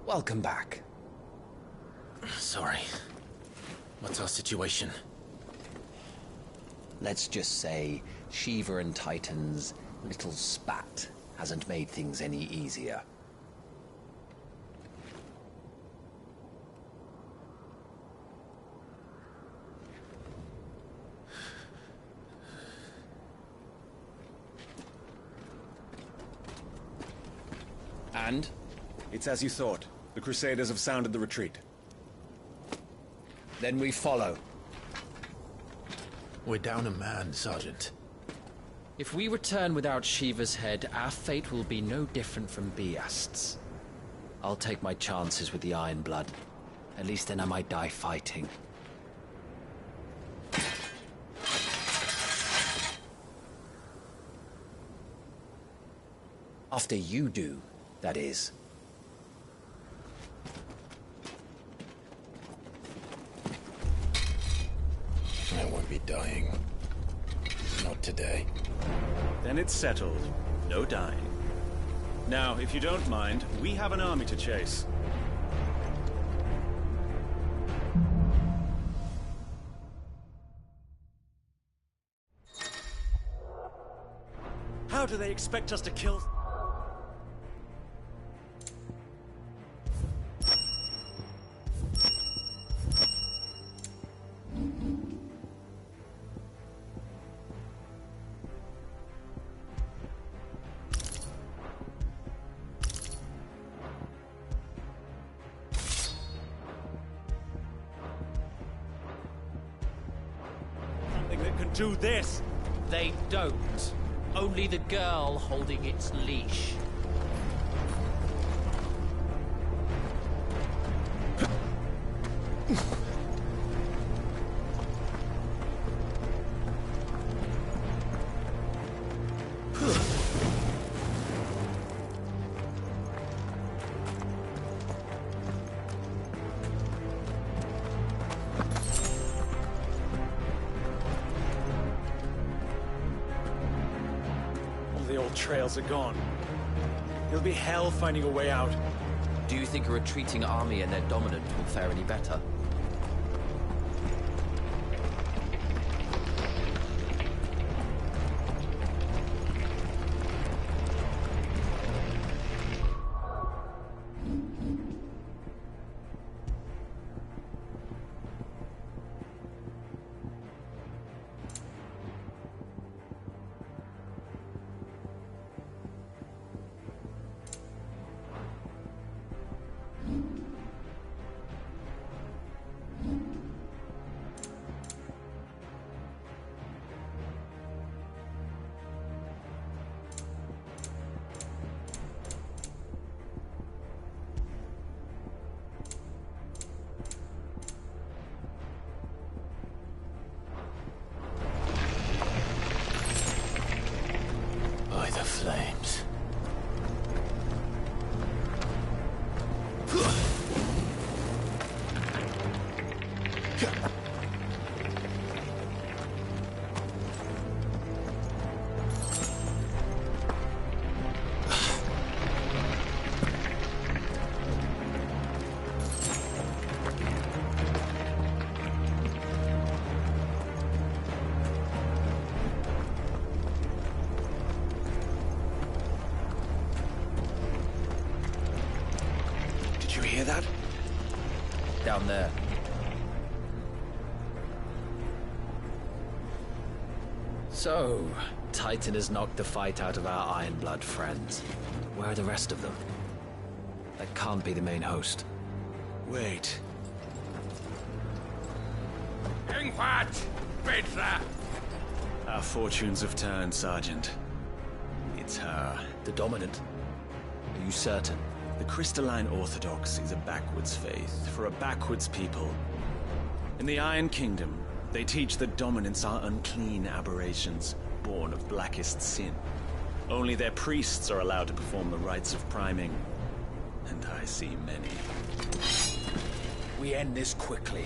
Welcome back. Sorry. What's our situation? Let's just say Shiva and Titan's little spat hasn't made things any easier. And? It's as you thought. The Crusaders have sounded the retreat. Then we follow. We're down a man, Sergeant. If we return without Shiva's head, our fate will be no different from Biast's. I'll take my chances with the Iron Blood. At least then I might die fighting. After you do, that is. I won't be dying. Not today. Then it's settled. No dying. Now, if you don't mind, we have an army to chase. How do they expect us to kill... that can do this? They don't. Only the girl holding its leash. The old trails are gone. It'll be hell finding a way out. Do you think a retreating army and their dominant will fare any better? By the flames. Did you hear that? Down there. So, Titan has knocked the fight out of our Iron Blood friends. Where are the rest of them? That can't be the main host. Wait. Our fortunes have turned, Sergeant. It's her. The Dominant? Are you certain? The Crystalline Orthodox is a backwards faith for a backwards people. In the Iron Kingdom, they teach that dominants are unclean aberrations, born of blackest sin. Only their priests are allowed to perform the rites of priming. And I see many. We end this quickly.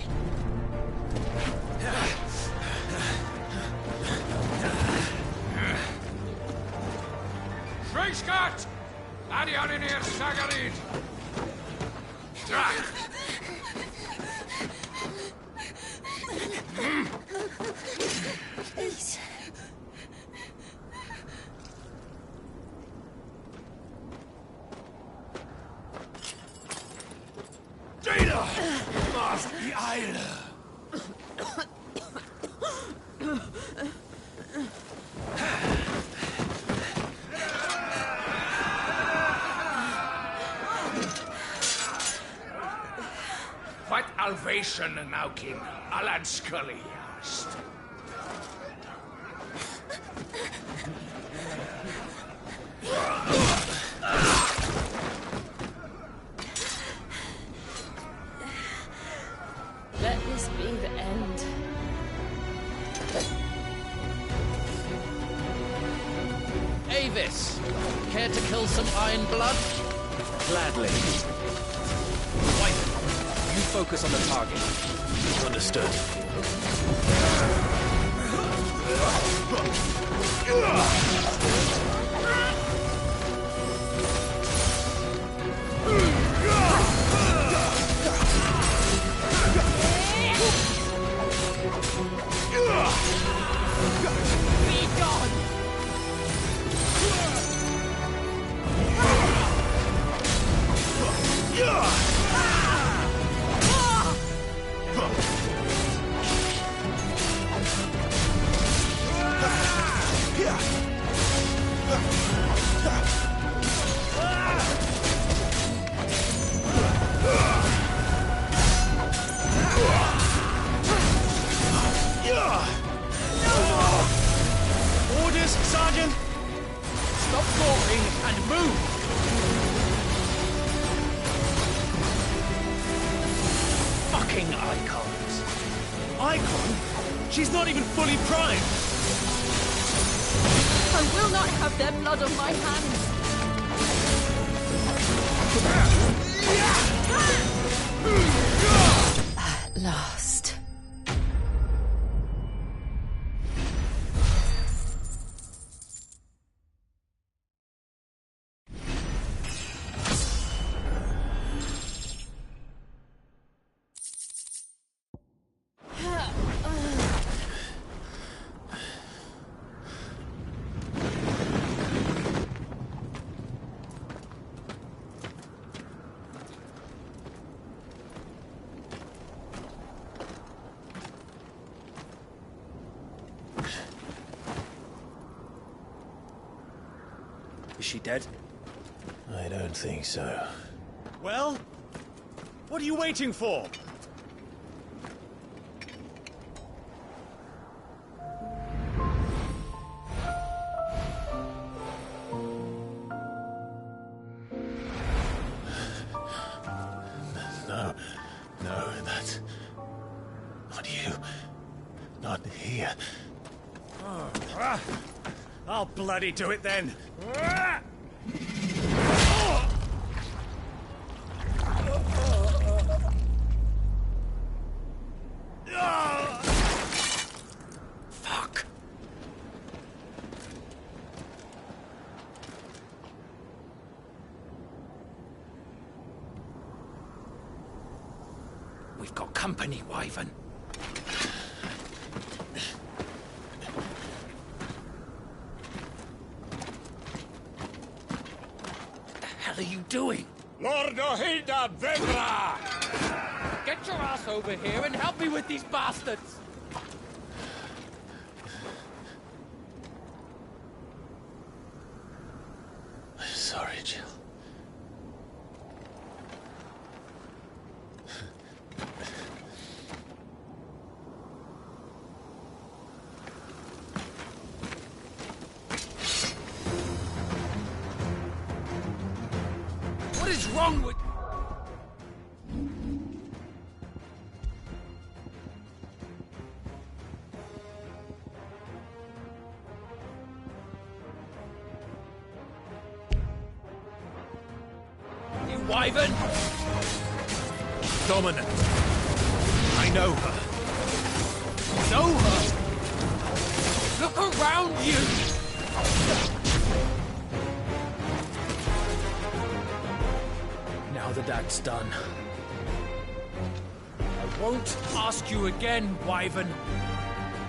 Schweigskat! Adionir Sagarid! Please. Data! Mask die Eile! What Alvation now, King? Alan Scully asked. Let this be the end. Avis, care to kill some Iron Blood? Gladly. Wyvern, you focus on the target. Understood. Be gone! Orders, Sergeant! Stop talking and move! Fucking icons. Icon? She's not even fully primed! I will not have their blood on my hands. At last. Is she dead? I don't think so. Well? What are you waiting for? No, that's... not you. Not here. I'll bloody do it then! Fuck. We've got company, Wyvern. What the hell are you doing? Lord Ohilda Vendra! Get your ass over here and help me with these bastards! Sorry, Jill. What is wrong with... You Wyvern? Dominant. I know her. Know her? Look around you! Now that that's done, won't ask you again, Wyvern.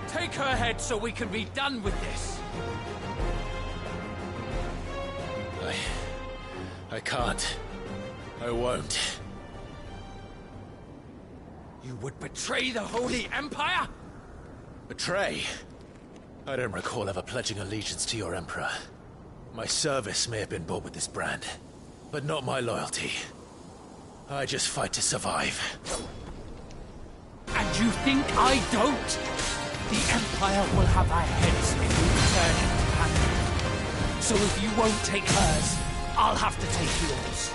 Take her head so we can be done with this. I can't. I won't. You would betray the Holy Empire? Betray? I don't recall ever pledging allegiance to your Emperor. My service may have been bought with this brand, but not my loyalty. I just fight to survive. And you think I don't? The Empire will have our heads if we return empty-handed. So if you won't take hers, I'll have to take yours.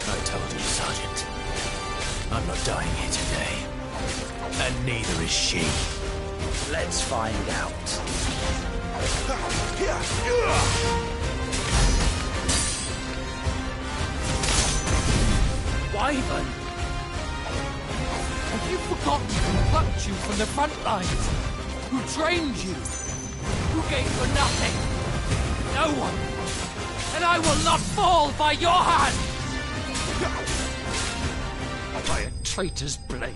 I told you, Sergeant. I'm not dying here today. And neither is she. Let's find out. Wyvern! Have you forgotten who plucked you from the front lines? Who trained you? Who gave you nothing? No one! And I will not fall by your hand! By a traitor's blade.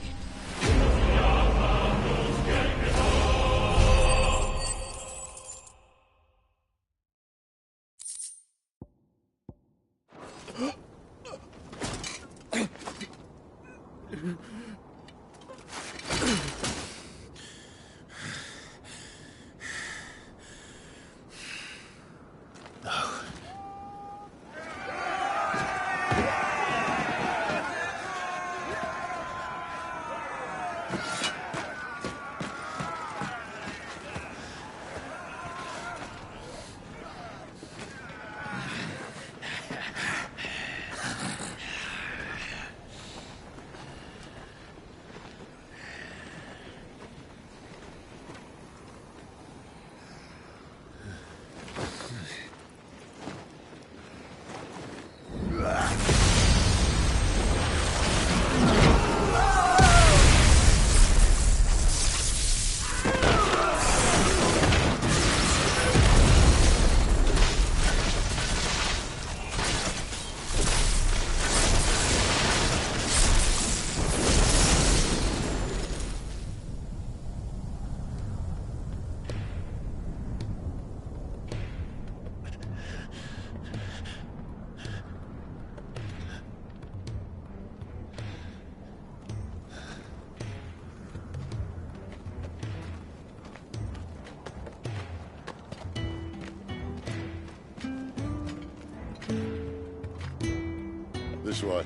This way.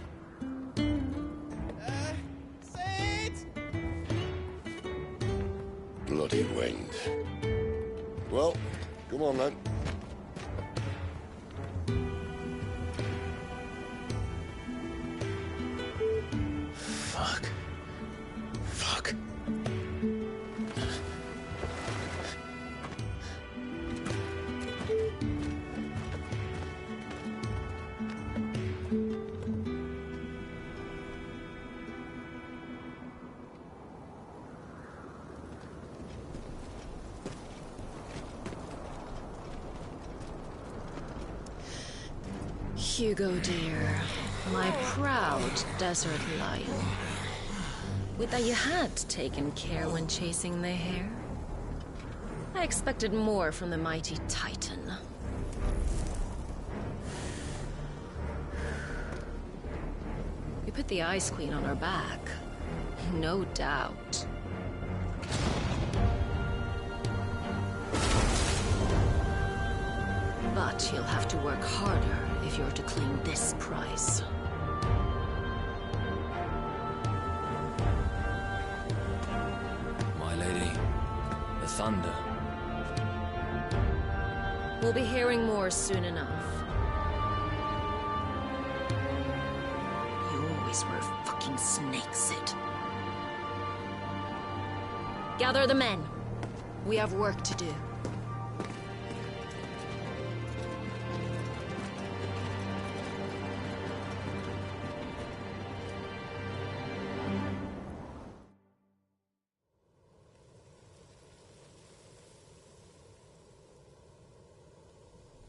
Bloody wind. Well, come on then. Fuck. Fuck. Hugo, dear, my proud desert lion. Would that you had taken care when chasing the hare? I expected more from the mighty Titan. We put the Ice Queen on our back, no doubt. But you'll have to work harder if you're to claim this prize. My lady, the thunder. We'll be hearing more soon enough. You always were a fucking snake, Sid. Gather the men. We have work to do.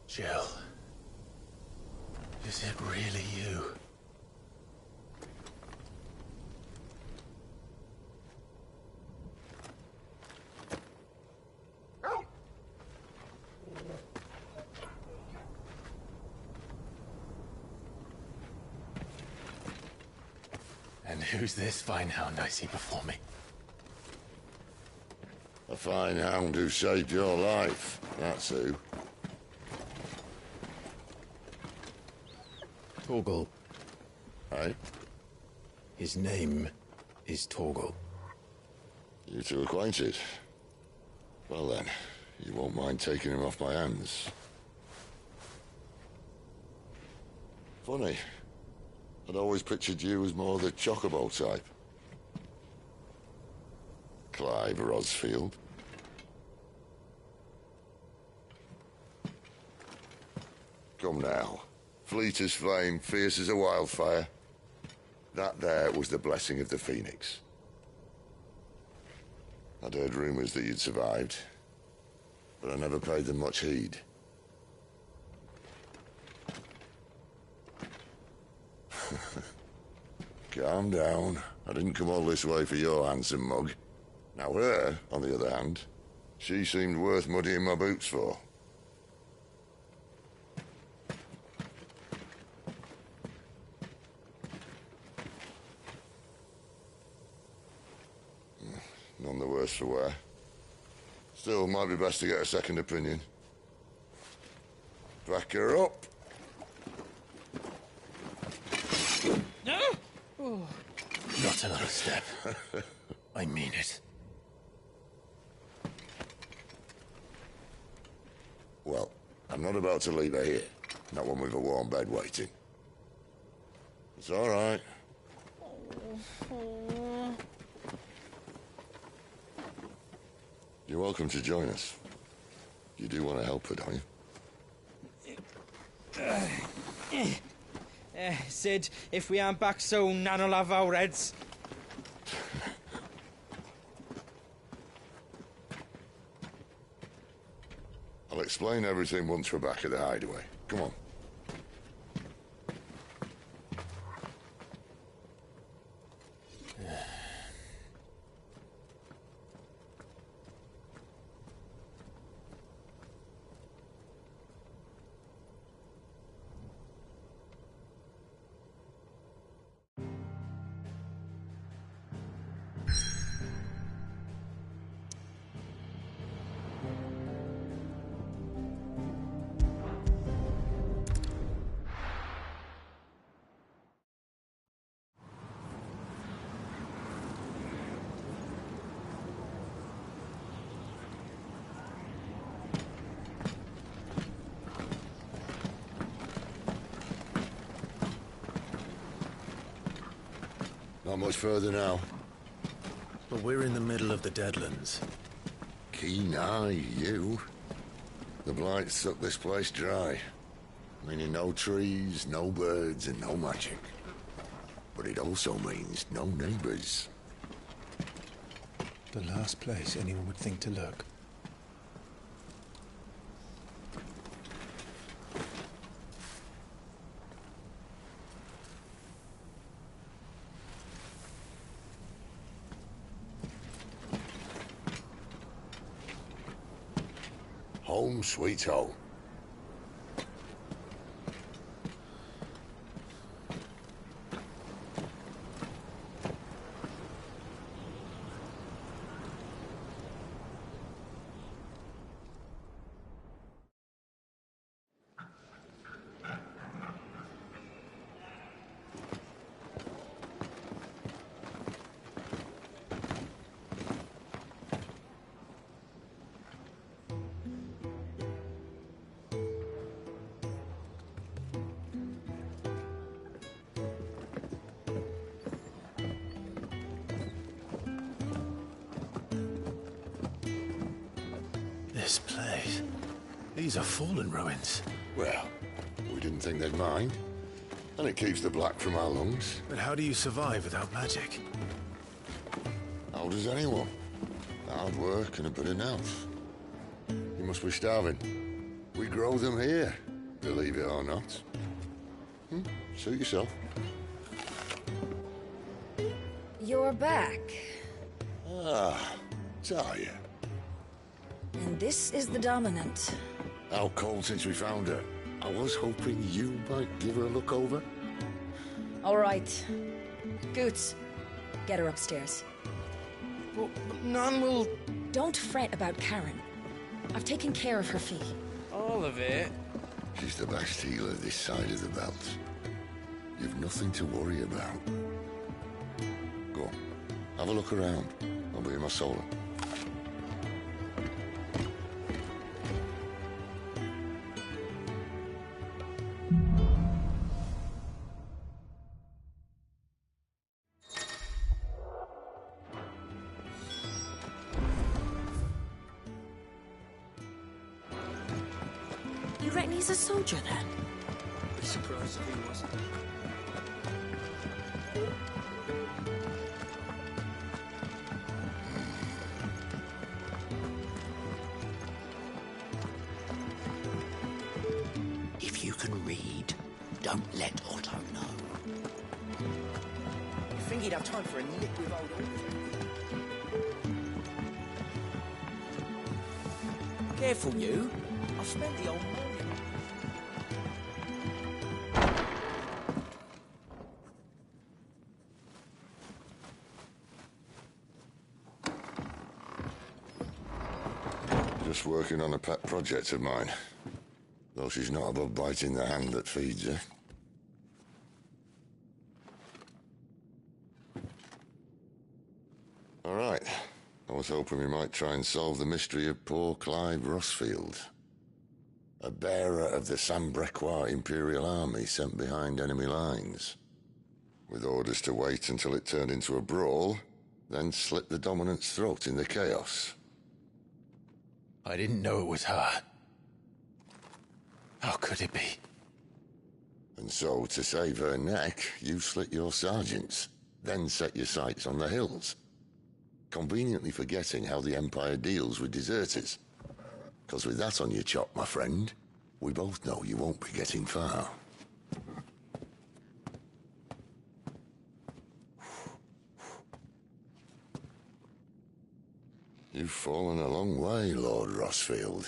Jill. Is it really you? who's this fine hound I see before me? A fine hound who saved your life, that's who. Torgal. Hey? His name is Torgal. You two acquainted? Well then, you won't mind taking him off my hands. Funny. I'd always pictured you as more the Chocobo type. Clive Rosfield. Come now. Fleet as flame, fierce as a wildfire. That there was the blessing of the Phoenix. I'd heard rumors that you'd survived, but I never paid them much heed. Calm down. I didn't come all this way for your handsome mug. Now her, on the other hand, she seemed worth muddying my boots for. None the worse for wear. Still, might be best to get a second opinion. Back her up. Not another step. I mean it. Well, I'm not about to leave her here. Not one with a warm bed waiting. It's all right. You're welcome to join us. You do want to help her, don't you? Sid, if we aren't back soon, Nan'll have our heads. I'll explain everything once we're back at the hideaway. Come on. Not much further now. But we're in the middle of the Deadlands. Keen eye, you. The blight sucked this place dry. Meaning no trees, no birds, and no magic. But it also means no neighbors. The last place anyone would think to look. Home sweet home. This place. These are fallen ruins. Well, we didn't think they'd mind. And it keeps the black from our lungs. But how do you survive without magic? How does anyone? Hard work and a bit of nous. You must be starving. We grow them here, believe it or not. Suit yourself. You're back. Ah, Talia. And this is the Dominant. How cold since we found her. I was hoping you might give her a look over. All right. Goots, Get her upstairs. But Nan will... Don't fret about Karen. I've taken care of her fee. All of it? She's the best healer this side of the belt. You've nothing to worry about. Go on, have a look around. I'll be in my solar. You reckon he's a soldier then? Be surprised if he wasn't. If you can read, don't let Otto know. You think he'd have time for a nip with old Ulf? Careful, you. I've spent the old morning. Just working on a pet project of mine. Though she's not above biting the hand that feeds her. All right. I was hoping we might try and solve the mystery of poor Clive Rossfield. A bearer of the Sambrequois Imperial Army sent behind enemy lines. With orders to wait until it turned into a brawl, then slit the Dominant's throat in the chaos. I didn't know it was her. How could it be? And so, to save her neck, you slit your sergeants, then set your sights on the hills. Conveniently forgetting how the Empire deals with deserters. Because with that on your chop, my friend, we both know you won't be getting far. You've fallen a long way, Lord Rossfield.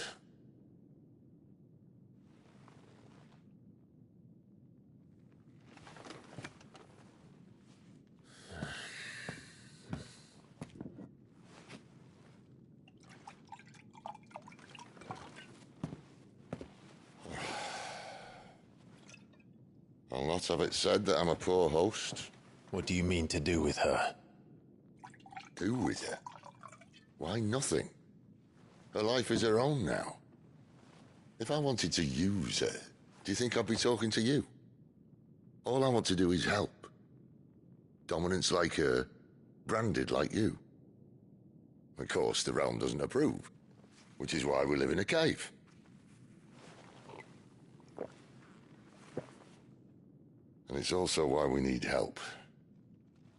I'll not have it said that I'm a poor host. What do you mean to do with her? Do with her? Why, nothing. Her life is her own now. If I wanted to use her, do you think I'd be talking to you? All I want to do is help. Dominants like her, branded like you. Of course, the realm doesn't approve, which is why we live in a cave. And it's also why we need help.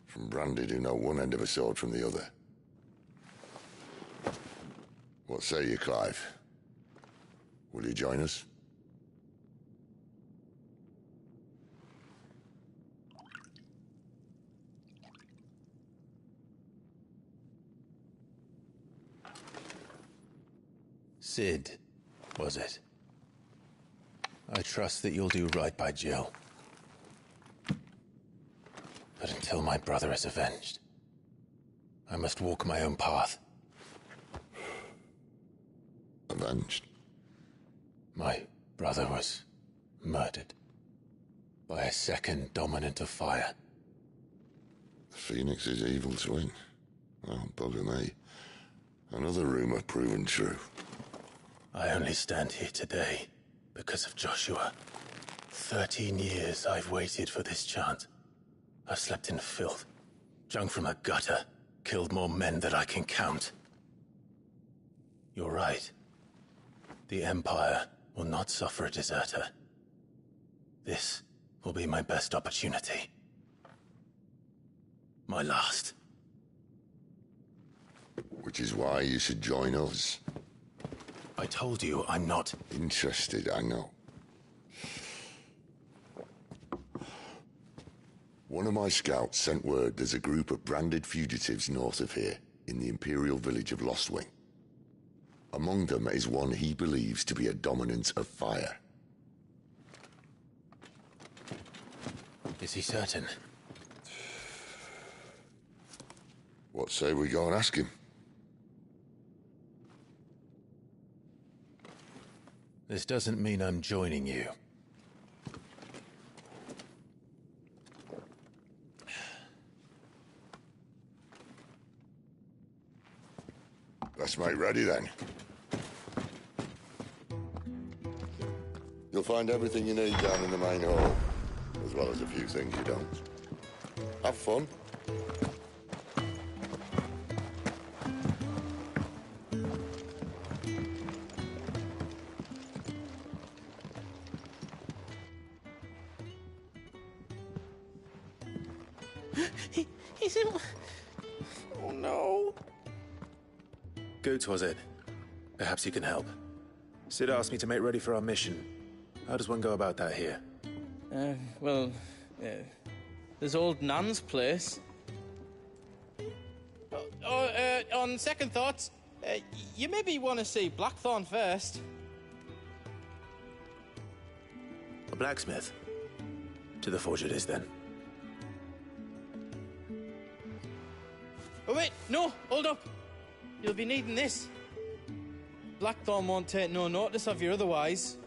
From branded who know one end of a sword from the other. What say you, Clive? Will you join us? Cid, was it? I trust that you'll do right by Jill. But until my brother is avenged, I must walk my own path. Avenged? My brother was murdered by a second Dominant of Fire. Phoenix's evil twin. Oh, bugger me. Another rumor proven true. I only stand here today because of Joshua. 13 years I've waited for this chance. I've slept in filth, drunk from a gutter, killed more men than I can count. You're right. The Empire will not suffer a deserter. This will be my best opportunity. My last. Which is why you should join us. I told you I'm not interested, I know. One of my scouts sent word there's a group of branded fugitives north of here, in the Imperial village of Lostwing. Among them is one he believes to be a Dominant of Fire. Is he certain? What say we go and ask him? This doesn't mean I'm joining you. Let's make ready then. You'll find everything you need down in the main hall, as well as a few things you don't. Have fun. He's in... Oh no. Goots was it? Perhaps you can help. Sid asked me to make ready for our mission. How does one go about that here? There's old Nan's place. On second thoughts, you maybe want to see Blackthorn first. A blacksmith? To the forge it is, then. Oh wait, no, hold up. You'll be needing this. Blackthorn won't take no notice of you otherwise.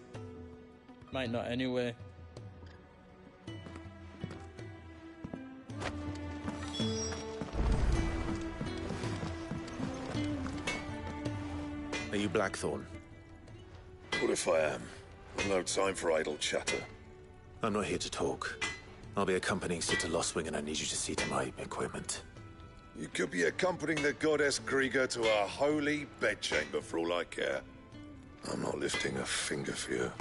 Might not anyway. Are you Blackthorn? What if I am? I've no time for idle chatter. I'm not here to talk. I'll be accompanying Sid to Lostwing, and I need you to see to my equipment. You could be accompanying the goddess Krieger to our holy bedchamber for all I care. I'm not lifting a finger for you.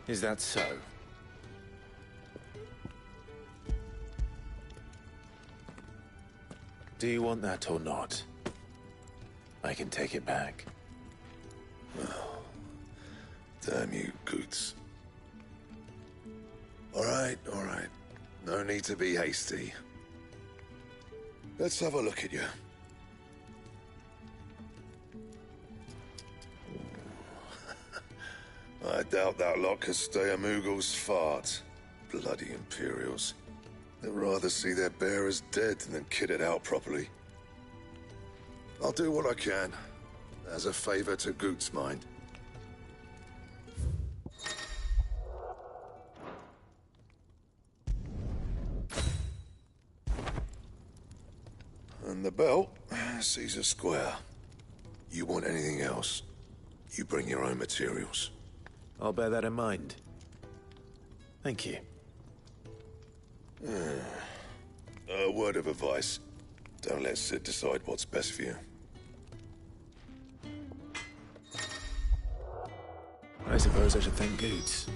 Is that so? Do you want that or not? I can take it back. Oh, damn you, Goots. All right. No need to be hasty. Let's have a look at you. I doubt that lot could stay a Moogle's fart. Bloody Imperials. They'd rather see their bearers dead than kit it out properly. I'll do what I can, as a favor to Goot's mind. And the belt sees a square. You want anything else, you bring your own materials. I'll bear that in mind. Thank you. A word of advice. Don't let Sid decide what's best for you. I suppose I should thank Goots.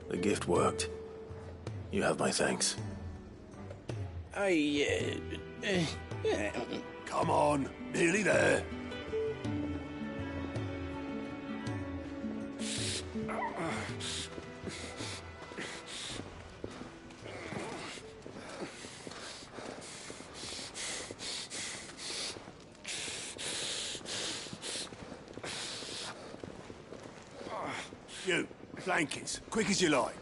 The gift worked. You have my thanks. Come on, nearly there. You, blankets, quick as you like.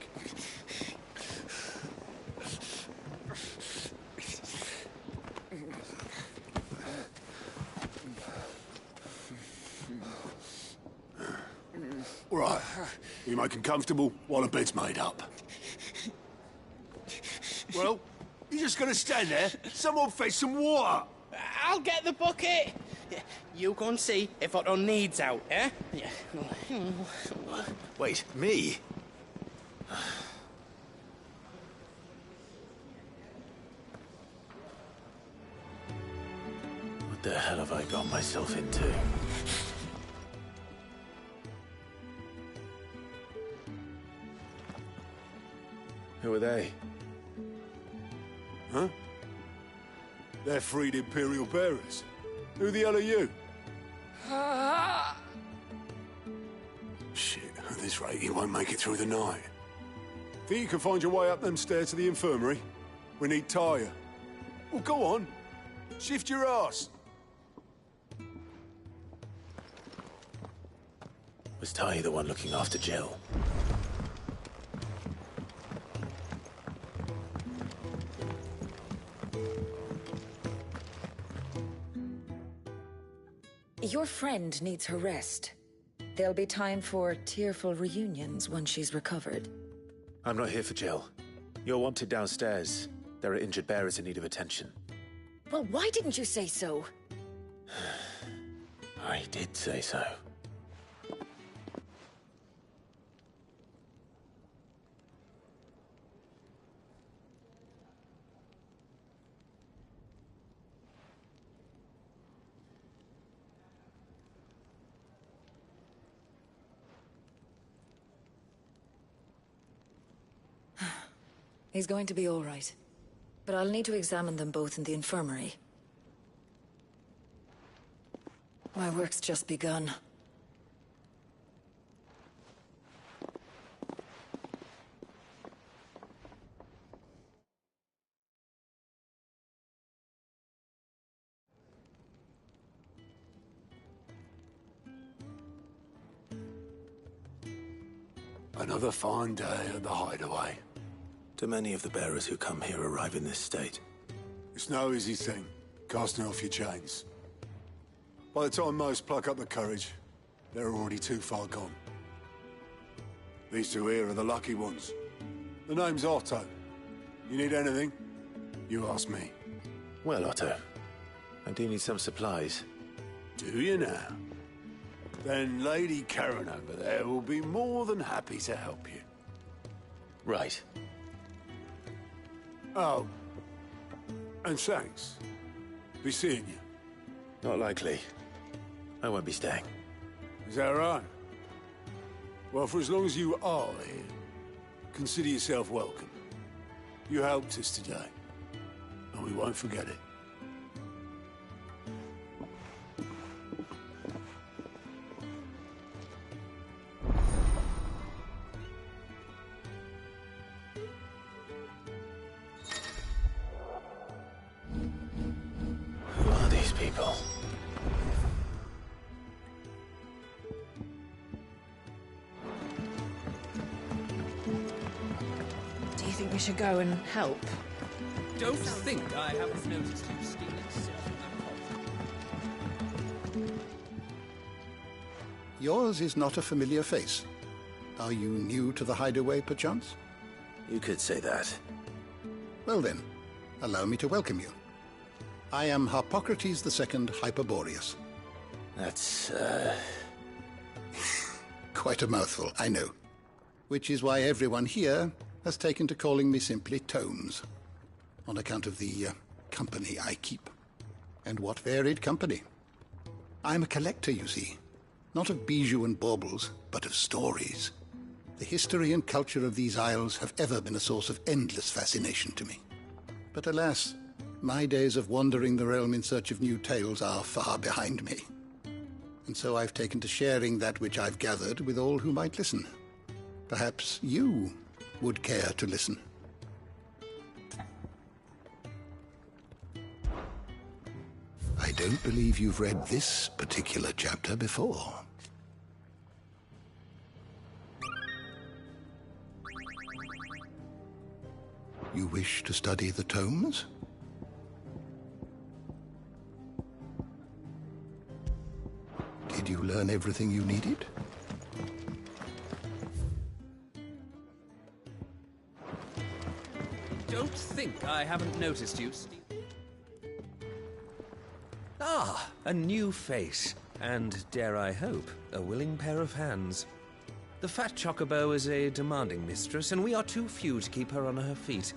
All right, we make 'em comfortable while the bed's made up. Well, you're just gonna stand there? Someone fetch some water! I'll get the bucket! You go and see if Otto needs out, eh? Wait, me? What the hell have I got myself into? Who are they? Huh? They're freed Imperial bearers. Who the hell are you? Shit, at this rate, he won't make it through the night. Think you can find your way up them stairs to the infirmary? We need Tyre. Well, go on. Shift your ass. Was Ty the one looking after Jill? Your friend needs her rest. There'll be time for tearful reunions once she's recovered. I'm not here for Jill. You're wanted downstairs. There are injured bearers in need of attention. Well, why didn't you say so? I did say so. He's going to be all right. But I'll need to examine them both in the infirmary. My work's just begun. Another fine day at the Hideaway. Do many of the bearers who come here arrive in this state? It's no easy thing, casting off your chains. By the time most pluck up the courage, they're already too far gone. These two here are the lucky ones. The name's Otto. You need anything? You ask me. Well, Otto, I do need some supplies. Do you now? Then Lady Karen over there will be more than happy to help you. Right. Oh. And thanks. Be seeing you. Not likely. I won't be staying. Is that right? Well, for as long as you are here, consider yourself welcome. You helped us today, and we won't forget it. Who are these people? Do you think we should go and help? Don't think I haven't noticed you stealing Yours is not a familiar face. Are you new to the Hideaway, perchance? You could say that. Well then, allow me to welcome you. I am Harpocrates II Hyperboreus. That's, Quite a mouthful, I know. Which is why everyone here has taken to calling me simply Tomes, on account of the company I keep. And what varied company. I'm a collector, you see. Not of bijou and baubles, but of stories. The history and culture of these isles have ever been a source of endless fascination to me. But alas, my days of wandering the realm in search of new tales are far behind me. And so I've taken to sharing that which I've gathered with all who might listen. Perhaps you would care to listen. I don't believe you've read this particular chapter before. You wish to study the tomes? Did you learn everything you needed? Don't think I haven't noticed you stealing. Ah, a new face. And, dare I hope, a willing pair of hands. The fat chocobo is a demanding mistress, and we are too few to keep her on her feet.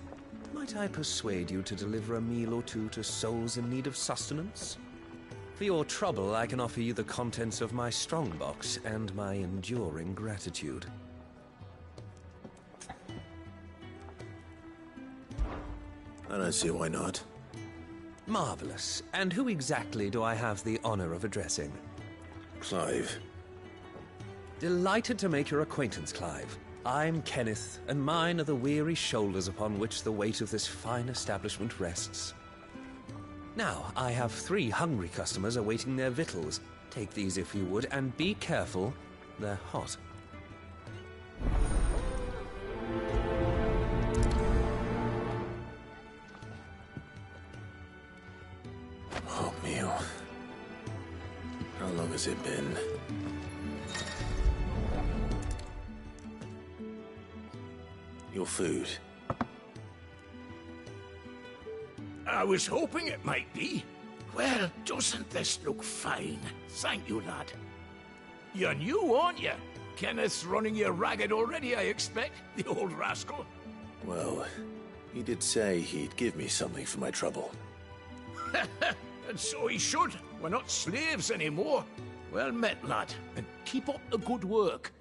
Might I persuade you to deliver a meal or two to souls in need of sustenance? For your trouble, I can offer you the contents of my strongbox and my enduring gratitude. I don't see why not. Marvelous. And who exactly do I have the honor of addressing? Clive. Delighted to make your acquaintance, Clive. I'm Kenneth, and mine are the weary shoulders upon which the weight of this fine establishment rests. Now, I have 3 hungry customers awaiting their victuals. Take these if you would, and be careful, they're hot. Hot meal. How long has it been? Your food. I was hoping it might be. Well, doesn't this look fine? Thank you, lad. You're new, aren't you? Kenneth's running you ragged already, I expect, the old rascal. Well, he did say he'd give me something for my trouble. And so he should. We're not slaves anymore. Well met, lad, and keep up the good work.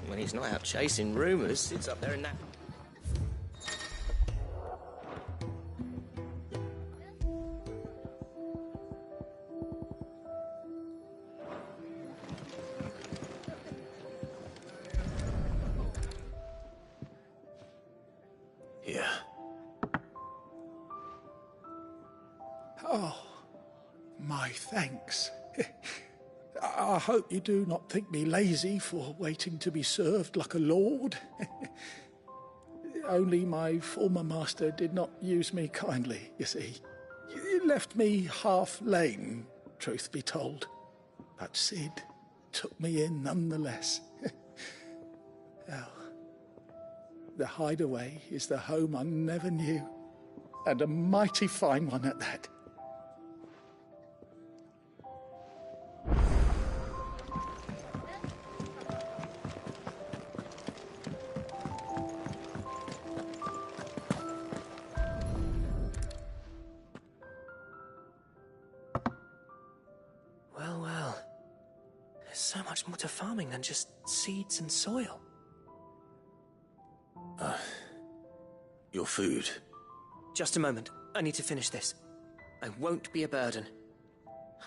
When he's not out chasing rumors, sits up there in that... Here. Oh, my thanks. I hope you do not think me lazy for waiting to be served like a lord. Only my former master did not use me kindly, you see. He left me half lame, truth be told. But Cid took me in nonetheless. Well, the Hideaway is the home I never knew, and a mighty fine one at that. Well. There's so much more to farming than just seeds and soil. Your food. Just a moment. I need to finish this. I won't be a burden.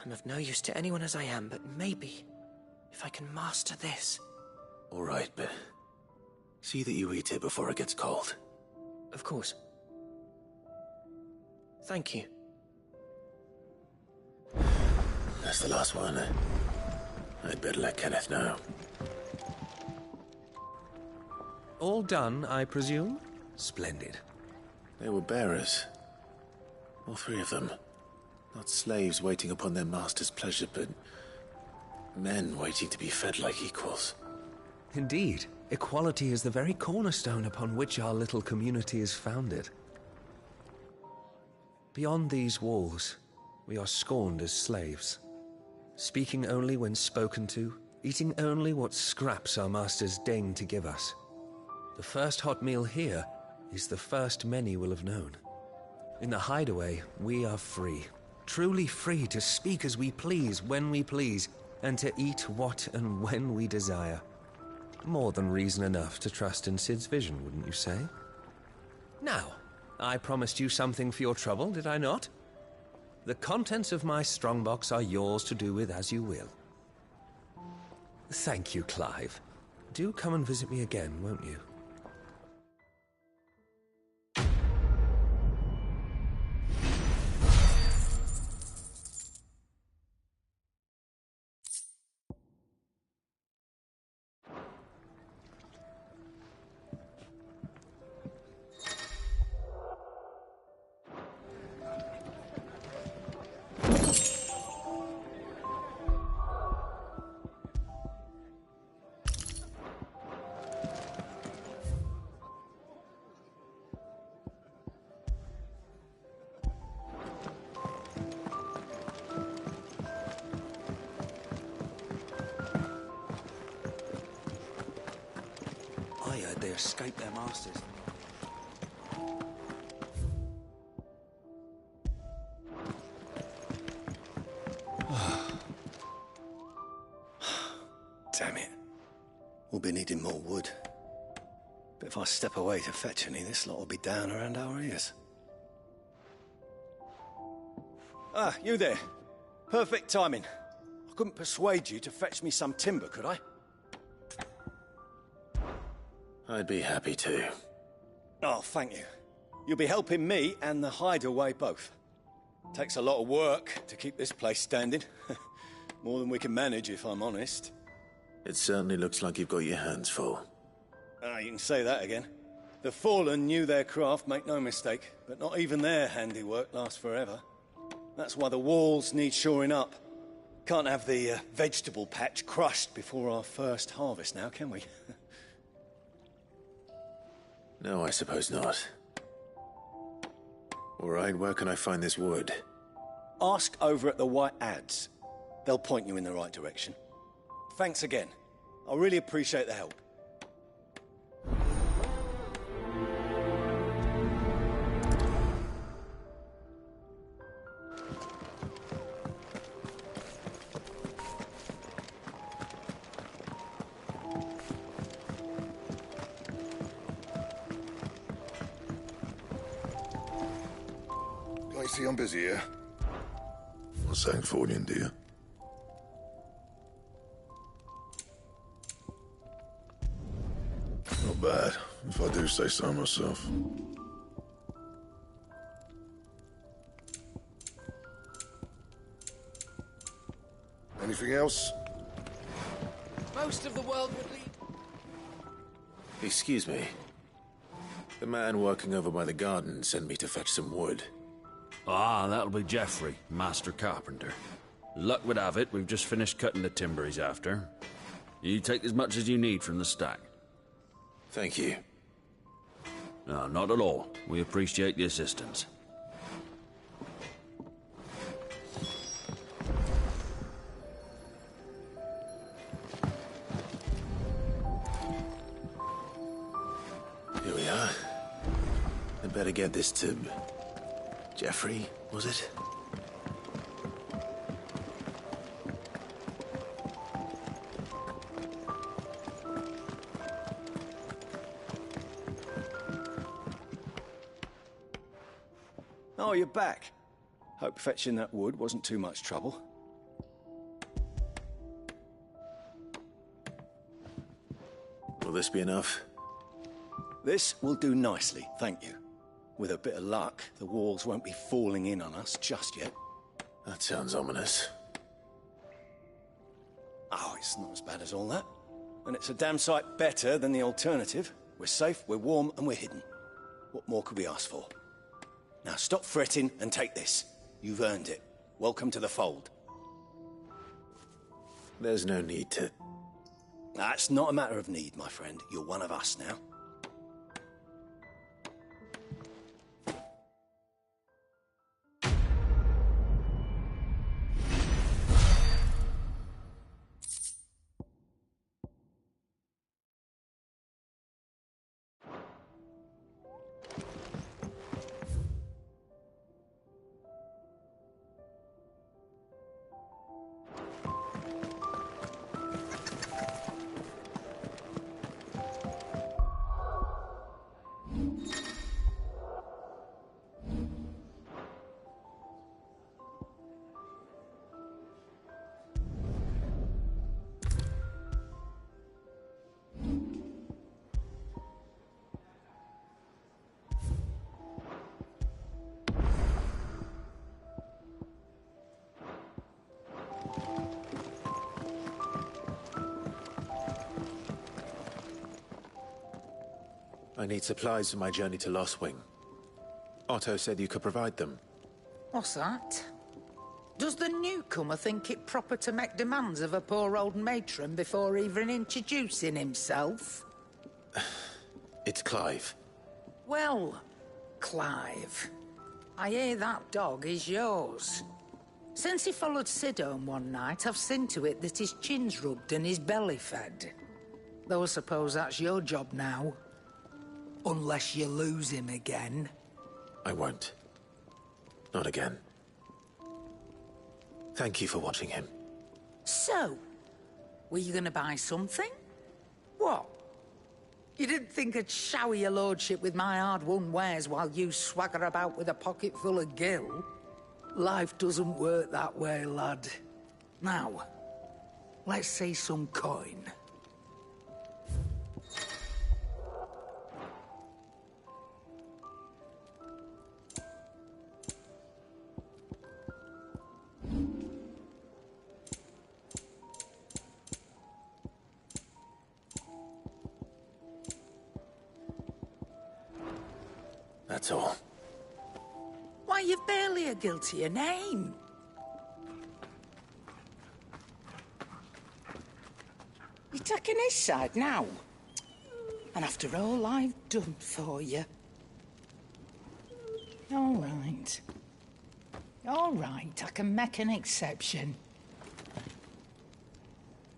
I'm of no use to anyone as I am, but maybe if I can master this. All right, but see that you eat it before it gets cold. Of course. Thank you. That's the last one. I'd better let Kenneth know. All done, I presume? Splendid. They were bearers. All 3 of them. Not slaves waiting upon their master's pleasure, but men waiting to be fed like equals. Indeed. Equality is the very cornerstone upon which our little community is founded. Beyond these walls, we are scorned as slaves. Speaking only when spoken to, eating only what scraps our masters deign to give us. The first hot meal here is the first many will have known. In the Hideaway, we are free. Truly free to speak as we please, when we please, and to eat what and when we desire. More than reason enough to trust in Cid's vision, wouldn't you say? Now, I promised you something for your trouble, did I not? The contents of my strongbox are yours to do with as you will. Thank you, Clive. Do come and visit me again, won't you? They escaped their masters. Damn it. We'll be needing more wood. But if I step away to fetch any, this lot will be down around our ears. Ah, you there. Perfect timing. I couldn't persuade you to fetch me some timber, could I? I'd be happy to. Oh, thank you. You'll be helping me and the hideaway both. Takes a lot of work to keep this place standing. More than we can manage, if I'm honest. It certainly looks like you've got your hands full. Ah, you can say that again. The Fallen knew their craft, make no mistake, but not even their handiwork lasts forever. That's why the walls need shoring up. Can't have the vegetable patch crushed before our first harvest now, can we? No, I suppose not. All right, where can I find this wood? Ask over at the White Adze. They'll point you in the right direction. Thanks again. I really appreciate the help. I see I'm busy here. What's that for you, dear? Not bad, if I do say so myself. Anything else? Most of the world would leave. Excuse me. The man working over by the garden sent me to fetch some wood. Ah, that'll be Geoffrey, Master Carpenter. Luck would have it, we've just finished cutting the timber he's after. You take as much as you need from the stack. Thank you. No, not at all. We appreciate the assistance. Here we are. I'd better get this to... Geoffrey, was it? Oh, you're back. Hope fetching that wood wasn't too much trouble. Will this be enough? This will do nicely, thank you. With a bit of luck, the walls won't be falling in on us just yet. That sounds ominous. Oh, it's not as bad as all that. And it's a damn sight better than the alternative. We're safe, we're warm, and we're hidden. What more could we ask for? Now stop fretting and take this. You've earned it. Welcome to the fold. There's no need to... That's not a matter of need, my friend. You're one of us now. I need supplies for my journey to Lostwing. Otto said you could provide them. What's that? Does the newcomer think it proper to make demands of a poor old matron before even introducing himself? It's Clive. Well, Clive, I hear that dog is yours. Since he followed Sid home one night, I've seen to it that his chin's rubbed and his belly fed. Though I suppose that's your job now. Unless you lose him again. I won't. Not again. Thank you for watching him. So, were you gonna buy something? What? You didn't think I'd shower your lordship with my hard-won wares while you swagger about with a pocket full of gil? Life doesn't work that way, lad. Now, Let's see some coin. That's all. Why, you've barely a guiltier name. You're taking his side now? And after all I've done for you. All right. All right, I can make an exception.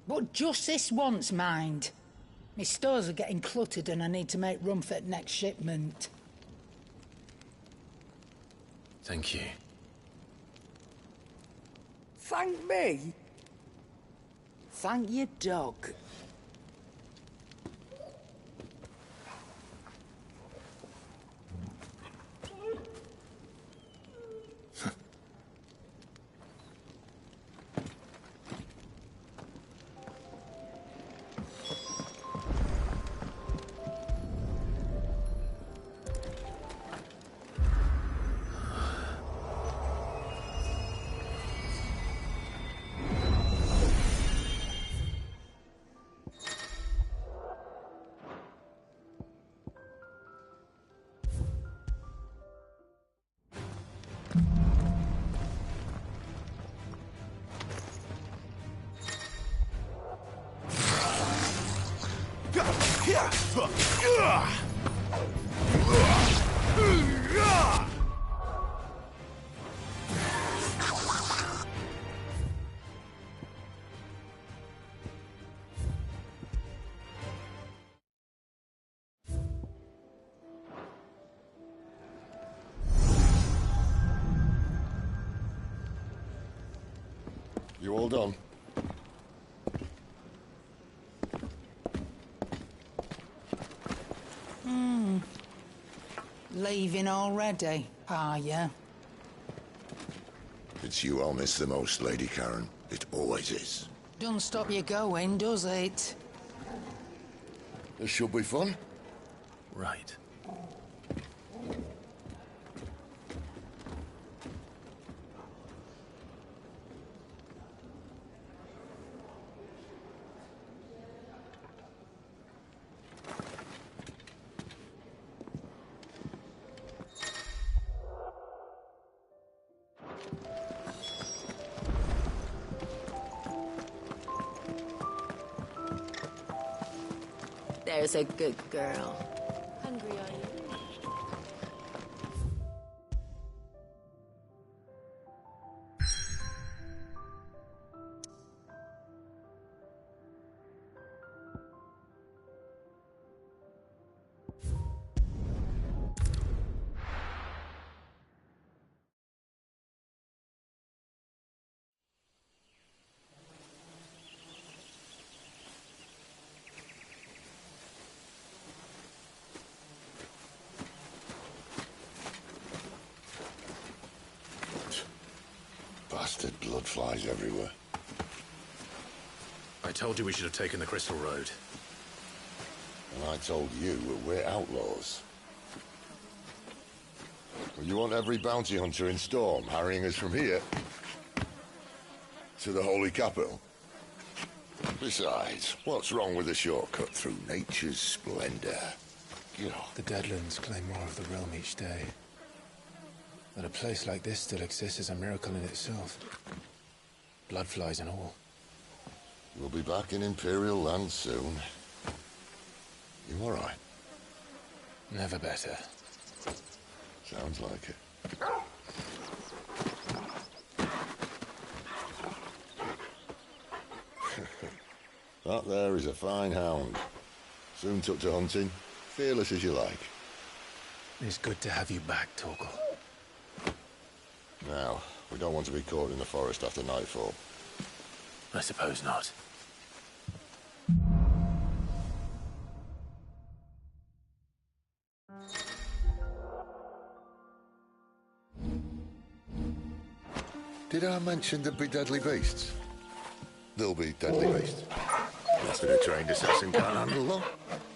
But just this once, mind. My stores are getting cluttered and I need to make room for the next shipment. Thank you. Thank me? Thank your dog. You all done? Leaving already, are you? It's you I'll miss the most, Lady Karen. It always is. Don't stop you going, does it? This should be fun. Right. There's a good girl. Hungry, are you? Bastard blood flies everywhere. I told you we should have taken the Crystal Road. And I told you that we're outlaws. Well, you want every bounty hunter in Storm harrying us from here to the Holy Capital? Besides, what's wrong with a shortcut through nature's splendor? You know. The Deadlands claim more of the realm each day. That a place like this still exists is a miracle in itself. Bloodflies and all. We'll be back in Imperial land soon. You all right? Never better. Sounds like it. That there is a fine hound. Soon took to hunting. Fearless as you like. It's good to have you back, Torgal. Now, we don't want to be caught in the forest after nightfall. I suppose not. Did I mention there'd be deadly beasts? They'll be deadly beasts. Less than a trained assassin can't handle them.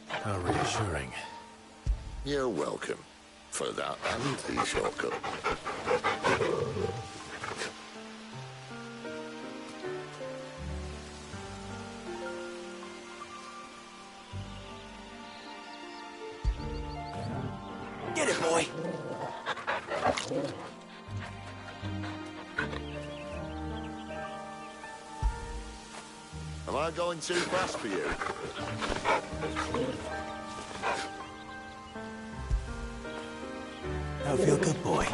How reassuring. You're welcome. For that and the shortcut. Get it, boy! Am I going too fast for you? That'll feel good, boy.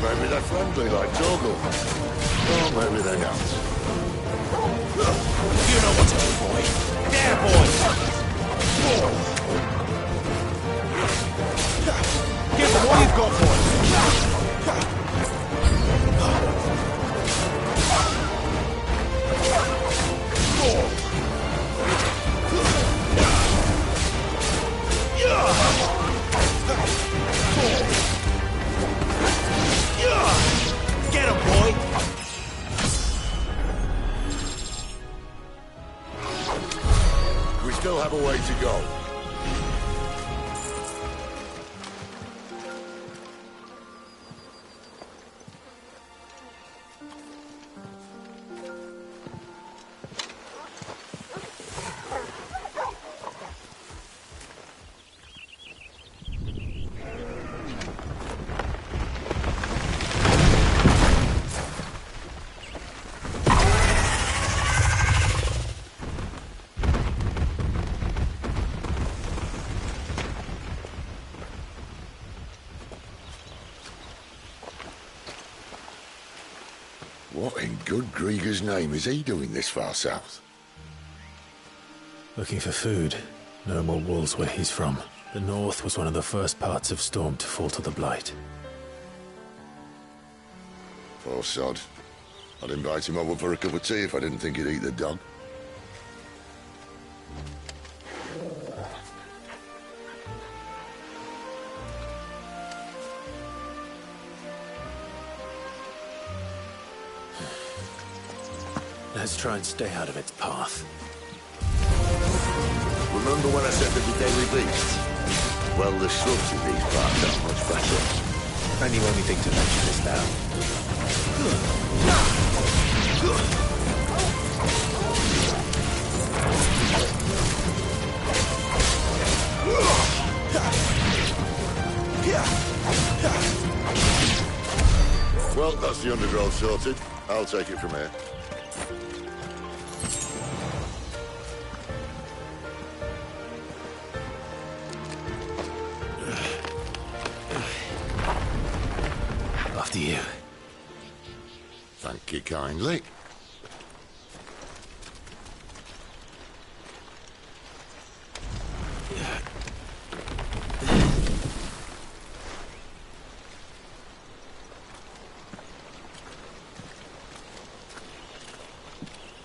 Maybe they're friendly like Torgal. Or maybe they're not. You know what to do, boy. There, boy! Give them all you've got, boy! Get him, boy! We still have a way to go. What in good Grieger's name is he doing this far south? Looking for food. No more wolves where he's from. The north was one of the first parts of Storm to fall to the Blight. Poor sod. I'd invite him over for a cup of tea if I didn't think he'd eat the dog. Let's try and stay out of its path. Remember when I said there'd be daily beasts? Well, the shrubs in these parts are much better. And you only think to mention this now. Well, that's the undergrowth sorted. I'll take it from here. After you. Thank you kindly.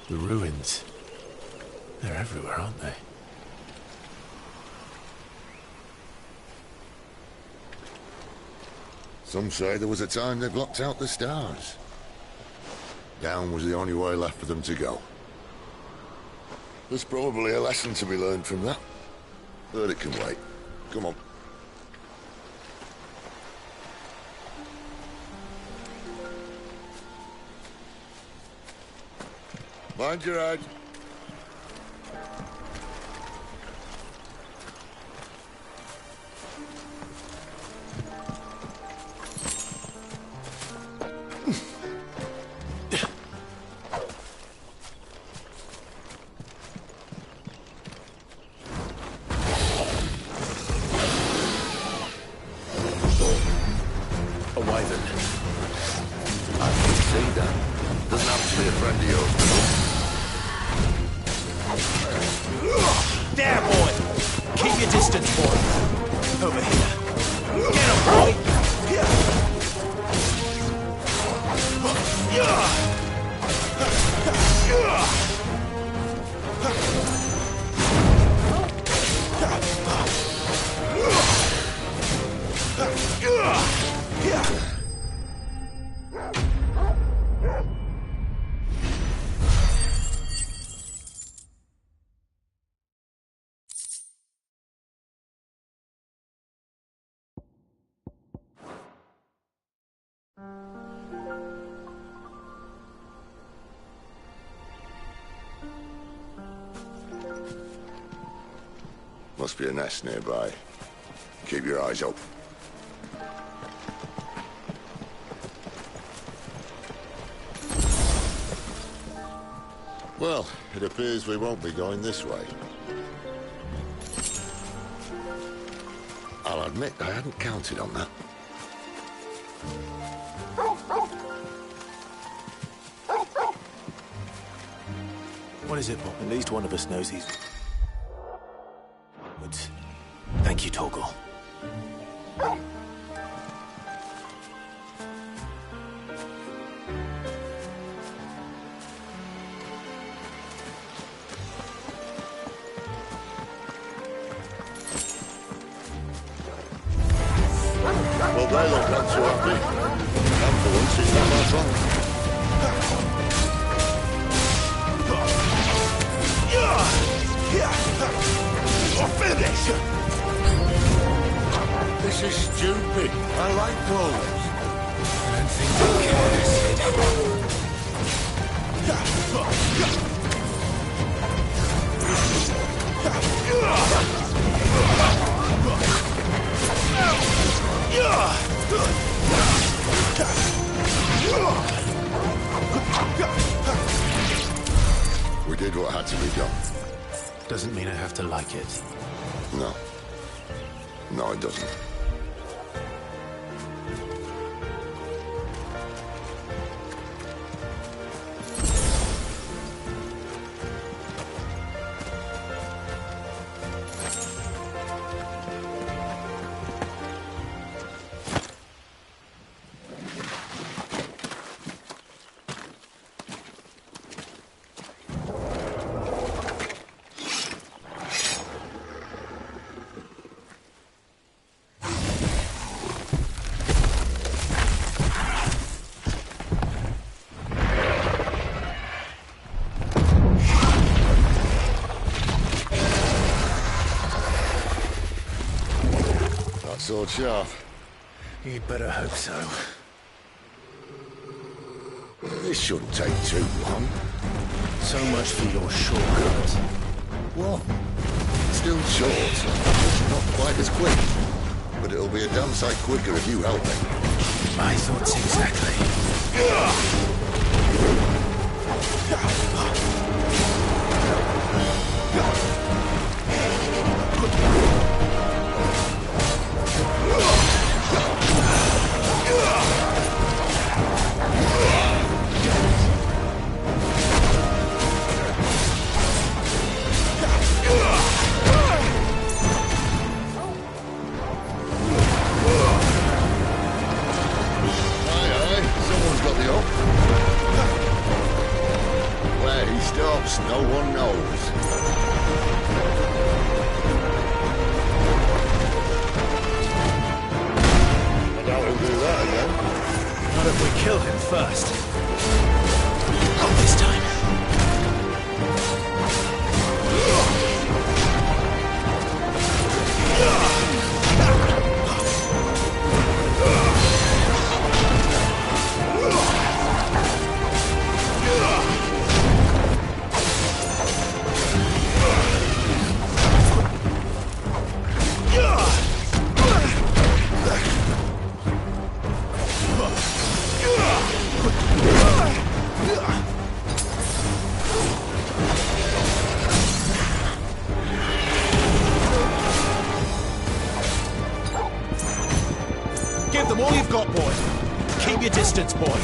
The ruins. They're everywhere, aren't they? Some say there was a time they blocked out the stars. Down was the only way left for them to go. There's probably a lesson to be learned from that. But it can wait. Come on. Mind your eye. Must be a nest nearby. Keep your eyes open. Well, it appears we won't be going this way. I'll admit I hadn't counted on that. What is it, Bob? At least one of us knows these... woods. Thank you, Torgal. Well, they look not too happy. And for once, it's not my fault. Finish! This is stupid. I like wolves. I don't think they kill this. We did what had to be done. Doesn't mean I have to like it. No. No, it doesn't. that sword sharp? You'd better hope so. This shouldn't take too long. So much for your shortcut. What? Still short. Not quite as quick. But it'll be a damn sight quicker if you help me. My thoughts exactly. No one knows. I doubt he'll do that again. Not if we kill him first. Not this time. Give them all you've got, boy. Keep your distance, boy.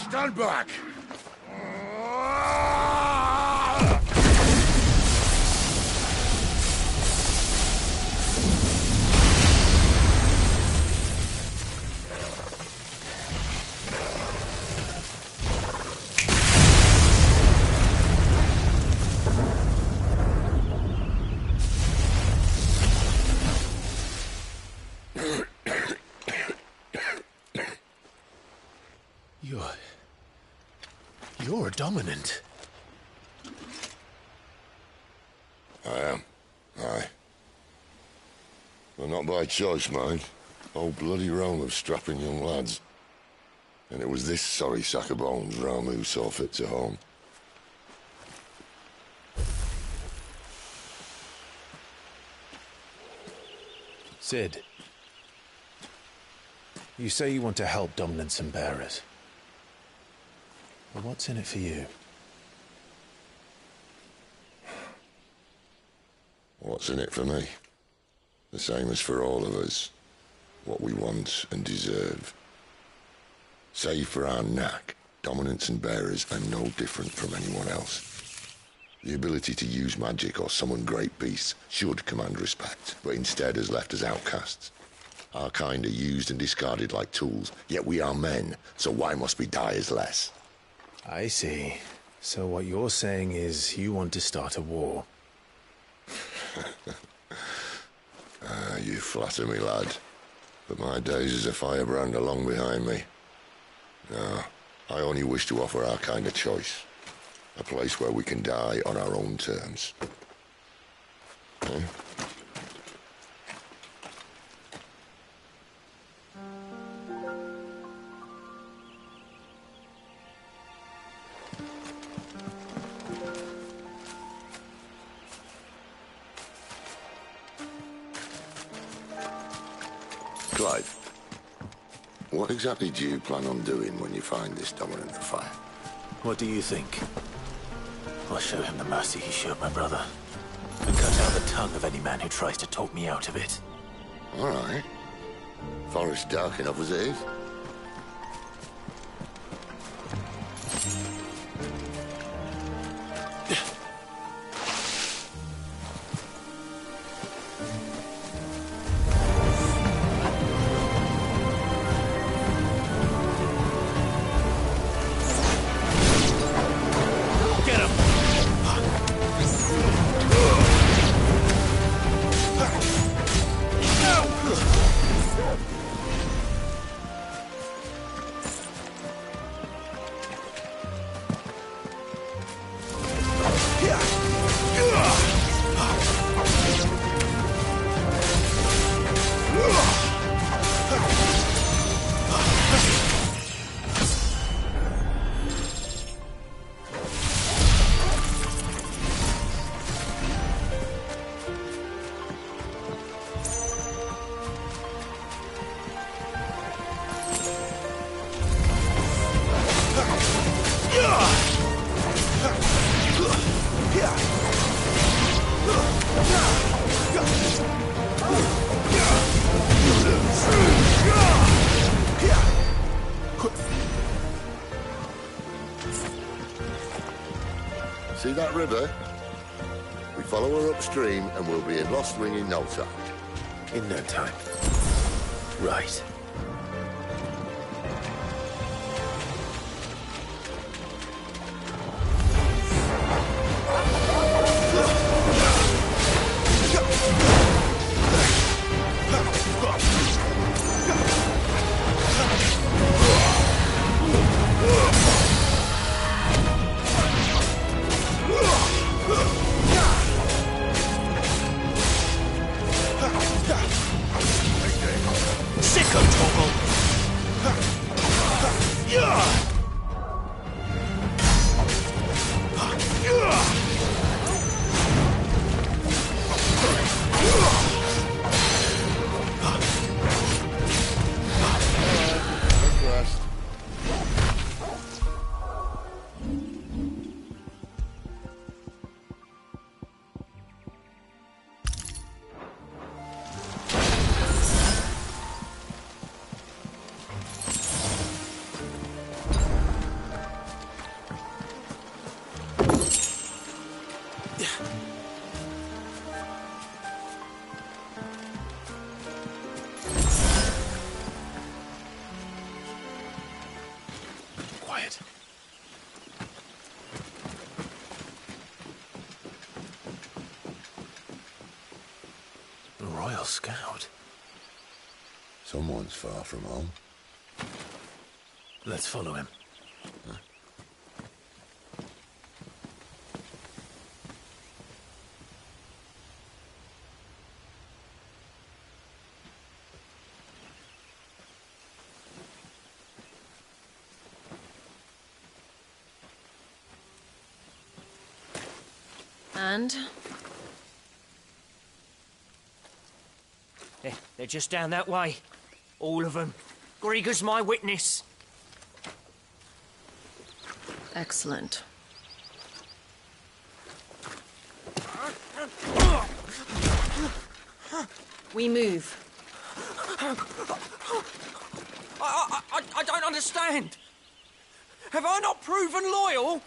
Stand back! You're a dominant. I am. Aye. Well, not by choice, mind. Whole bloody realm of strapping young lads. And it was this sorry sack of bones Ramu saw fit to home. Cid. You say you want to help dominants and bearers. Well, what's in it for you? What's in it for me? The same as for all of us. What we want and deserve. Save for our knack, dominants and bearers are no different from anyone else. The ability to use magic or summon great beasts should command respect, but instead has left us outcasts. Our kind are used and discarded like tools, yet we are men, so why must we die as less? I see. So what you're saying is you want to start a war. You flatter me, lad. But my days as a firebrand are long behind me. No, I only wish to offer our kind a choice. A place where we can die on our own terms. Eh? Clive, what exactly do you plan on doing when you find this dominant of fire? What do you think? I'll show him the mercy he showed my brother. And cut out the tongue of any man who tries to talk me out of it. All right. Forest dark enough as it is. river. We follow her upstream and we'll be in Lost Ring in no time. In no time. Right. Quiet. A Royal Scout. Someone's far from home. Let's follow him. And? They're just down that way. All of them. Grieger's my witness. Excellent. We move. I don't understand. Have I not proven loyal?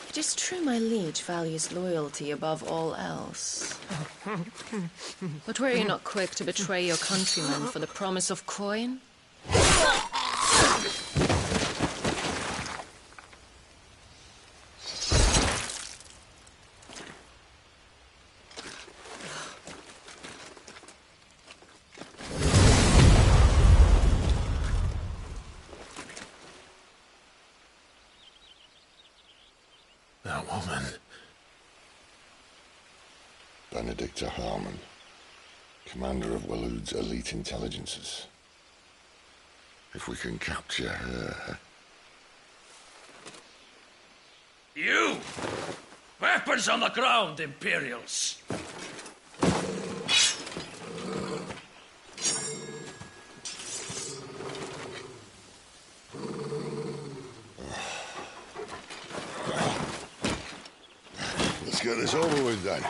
It is true my liege values loyalty above all else. But were you not quick to betray your countrymen for the promise of coin? That woman. Benedicta Harmon, commander of Waloed's elite intelligences. If we can capture her... You! Weapons on the ground, Imperials! Let's get this over with then.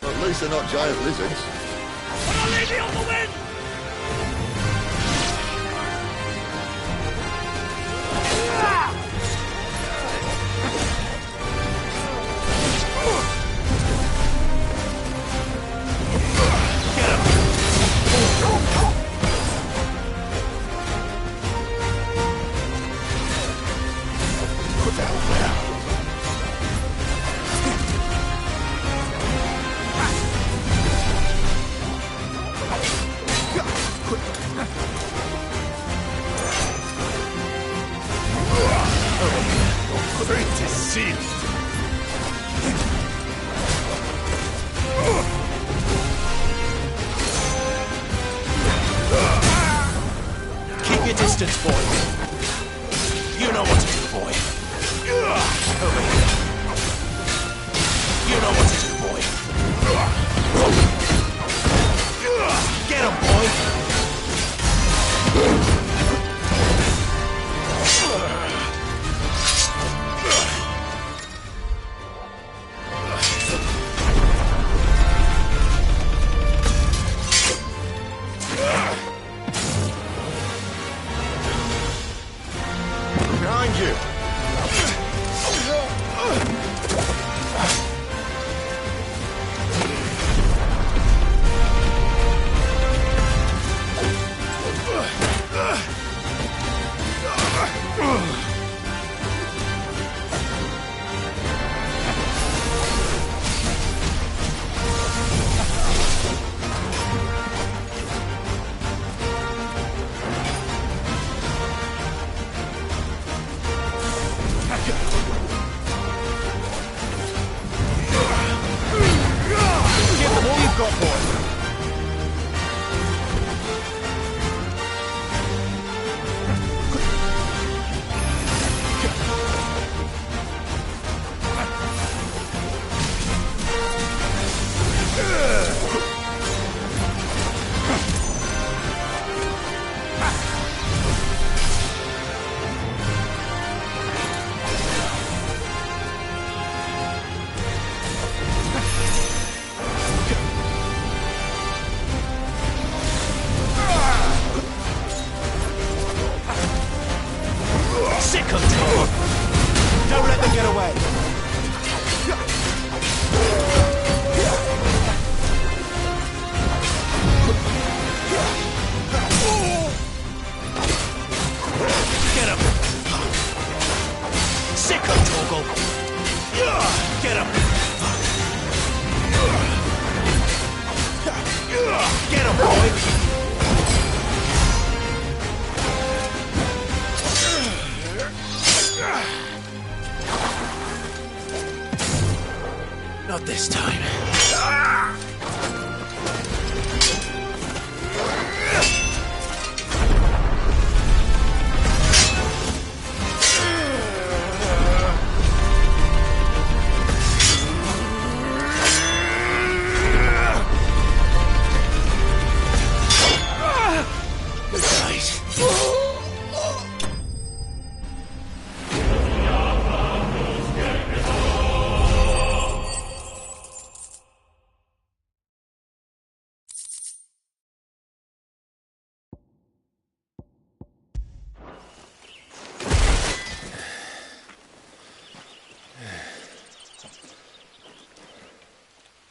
At least they're not giant lizards. Put a lady on the wind! Fate is sealed. Keep your distance, boy. You know what to do, boy. Hurry. You know what to do, boy. Get him, boy.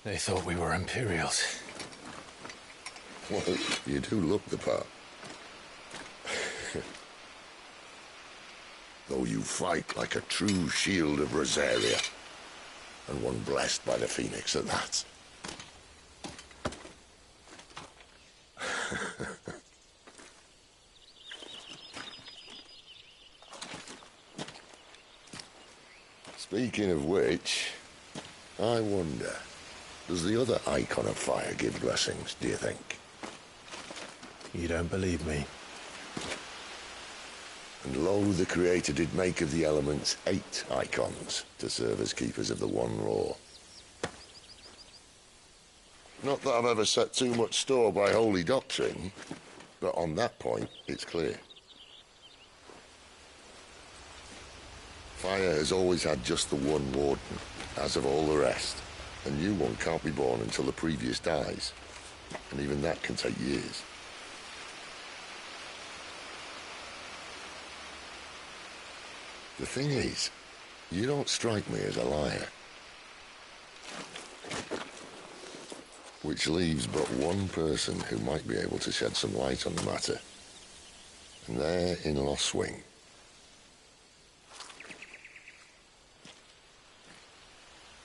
They thought we were Imperials. Well, you do look the part. Though you fight like a true shield of Rosaria. And one blessed by the Phoenix at that. Speaking of which, I wonder, does the other Icon of Fire give blessings, do you think? You don't believe me? And lo, the Creator did make of the elements 8 Icons to serve as keepers of the One Law. Not that I've ever set too much store by holy doctrine, but on that point, it's clear. Fire has always had just the one warden, as of all the rest. A new one can't be born until the previous dies, and even that can take years. The thing is, you don't strike me as a liar. Which leaves but one person who might be able to shed some light on the matter. And they're in Lostwing.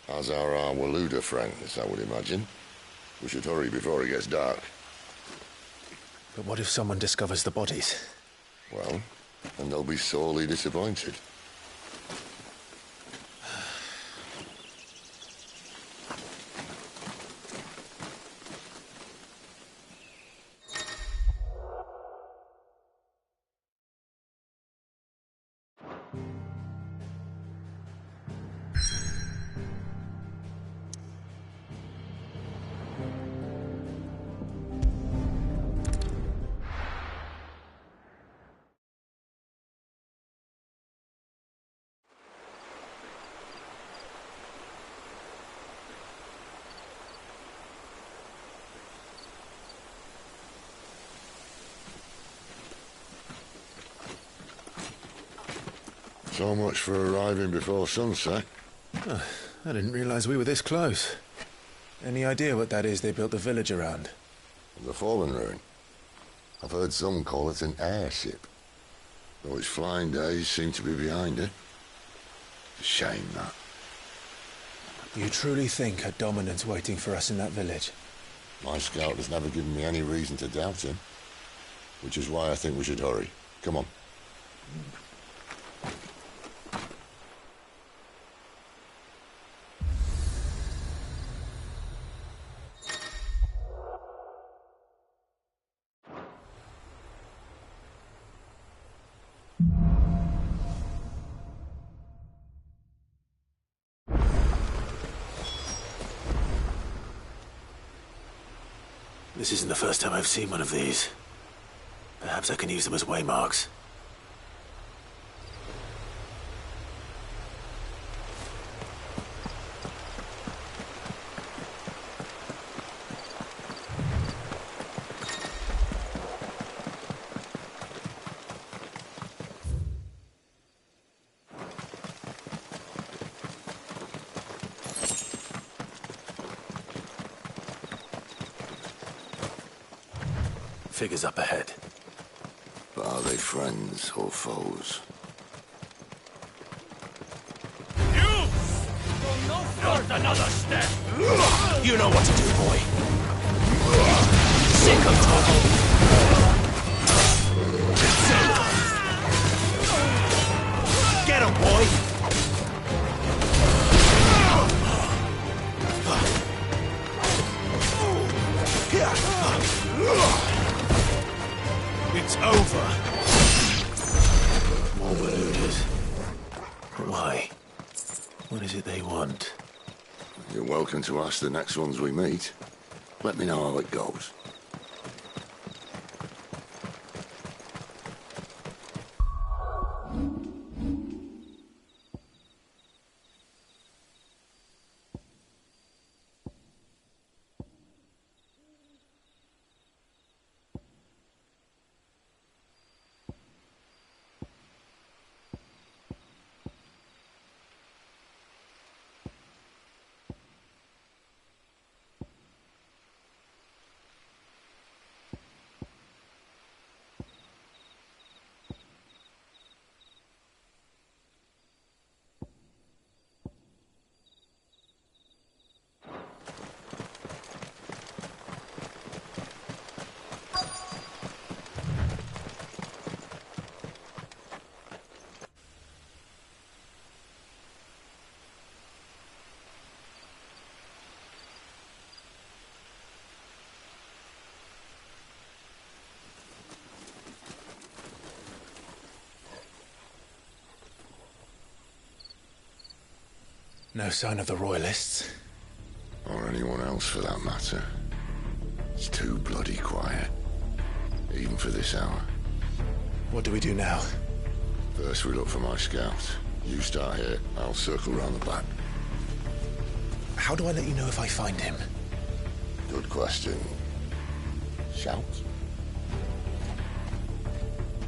As are our Waluda friends, I would imagine. We should hurry before it gets dark. But what if someone discovers the bodies? Well, then they'll be sorely disappointed. So much for arriving before sunset. Oh, I didn't realize we were this close. Any idea what that is they built the village around? The Fallen Ruin. I've heard some call it an airship. Though its flying days seem to be behind it. It's a shame, that. You truly think a dominant's waiting for us in that village? My scout has never given me any reason to doubt him. Which is why I think we should hurry. Come on. This isn't the first time I've seen one of these. Perhaps I can use them as waymarks. Figures up ahead. But are they friends or foes? Not another step! You know what to do, boy. Sick of trouble! Get him, boy! It's over. More Waludas. Why? What is it they want? You're welcome to ask the next ones we meet. Let me know how it goes. No sign of the Royalists. Or anyone else for that matter. It's too bloody quiet. Even for this hour. What do we do now? First we look for my scout. You start here, I'll circle round the back. How do I let you know if I find him? Good question. Shout?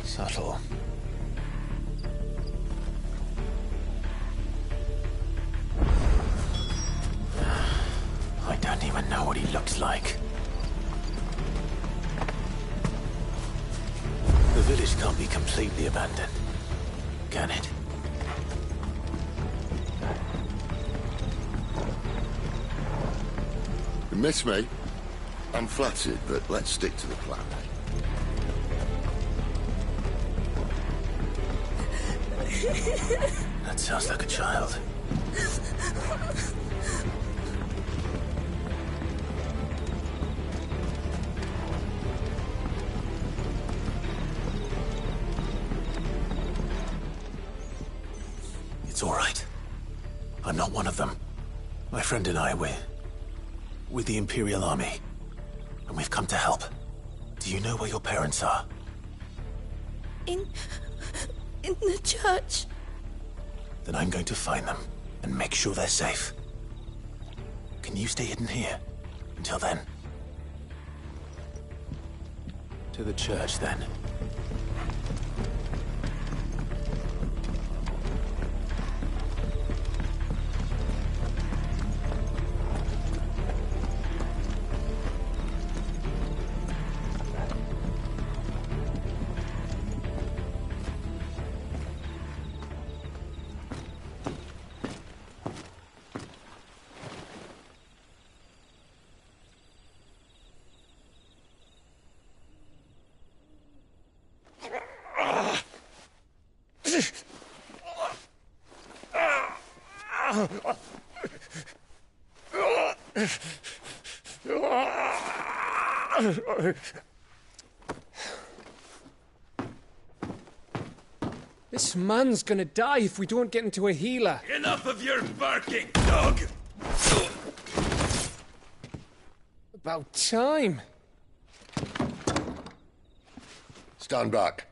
Subtle. I don't even know what he looks like. The village can't be completely abandoned, can it? You miss me? I'm flattered, but let's stick to the plan. That sounds like a child. It's all right. I'm not one of them. My friend and I, we're with the Imperial Army. And we've come to help. Do you know where your parents are? In the church. Then I'm going to find them and make sure they're safe. Can you stay hidden here until then? To the church, then. This man's gonna die if we don't get into a healer. Enough of your barking, dog! About time. Stand back.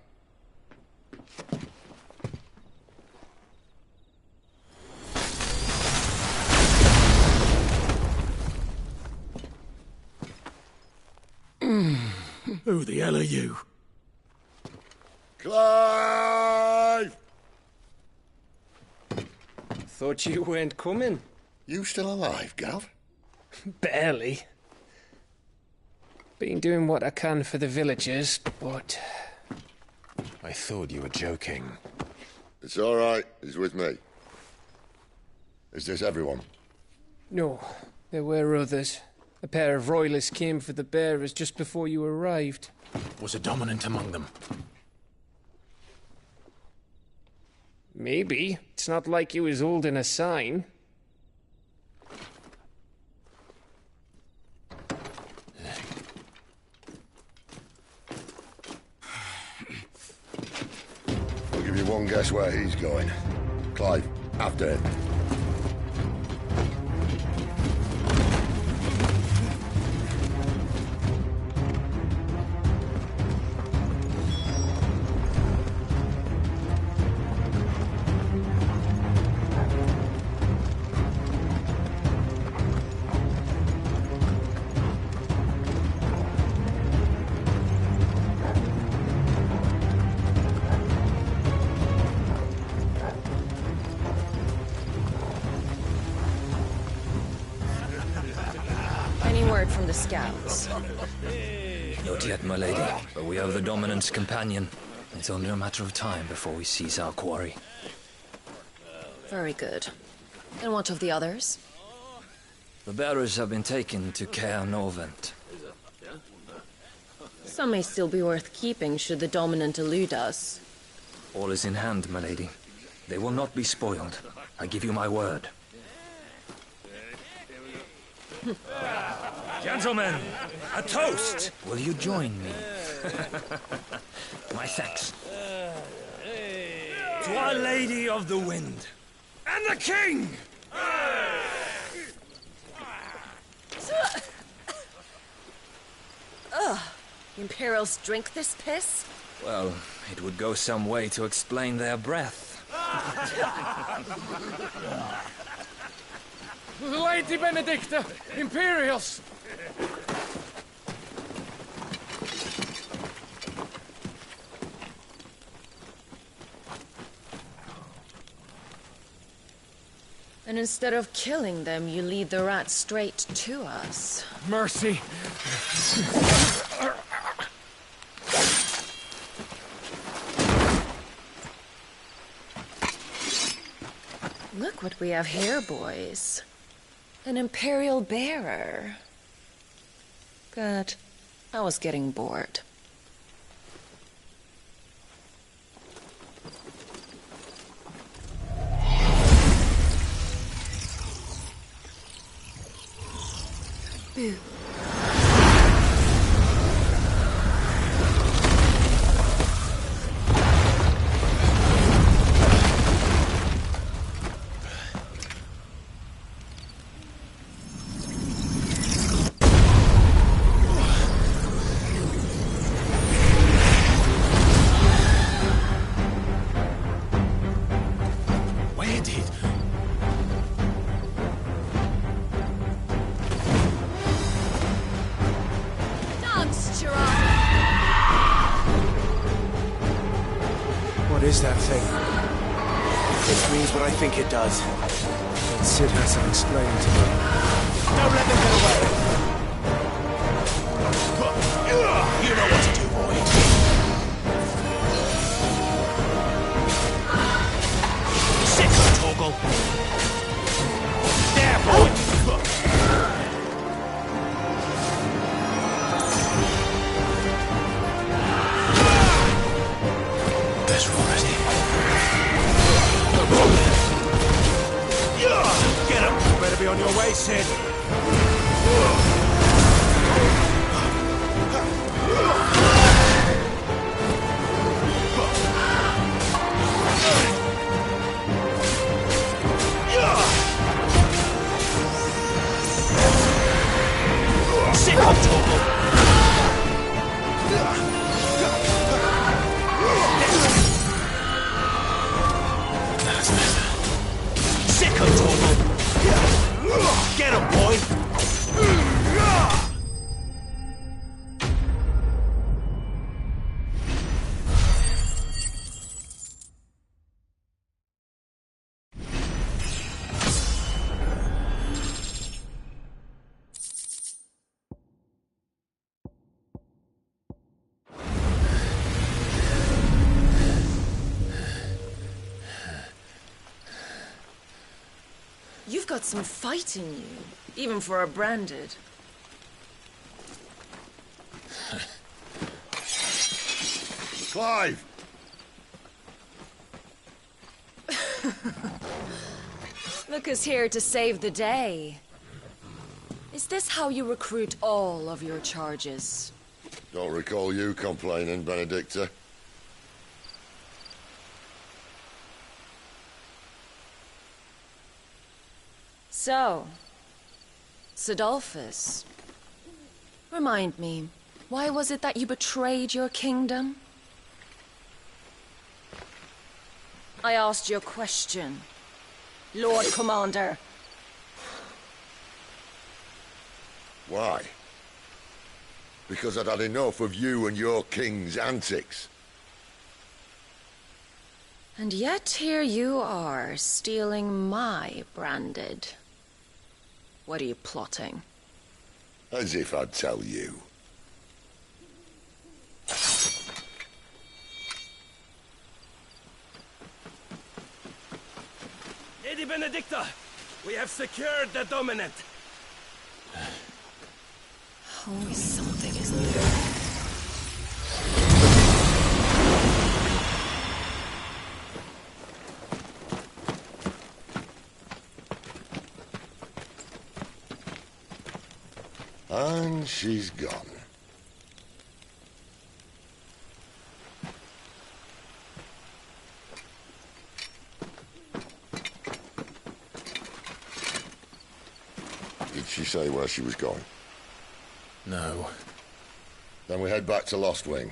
Who the hell are you? Clive! Thought you weren't coming. You still alive, Gav? Barely. Been doing what I can for the villagers, but... I thought you were joking. It's all right. He's with me. Is this everyone? No, there were others. A pair of royalists came for the bearers just before you arrived. Was a dominant among them? Maybe. It's not like he was holding a sign. I'll give you one guess where he's going. Clive, after him. From the scouts. Not yet, my lady, but we have the Dominant's companion. It's only a matter of time before we seize our quarry. Very good. And what of the others? The bearers have been taken to Caer Novent. Some may still be worth keeping should the Dominant elude us. All is in hand, my lady. They will not be spoiled. I give you my word. Gentlemen, a toast! Will you join me? My thanks. To Our Lady of the Wind. And the King! Ugh. Imperials drink this piss? Well, it would go some way to explain their breath. Lady Benedicta! Imperials! And instead of killing them, you lead the rats straight to us. Mercy! Look what we have here, boys. An Imperial bearer. Good. I was getting bored. Boo. Where did... What is that thing? It means what I think it does. And Sid has to explain to me. Don't let them get away! You know what to do, boy. Sicko, Torgal! There, boy! Get him! Better be on your way, Sid. Sicko, Torgal! That's better. Sicko, Torgal! Get him, boy! You've got some fight in you, even for a branded. Clive! Look who's here to save the day. Is this how you recruit all of your charges? Don't recall you complaining, Benedicta. So, Sidolphus, remind me, why was it that you betrayed your kingdom? I asked you a question, Lord Commander. Why? Because I'd had enough of you and your king's antics. And yet here you are, stealing my branded. What are you plotting? As if I'd tell you. Lady Benedicta, we have secured the dominant. Always something, isn't there? And she's gone. say where she was going? No. Then we head back to Lost Wing.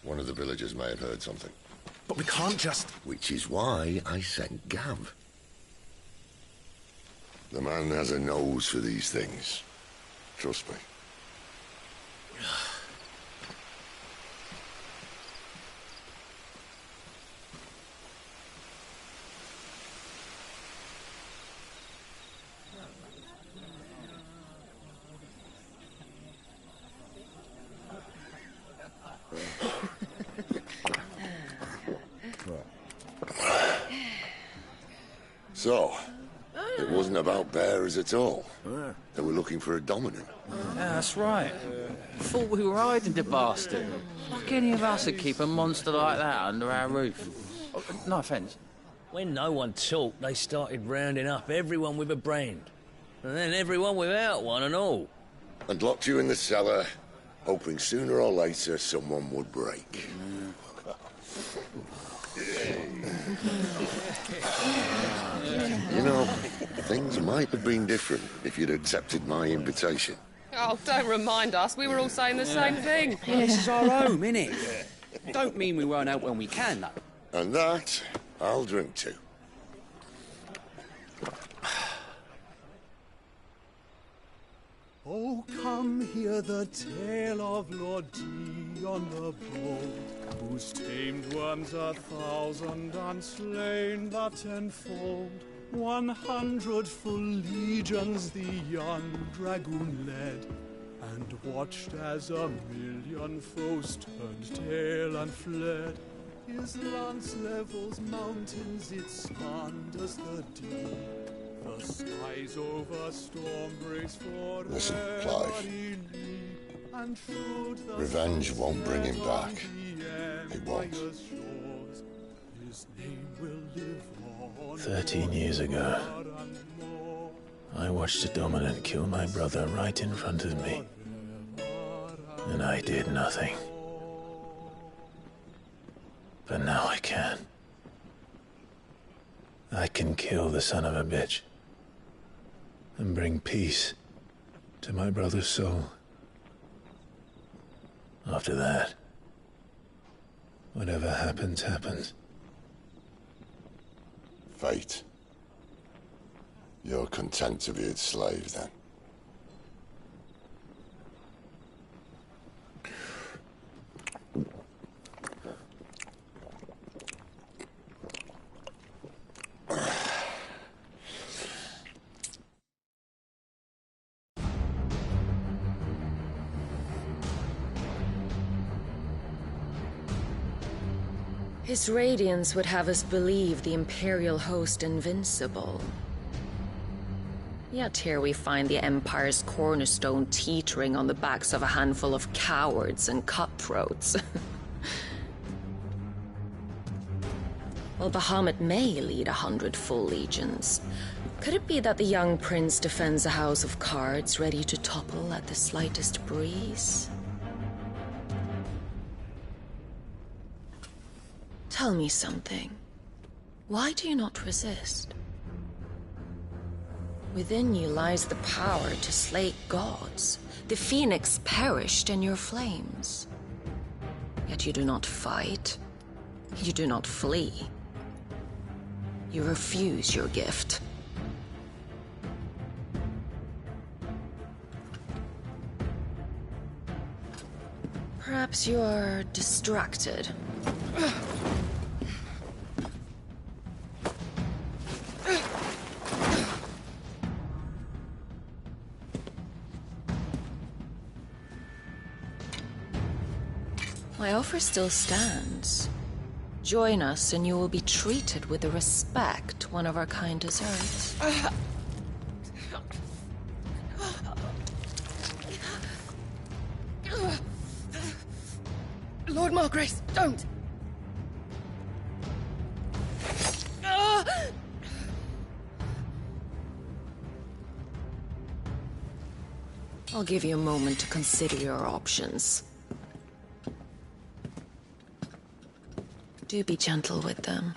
One of the villagers may have heard something. But we can't just... Which is why I sent Gav. The man has a nose for these things. Trust me. So, it wasn't about bearers at all. They were looking for a dominant. Yeah, that's right. Thought we were hiding the bastard. Like any of us would keep a monster like that under our roof. Oh, no offence. When no one talked, they started rounding up everyone with a brain. And then everyone without one and all. And locked you in the cellar, hoping sooner or later someone would break. You know, things might have been different if you'd accepted my invitation. Oh, don't remind us. We were all saying the same thing. Well, this is our home, innit? Don't mean we won't out when we can, though. And that, I'll drink to. Oh, come hear the tale of Lord Dion the Bold, whose tamed worms 1,000 and slain the tenfold. 100 full legions the young dragoon led, and watched as 1,000,000 foes turned tail and fled. His lance levels mountains, it spanned as the deep. The skies over storm breaks for Listen, Clive. Revenge won't bring him back. It won't. 13 years ago, I watched a dominant kill my brother right in front of me. And I did nothing. But now I can. I can kill the son of a bitch. And bring peace to my brother's soul. After that, whatever happens, happens. Fate. You're content to be its slave, then? His radiance would have us believe the Imperial host invincible. Yet here we find the Empire's cornerstone teetering on the backs of a handful of cowards and cutthroats. While Bahamut may lead 100 full legions, could it be that the young prince defends a house of cards ready to topple at the slightest breeze? Tell me something. Why do you not resist? Within you lies the power to slay gods. The phoenix perished in your flames. Yet you do not fight. You do not flee. You refuse your gift. Perhaps you are distracted. My offer still stands. Join us and you will be treated with the respect one of our kind deserves. Lord Margrace, don't! I'll give you a moment to consider your options. Do be gentle with them.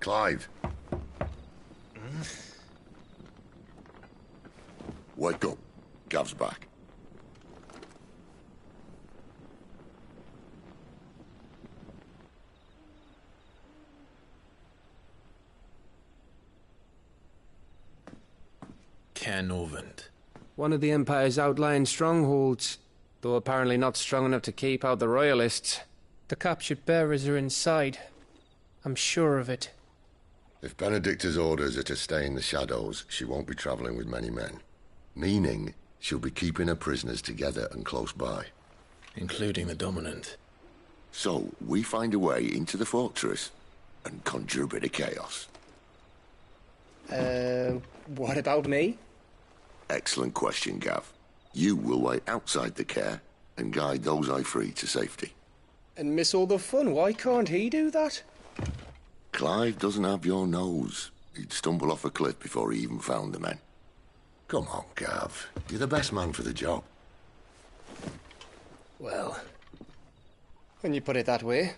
Clive. Wake up. Gav's back. Caer Norvent. One of the Empire's outlying strongholds, though apparently not strong enough to keep out the Royalists. The captured bearers are inside. I'm sure of it. If Benedicta's orders are to stay in the shadows, she won't be travelling with many men. Meaning, she'll be keeping her prisoners together and close by. Including the Dominant. So, we find a way into the fortress and conjure a bit of chaos. What about me? Excellent question, Gav. You will wait outside the Caer and guide those I free to safety. And miss all the fun. Why can't he do that? Clive doesn't have your nose. He'd stumble off a cliff before he even found the men. Come on, Gav. You're the best man for the job. Well, when you put it that way.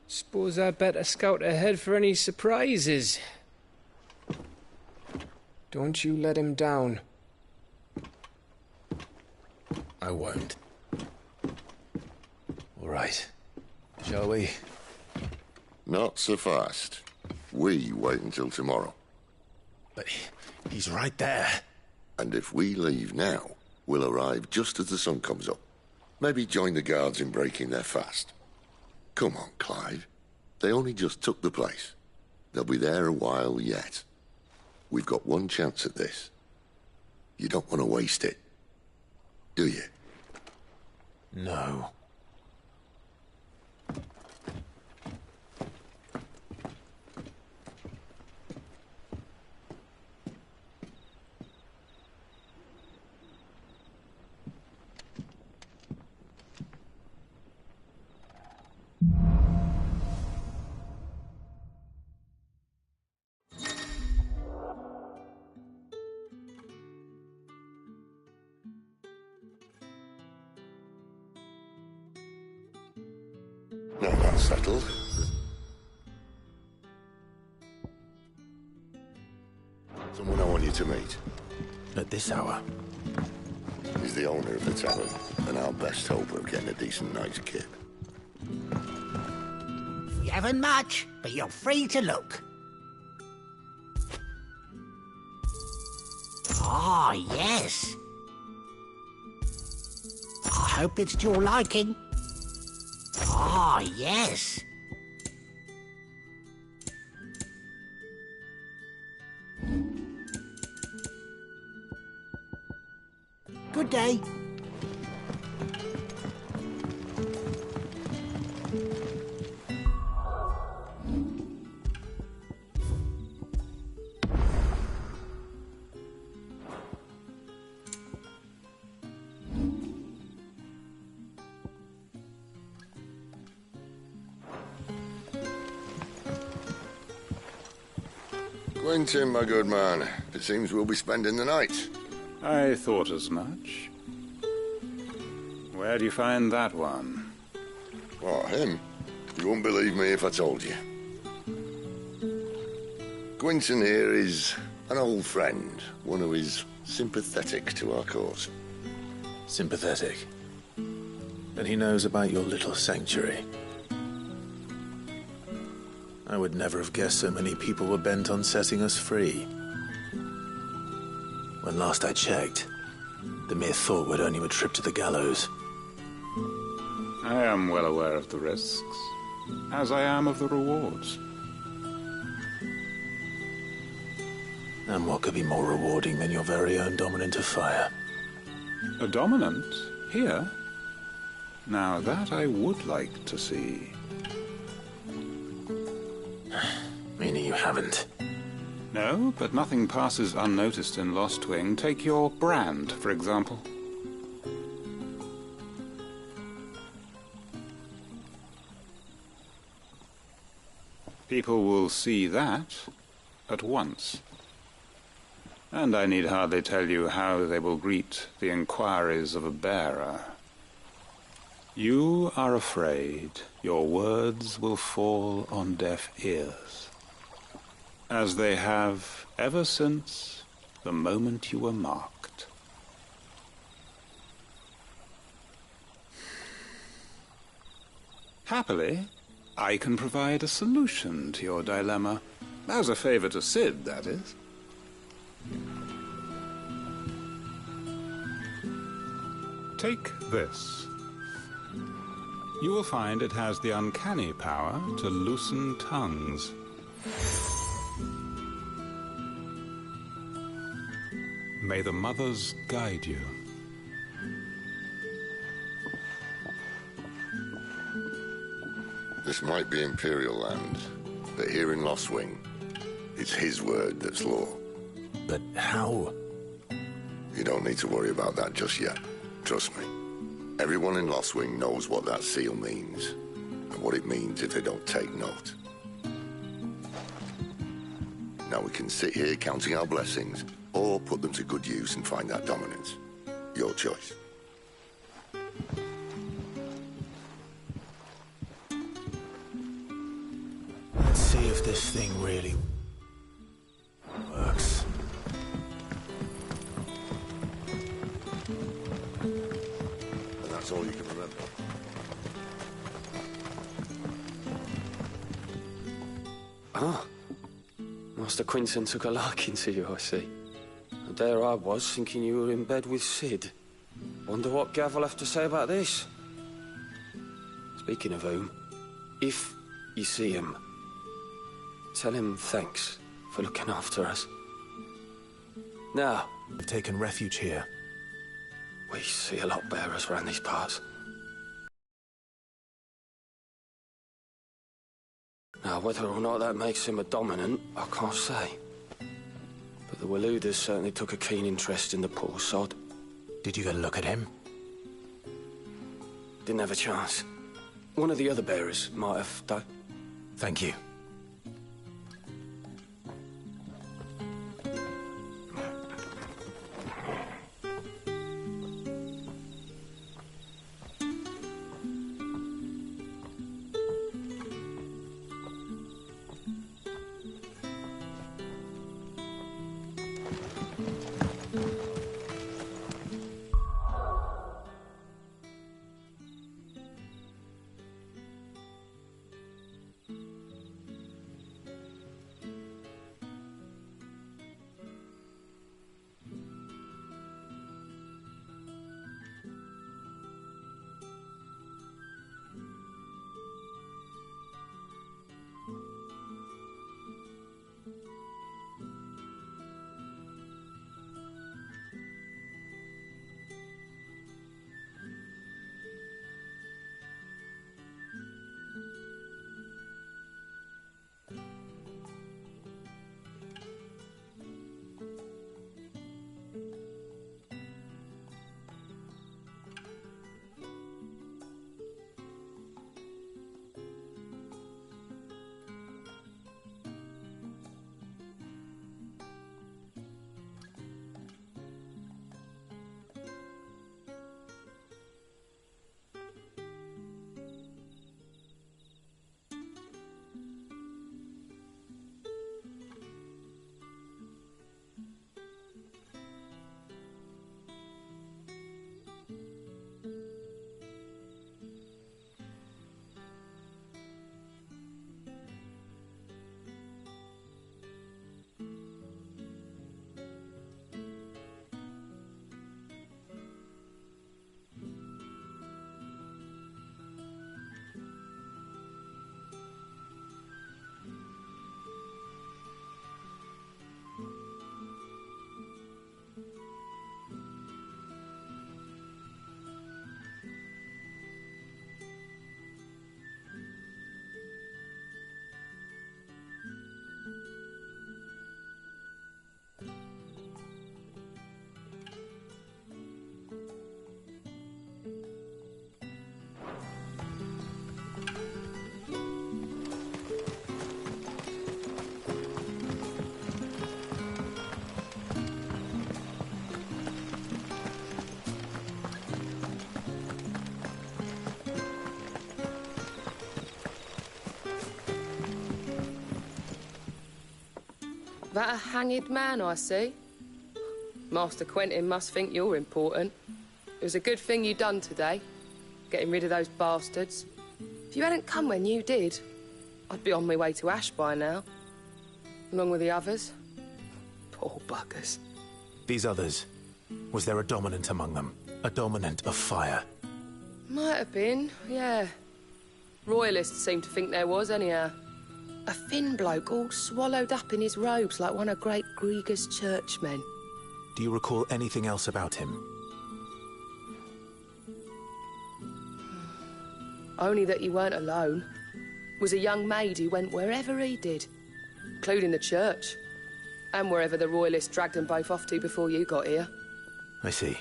Suppose I'd better scout ahead for any surprises. Don't you let him down. I won't. All right. Shall we? Not so fast. We wait until tomorrow. But he's right there. And if we leave now, we'll arrive just as the sun comes up. Maybe join the guards in breaking their fast. Come on, Clive. They only just took the place. They'll be there a while yet. We've got one chance at this. You don't want to waste it, do you? No. Now that's settled. Someone I want you to meet. At this hour? He's the owner of the tavern, and our best hope of getting a decent night's kip. You haven't much, but you're free to look. Ah, yes. I hope it's to your liking. Ah, yes. Good day. Quentin, my good man. It seems we'll be spending the night. I thought as much. Where do you find that one? What, him? You wouldn't believe me if I told you. Quentin here is an old friend, one who is sympathetic to our cause. Sympathetic? Then he knows about your little sanctuary. I would never have guessed so many people were bent on setting us free. When last I checked, the mere thought would earn you a trip to the gallows. I am well aware of the risks, as I am of the rewards. And what could be more rewarding than your very own Dominant of Fire? A Dominant? Here? Now that I would like to see. Meaning you haven't? No, but nothing passes unnoticed in Lostwing. Take your brand, for example. People will see that at once. And I need hardly tell you how they will greet the inquiries of a bearer. You are afraid your words will fall on deaf ears, as they have ever since the moment you were marked. Happily, I can provide a solution to your dilemma. As a favor to Cid, that is. Take this. You will find it has the uncanny power to loosen tongues. May the mothers guide you. This might be Imperial land, but here in Lostwing, it's his word that's law. But how? You don't need to worry about that just yet. Trust me. Everyone in Lostwing knows what that seal means, and what it means if they don't take note. Now we can sit here counting our blessings, or put them to good use and find that dominance. Your choice. Let's see if this thing really works. And that's all you can remember. Ah. Master Quinton took a liking to you, I see. And there I was, thinking you were in bed with Cid. Wonder what Gav will have to say about this. Speaking of whom, if you see him, tell him thanks for looking after us. Now, We've taken refuge here. we see a lot bearers around these parts. Now, whether or not that makes him a dominant, I can't say. But the Waluders certainly took a keen interest in the poor sod. Did you get a look at him? Didn't have a chance. One of the other bearers might have done. Thank you. That a hanged man, I see. Master Quentin must think you're important. It was a good thing you done today, getting rid of those bastards. If you hadn't come when you did, I'd be on my way to Ash by now, along with the others. Poor buggers. These others, was there a dominant among them? A dominant of fire? Might have been, yeah. Royalists seem to think there was, anyhow. A thin bloke all swallowed up in his robes like one of Great Gregor's churchmen. Do you recall anything else about him? Only that he weren't alone. Was a young maid who went wherever he did, including the church, and wherever the Royalists dragged them both off to before you got here. I see.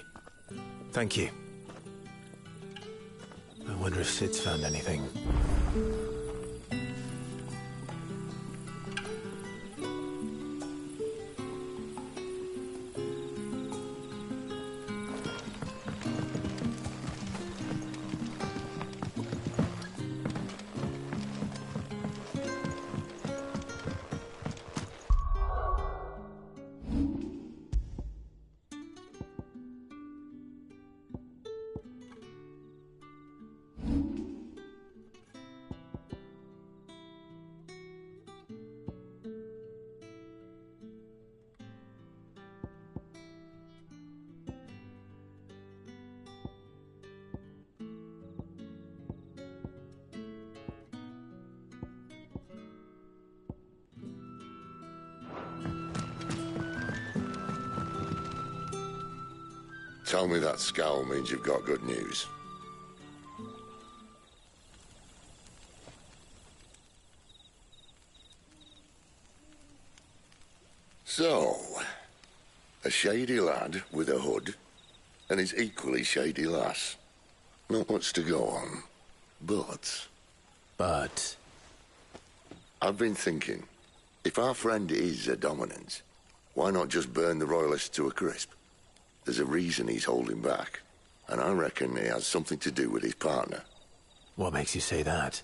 Thank you. I wonder if Sid's found anything. Tell me that scowl means you've got good news. So, a shady lad with a hood, and his equally shady lass. Not much to go on, but... I've been thinking, if our friend is a dominant, why not just burn the Royalists to a crisp? There's a reason he's holding back, and I reckon he has something to do with his partner. What makes you say that?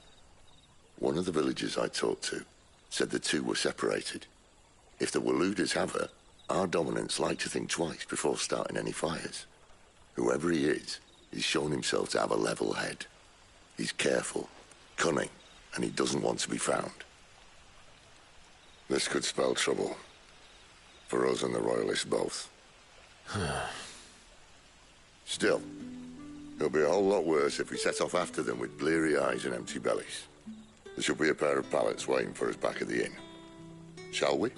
One of the villagers I talked to said the two were separated. If the Waluders have her, our dominants like to think twice before starting any fires. Whoever he is, he's shown himself to have a level head. He's careful, cunning, and he doesn't want to be found. This could spell trouble. For us and the Royalists both. Still, it'll be a whole lot worse if we set off after them with bleary eyes and empty bellies. There should be a pair of pallets waiting for us back at the inn. Shall we?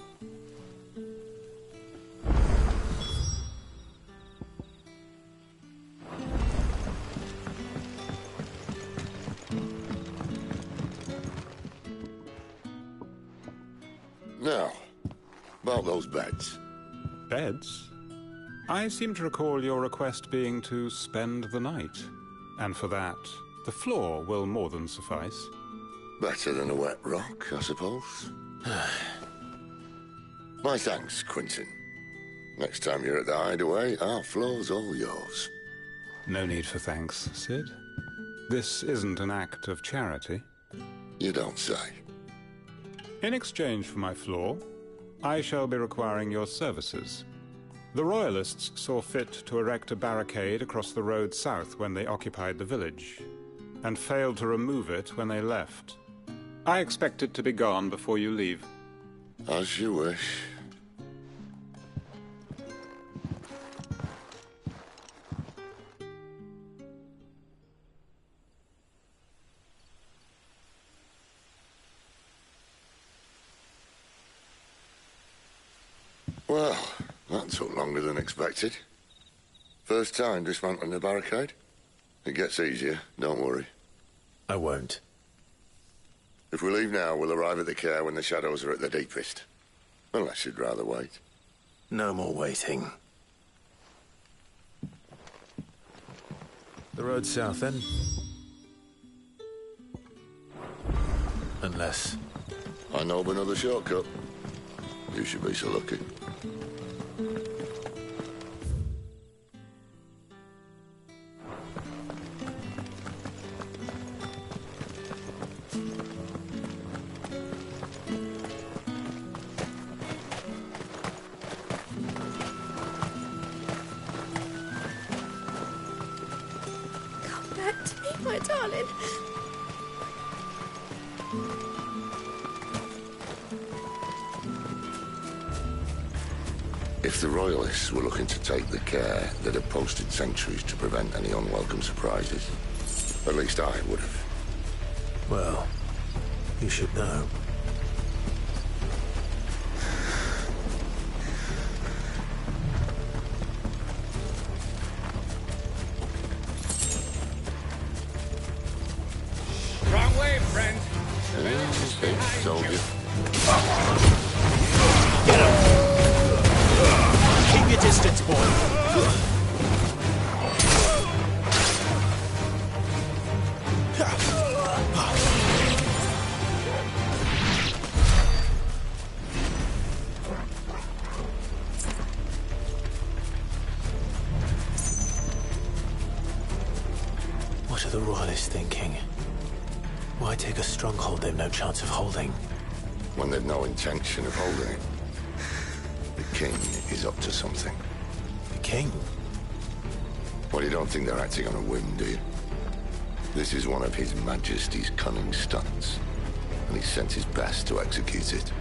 Now, about those beds. Beds? I seem to recall your request being to spend the night. And for that, the floor will more than suffice. Better than a wet rock, I suppose. My thanks, Quentin. Next time you're at the Hideaway, our floor's all yours. No need for thanks, Sid. This isn't an act of charity. You don't say. In exchange for my floor, I shall be requiring your services. The Royalists saw fit to erect a barricade across the road south when they occupied the village, and failed to remove it when they left. I expect it to be gone before you leave. As you wish. Well, that took longer than expected. First time dismantling a barricade? It gets easier, don't worry. I won't. If we leave now, we'll arrive at the Care when the shadows are at their deepest. Unless you'd rather wait. No more waiting. The road south, then? Unless... I know of another shortcut. You should be so lucky. My darling. If the Royalists were looking to take the care, they'd have posted sentries to prevent any unwelcome surprises. At least I would have. Well, you should know. Wrong way, friend. Soldier. Get him! Keep your distance, boy. What are the Royalists thinking? Why take a stronghold they've no chance of holding? When they've no intention of holding it. The king is up to something. The king? Well, you don't think they're acting on a whim, do you? This is one of His Majesty's cunning stunts, and he sent his best to execute it.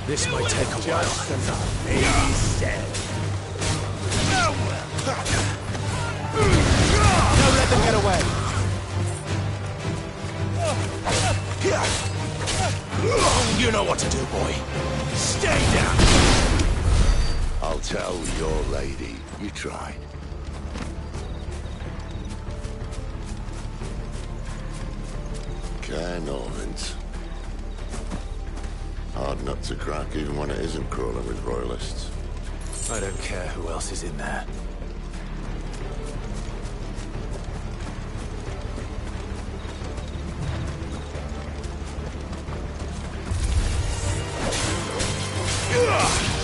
This might take a while. Just as our lady said. Don't let them get away. You know what to do, boy. Stay down. I'll tell your lady you tried. Care Norvins. Hard nut to crack, even when it isn't crawling with Royalists. I don't care who else is in there.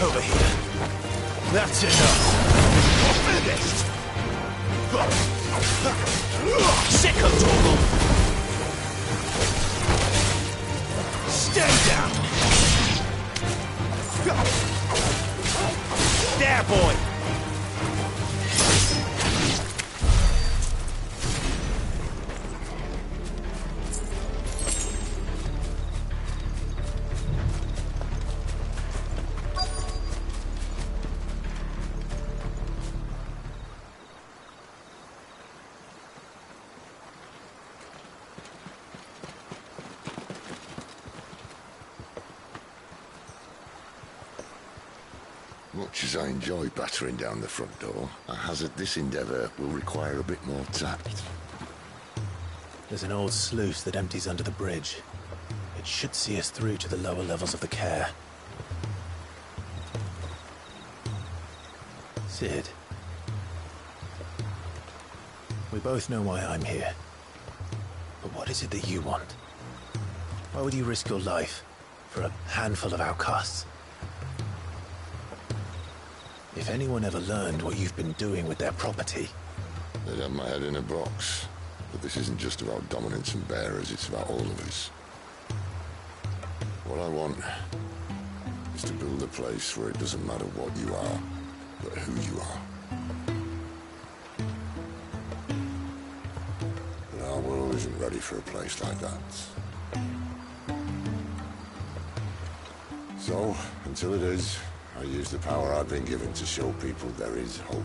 Over here. That's enough. Finished. Sicko Torgal. Stay down. There, boy. Much as I enjoy battering down the front door, I hazard this endeavour will require a bit more tact. There's an old sluice that empties under the bridge. It should see us through to the lower levels of the care. Cid. We both know why I'm here. But what is it that you want? Why would you risk your life for a handful of outcasts? If anyone ever learned what you've been doing with their property... They'd have my head in a box. But this isn't just about dominance and bearers, it's about all of us. What I want is to build a place where it doesn't matter what you are, but who you are. But our world isn't ready for a place like that. So, until it is, I use the power I've been given to show people there is hope.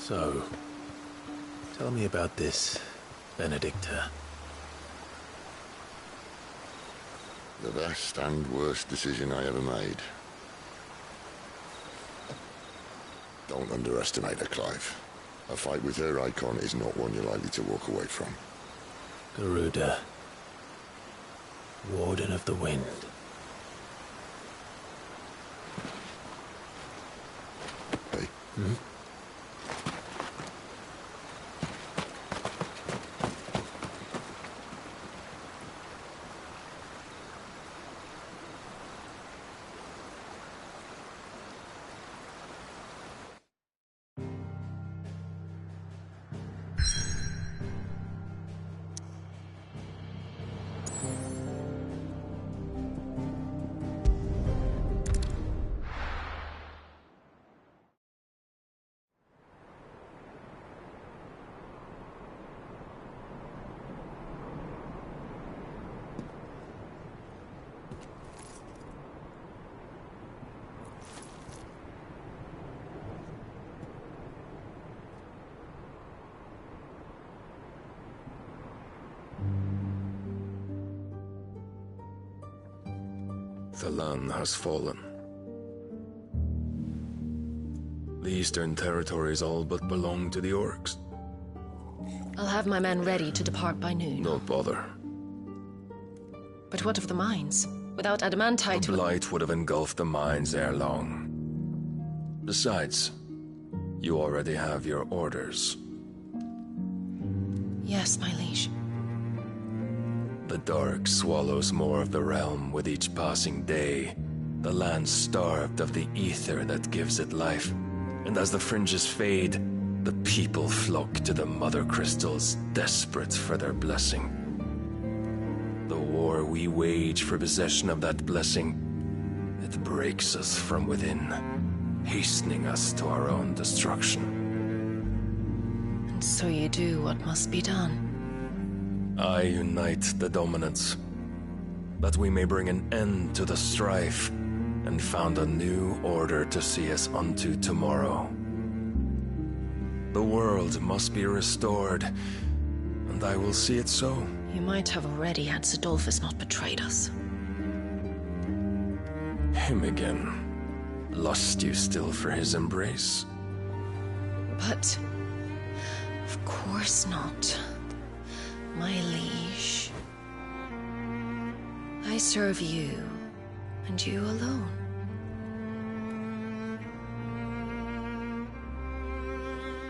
So, tell me about this Benedicta. The best and worst decision I ever made. Don't underestimate her, Clive. A fight with her icon is not one you're likely to walk away from. Garuda. Warden of the Wind. Hey. Hmm? The Lan has fallen. The Eastern Territories all but belong to the Orcs. I'll have my men ready to depart by noon. Don't bother. But what of the mines? Without adamantite... The Blight would have engulfed the mines ere long. Besides, you already have your orders. Yes, my liege. The dark swallows more of the realm with each passing day. The land starved of the ether that gives it life. And as the fringes fade, the people flock to the mother crystals, desperate for their blessing. The war we wage for possession of that blessing, it breaks us from within, hastening us to our own destruction. And so you do what must be done. I unite the dominants, that we may bring an end to the strife, and found a new order to see us unto tomorrow. The world must be restored, and I will see it so. You might have already had Zidolphus not betrayed us. Him again. Lust you still for his embrace? But... of course not. My liege. I serve you, and you alone.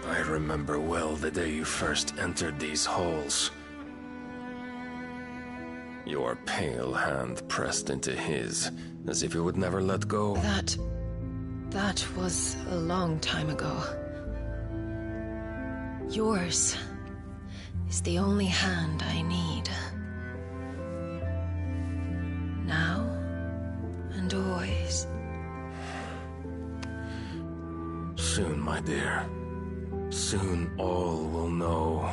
I remember well the day you first entered these halls. Your pale hand pressed into his, as if you would never let go. That was a long time ago. Yours is the only hand I need. Now and always. Soon, my dear. Soon all will know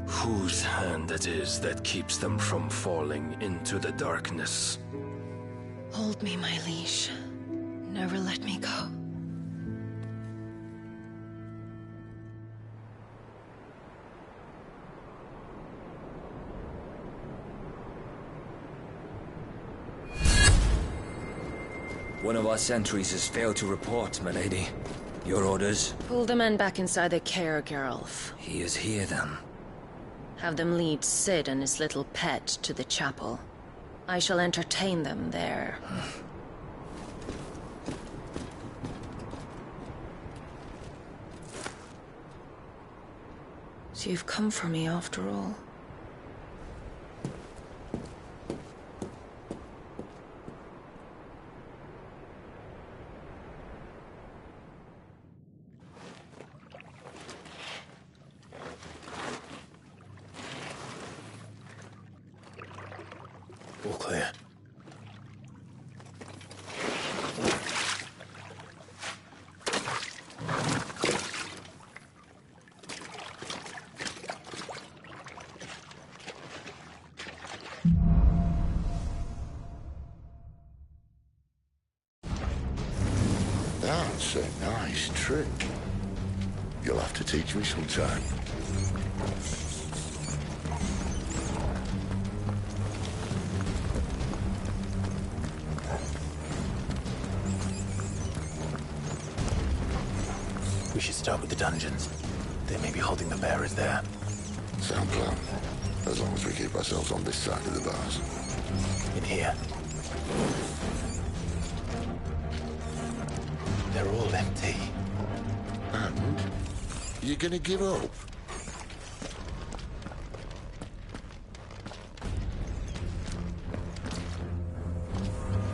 whose hand it is that keeps them from falling into the darkness. Hold me, my liege. Never let me go. One of our sentries has failed to report, milady. Your orders? Pull the men back inside their care, Geralf. He is here, then. Have them lead Cid and his little pet to the chapel. I shall entertain them there. So you've come for me after all. All clear. That's a nice trick. You'll have to teach me sometime. We should start with the dungeons. They may be holding the bearers there. Sound plan. As long as we keep ourselves on this side of the bars. In here. They're all empty. And? You gonna give up?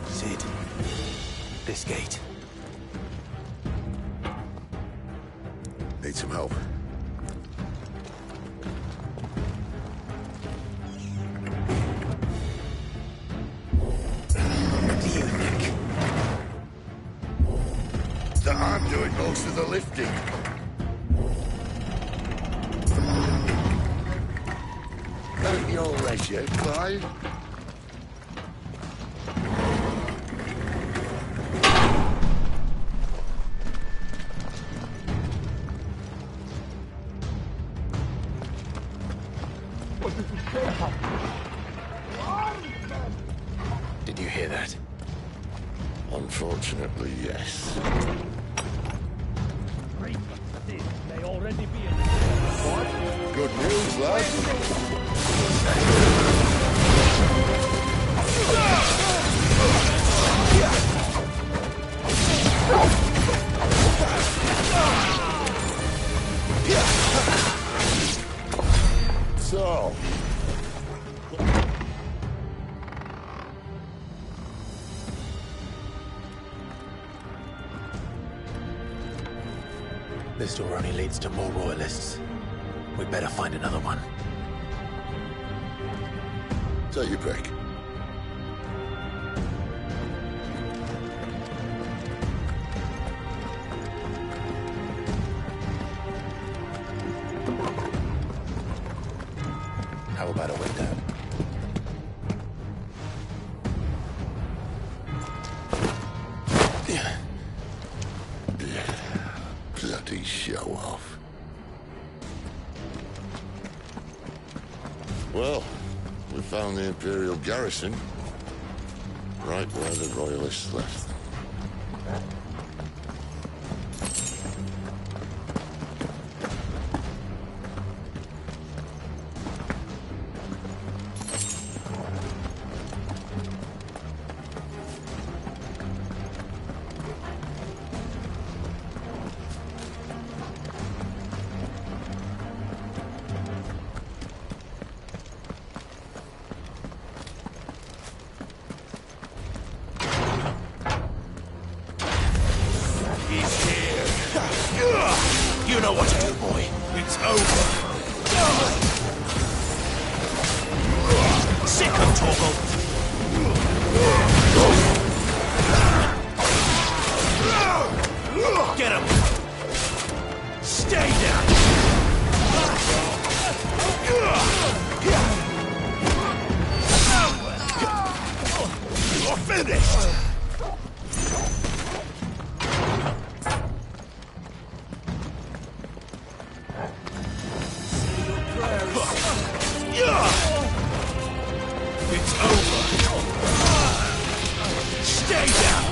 Sid. This gate. Need some help. What do you think? That I'm doing most of the lifting. Ain't your race yet, Clive? Did you hear that? Unfortunately, yes. May already be in. What? Good news, lads. So. This door only leads to more royalists. We better find another one. Take your pick. How about a window? Bloody show off. Well, we found the Imperial garrison. Right where the Royalists left them. You know what to do, boy. It's over. Sick of Torgal. Get him. Stay down. You're finished. It's over. Stay down.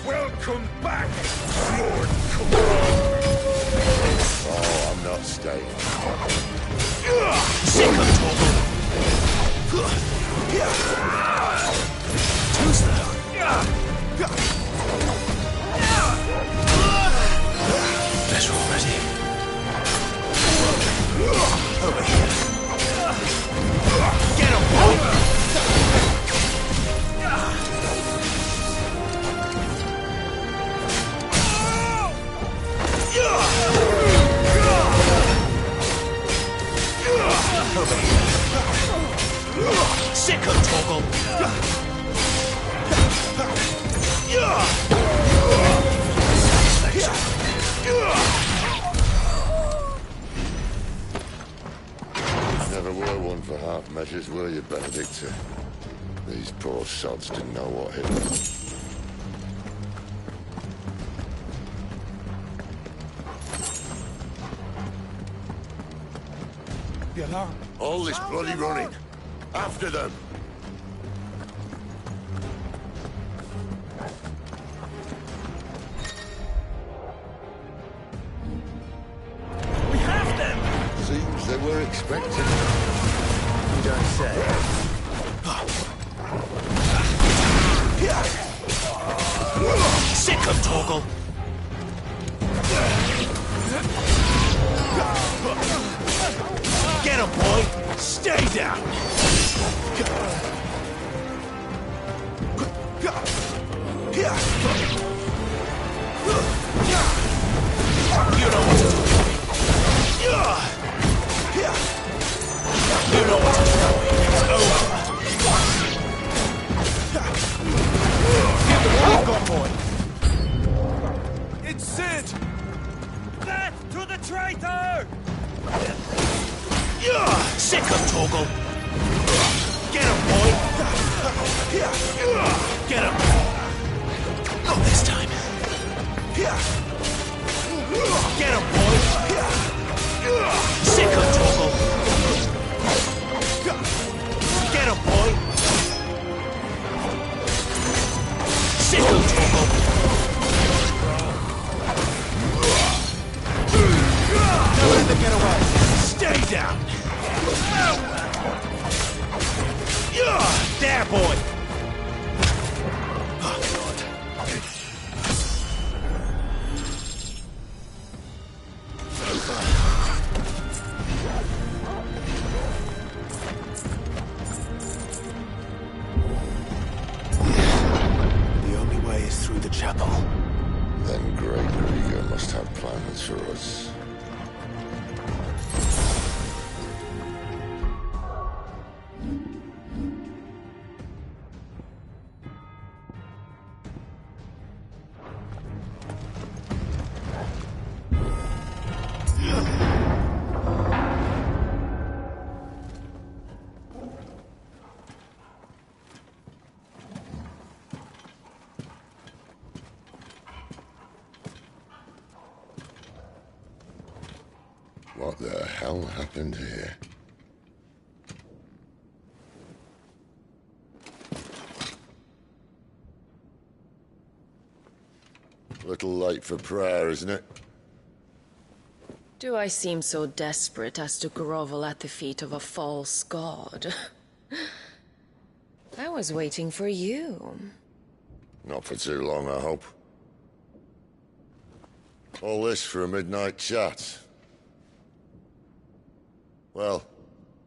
Welcome back, Lord Command. Oh, I'm not staying. Sick of Torgal. Who's that? Better already. Over here. Get him, boy! Over here. Sick of Torgal. Satisfaction. to wear one for half measures, were you, Benedicta? These poor sods didn't know what hit them. All this bloody running. After them! We have them! Seems they were expecting. You don't say. Sick of Torgal! Get him, boy! Stay down! You know what to do. You know what to do. It's over. Give them all gone, boy. It's Sid! Death to the traitor! Sick of Torgal! Get him, boy! Get him! Not this time! Get him, boy! Sick of Torgal! Get him, boy! Sick of Torgal! Don't let them get away! Stay down! There, boy! Oh, God. The only way is through the chapel. Then Grey Krieger must have plans for us. What the hell happened here? Little late for prayer, isn't it? Do I seem so desperate as to grovel at the feet of a false god? I was waiting for you. Not for too long, I hope. All this for a midnight chat. Well,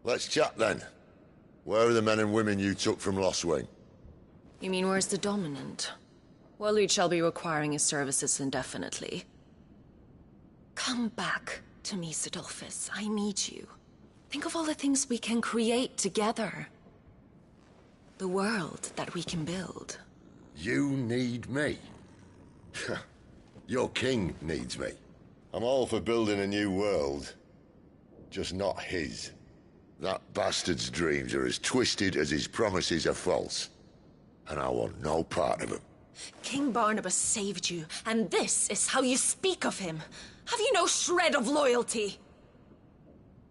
let's chat then. Where are the men and women you took from Lostwing? You mean where's the Dominant? Waleed shall be requiring his services indefinitely. Come back to me, Sidolphus. I need you. Think of all the things we can create together. The world that we can build. You need me? Your king needs me. I'm all for building a new world. Just not his. That bastard's dreams are as twisted as his promises are false. And I want no part of them. King Barnabas saved you, and this is how you speak of him. Have you no shred of loyalty?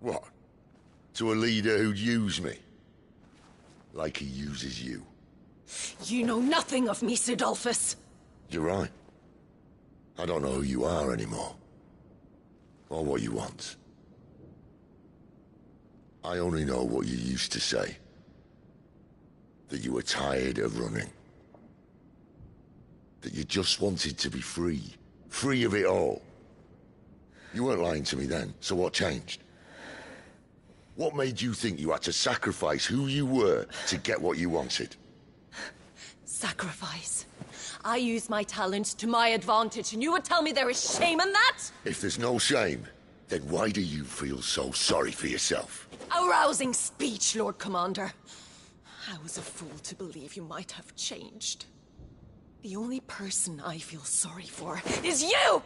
What? To a leader who'd use me? Like he uses you? You know nothing of me, Sidolphus. You're right. I don't know who you are anymore. Or what you want. I only know what you used to say. That you were tired of running. That you just wanted to be free. Free of it all. You weren't lying to me then, so what changed? What made you think you had to sacrifice who you were to get what you wanted? Sacrifice. I use my talents to my advantage, and you would tell me there is shame in that? If there's no shame, then why do you feel so sorry for yourself? A rousing speech, Lord Commander. I was a fool to believe you might have changed. The only person I feel sorry for is you!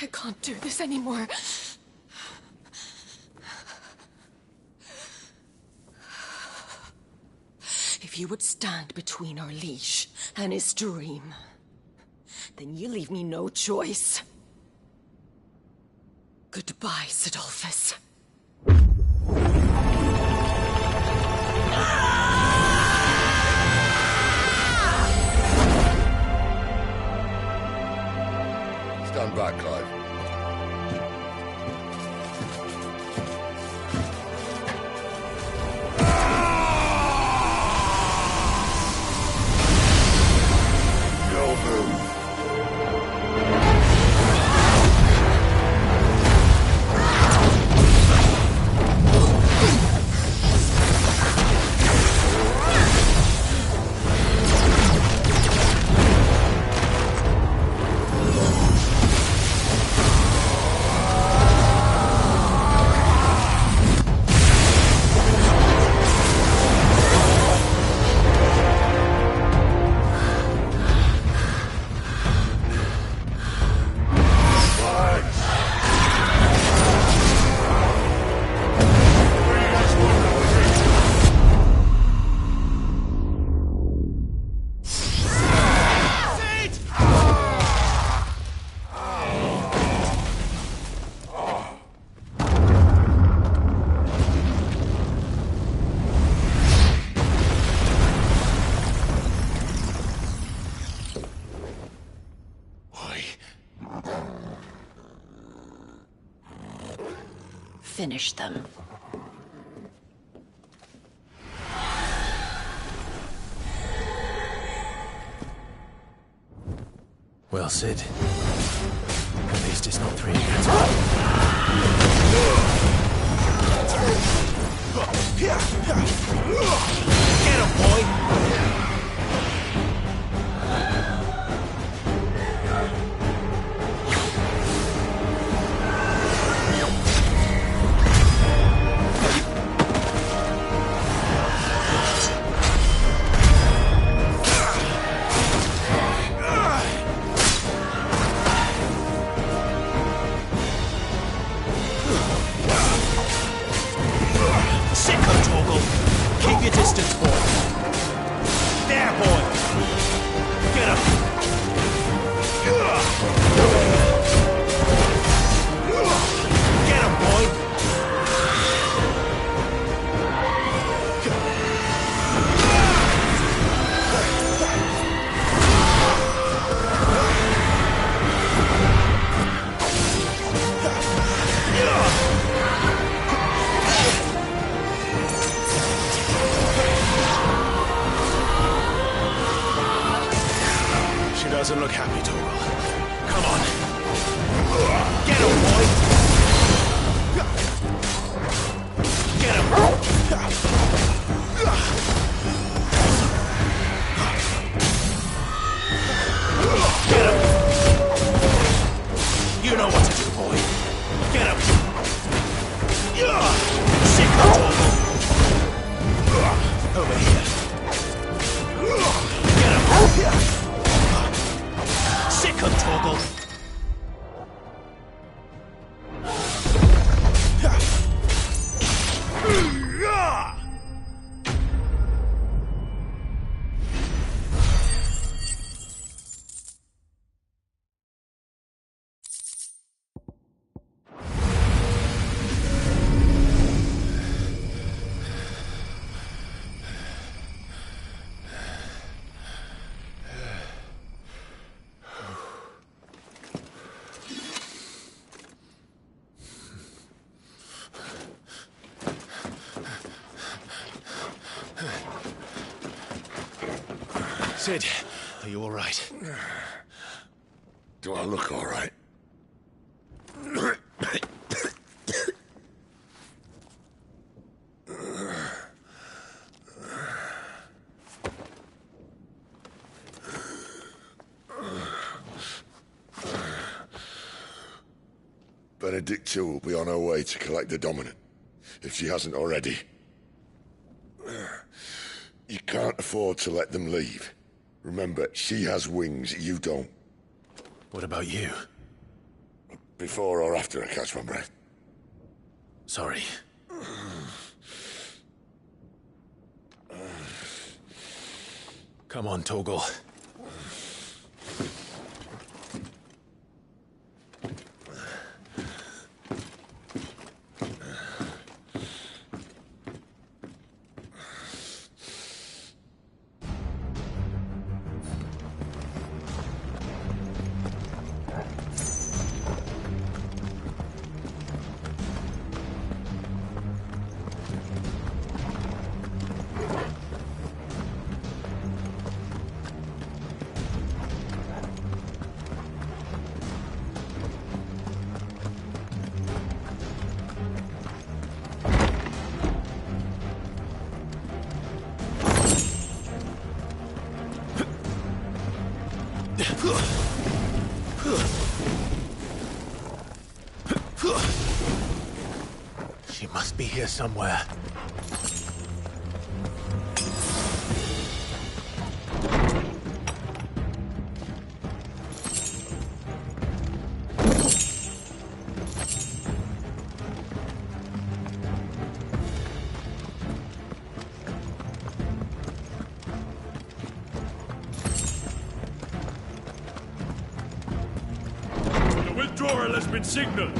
I can't do this anymore. If you would stand between our leash and his dream, then you leave me no choice. Goodbye, Sidolphus. Stand back, Clive. No move. Finish them. Well, Sid. At least it's not 3 against 1. Get him, boy! Doesn't look happy, Torgal. Come on. Get him, boy! Get him! Get him! You know what to do, boy. Get him! Sick of Torgal! Over here. Get him! Sick of Torgal! Sid, are you all right? Do I look all right? Benedicta will be on her way to collect the Dominant, if she hasn't already. You can't afford to let them leave. Remember, she has wings, you don't. What about you? Before or after I catch my breath? Sorry. Come on, Torgal. She must be here somewhere. The withdrawal has been signaled.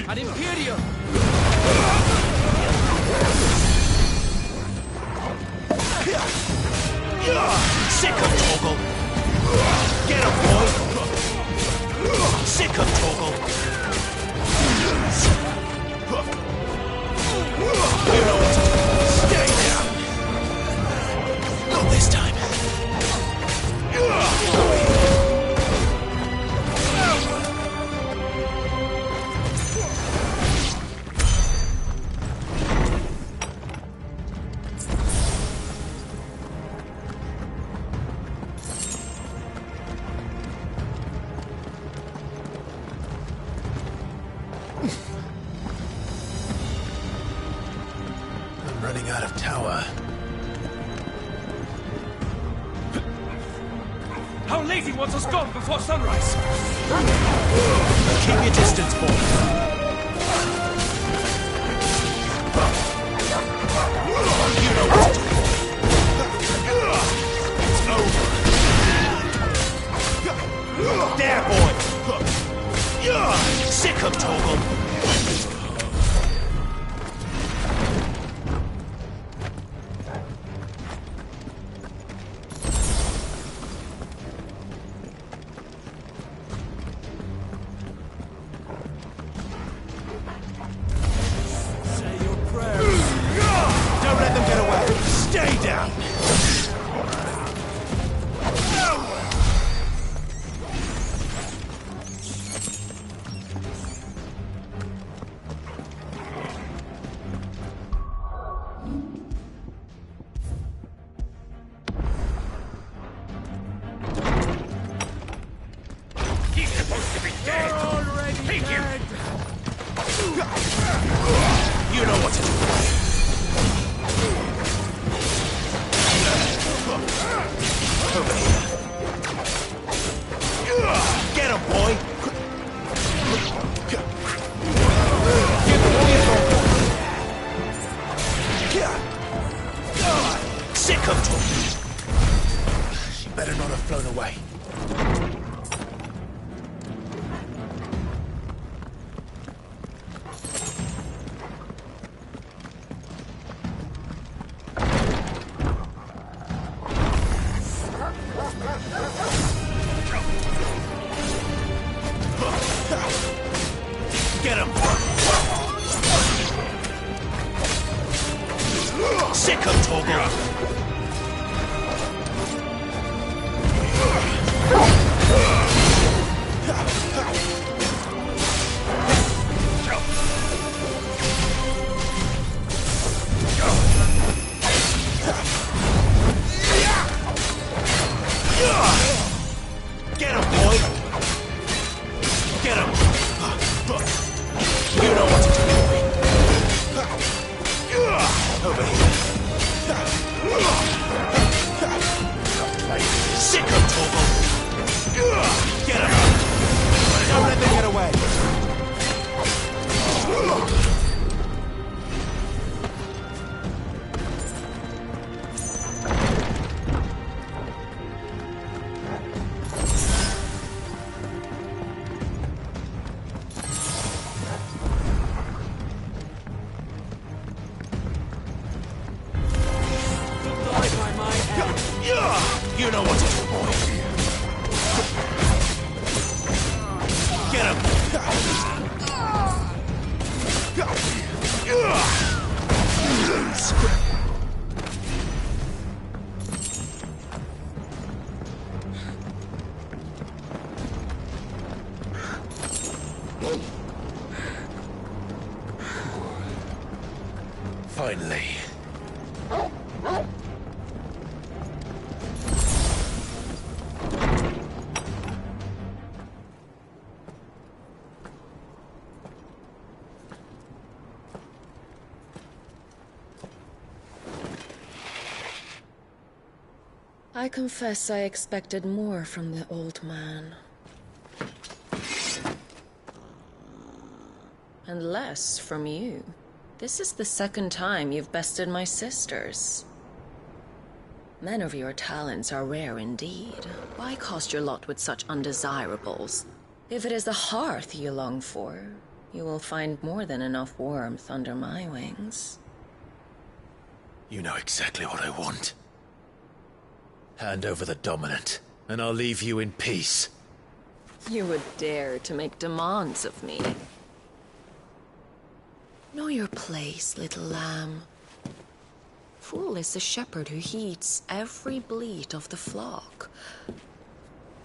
Ad Imperium! Sick of Torgal! Get him, boy! Sick of Torgal! You know what to do. Stay down! Not this time. I'm running out of tower. Our lady wants us gone before sunrise. Keep your distance, boy. You know what to do. It's over. There, boy. Sick of Torgal. Don't let them get away. Stay down. He's supposed to be dead. Take him. You know what to do. Over here. Get him, boy! Sick of Torgal. She better not have flown away. Get him! Sick of Torgal! Get him, boy! Get him! You know what to do. Over here. Sick of Torgal! Get him! Don't let them get away! Finally. I confess I expected more from the old man. And less from you. This is the second time you've bested my sisters. Men of your talents are rare indeed. Why cast your lot with such undesirables? If it is the hearth you long for, you will find more than enough warmth under my wings. You know exactly what I want. Hand over the dominant, and I'll leave you in peace. You would dare to make demands of me. Know your place, little lamb. Fool is the shepherd who heeds every bleat of the flock.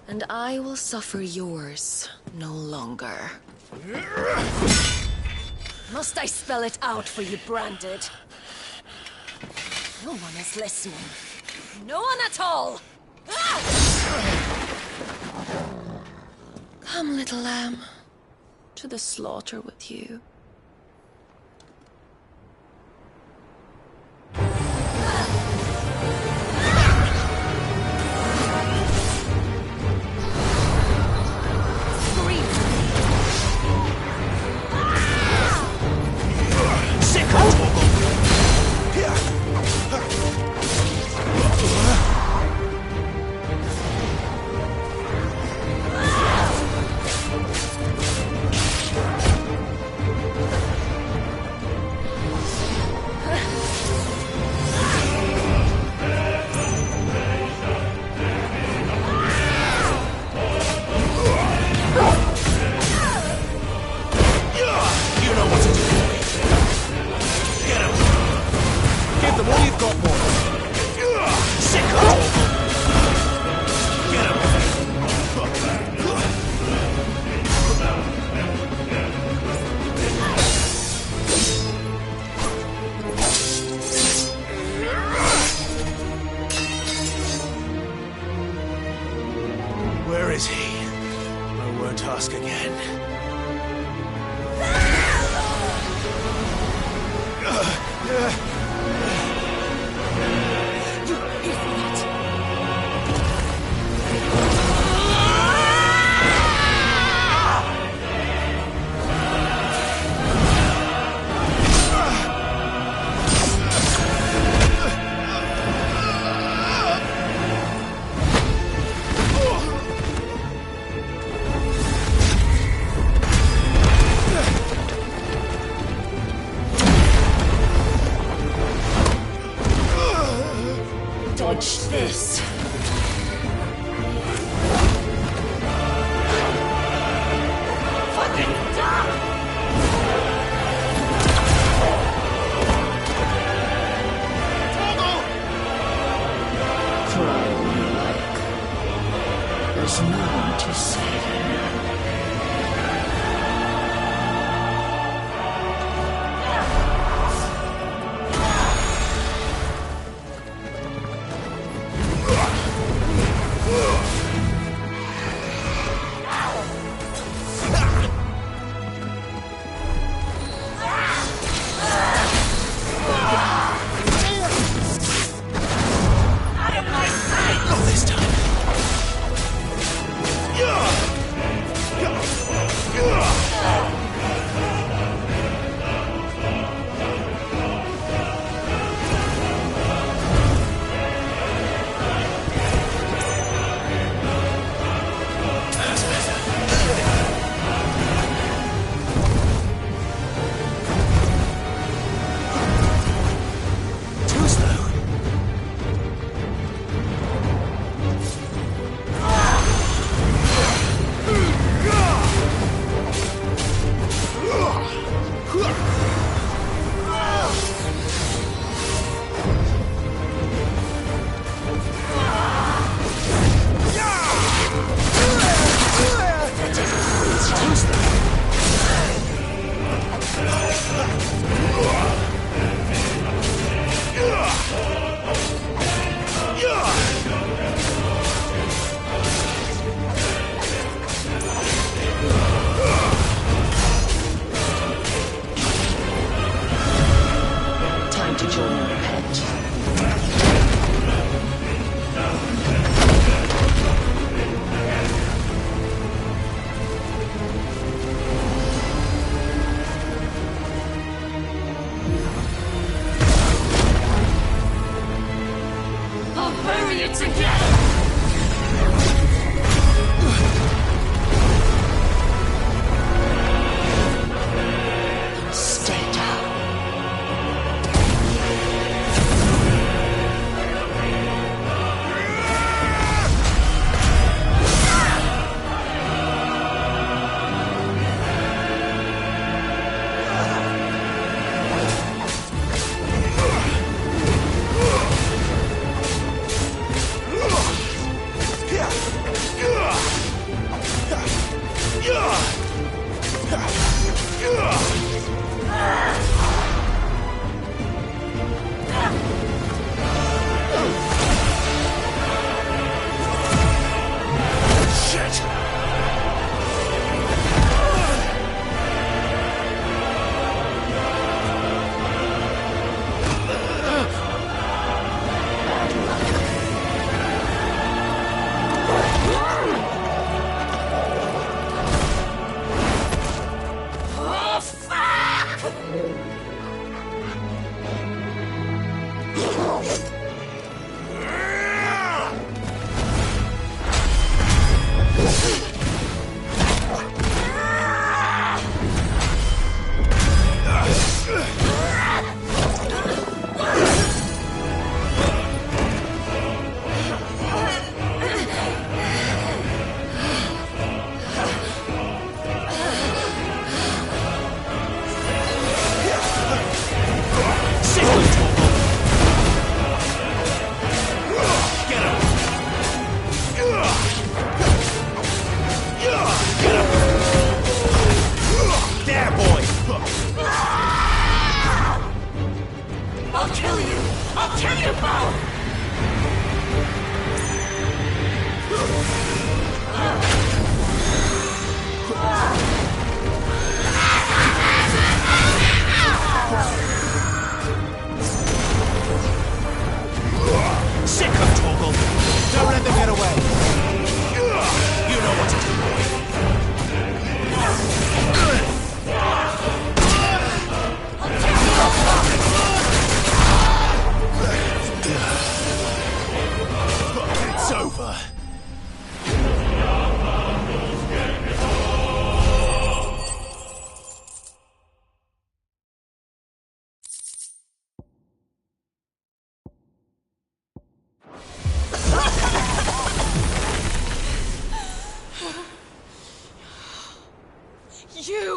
And I will suffer yours no longer. Must I spell it out for you, Branded? No one is listening. No one at all! Come, little lamb, to the slaughter with you. Where is he? I won't ask again.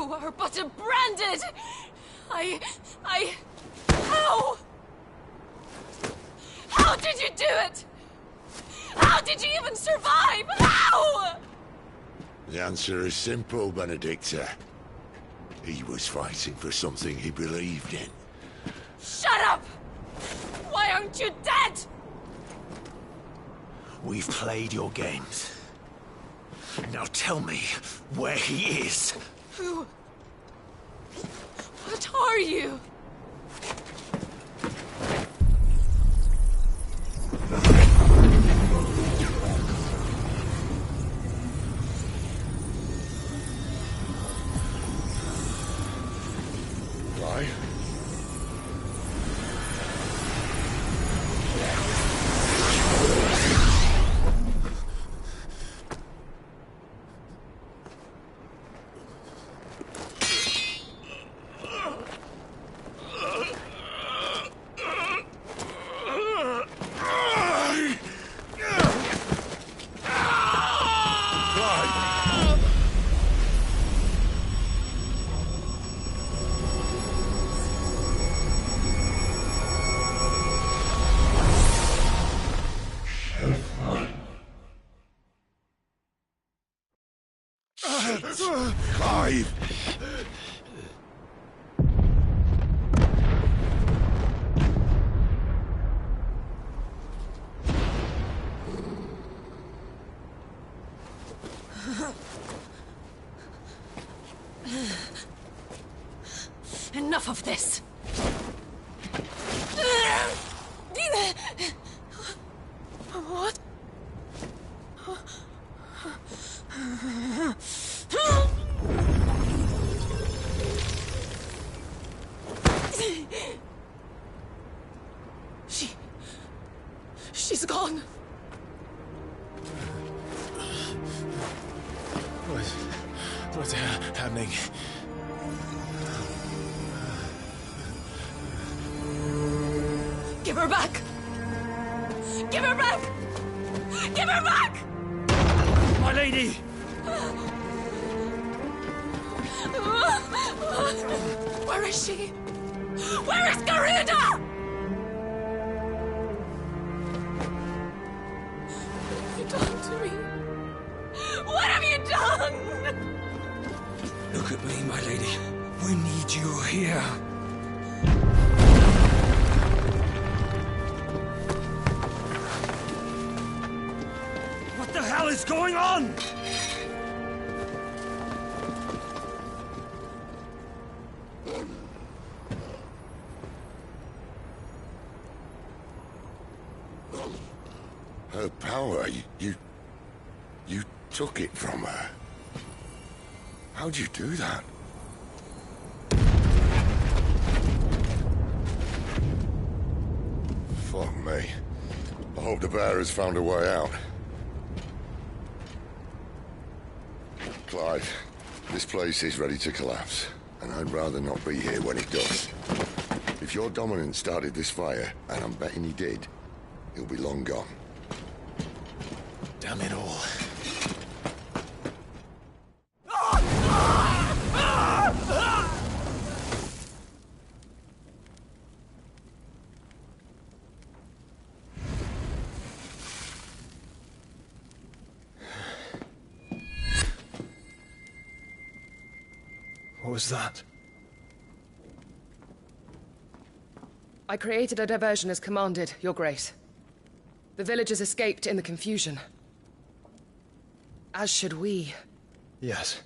You are but a branded! How? How did you do it? How did you even survive? How? The answer is simple, Benedicta. He was fighting for something he believed in. Shut up! Why aren't you dead? We've played your games. Now tell me where he is. Who? What are you? Why? Clive! Enough of this! What? She's gone. What's happening? Give her back! Give her back! Give her back! My lady! Where is she? Where is Garuda? What have you done to me? What have you done? Look at me, my lady. We need you here. What the hell is going on? Her power, you took it from her. How'd you do that? Fuck me. I hope the bear has found a way out. Clive, this place is ready to collapse, and I'd rather not be here when it does. If your dominant started this fire, and I'm betting he did, he'll be long gone. Damn it all. What was that? I created a diversion as commanded, Your Grace. The villagers escaped in the confusion. As should we. Yes.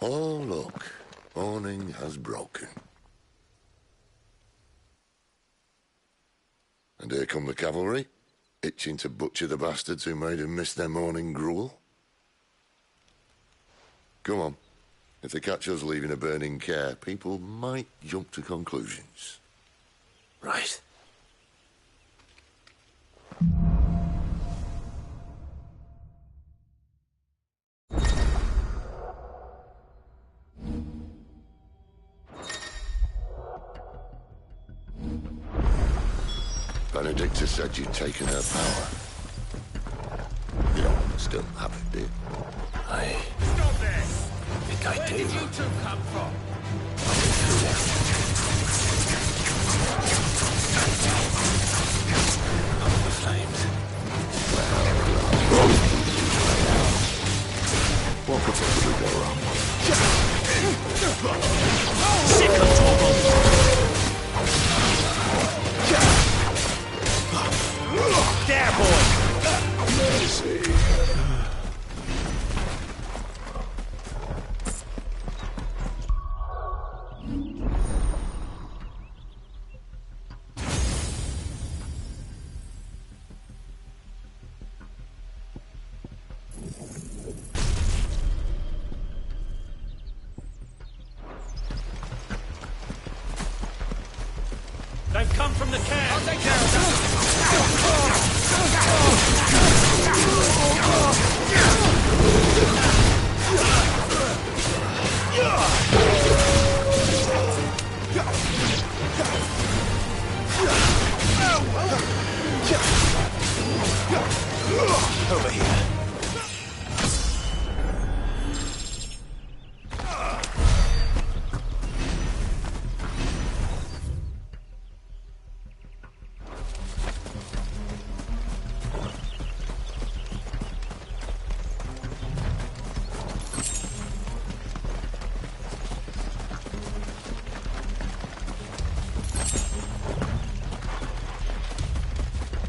Oh, look. Morning has broken. And here come the cavalry, itching to butcher the bastards who made them miss their morning gruel. Come on. If they catch us leaving a burning care, people might jump to conclusions. Right. Benedicta said you'd taken her power. You don't still have it, do you? Stop there! Think I do. Where did you two come from? Up the flames. What could possibly go wrong? Sick of trouble! There, boy! Mercy. They've come from the camp. I'll take care of that. Over here.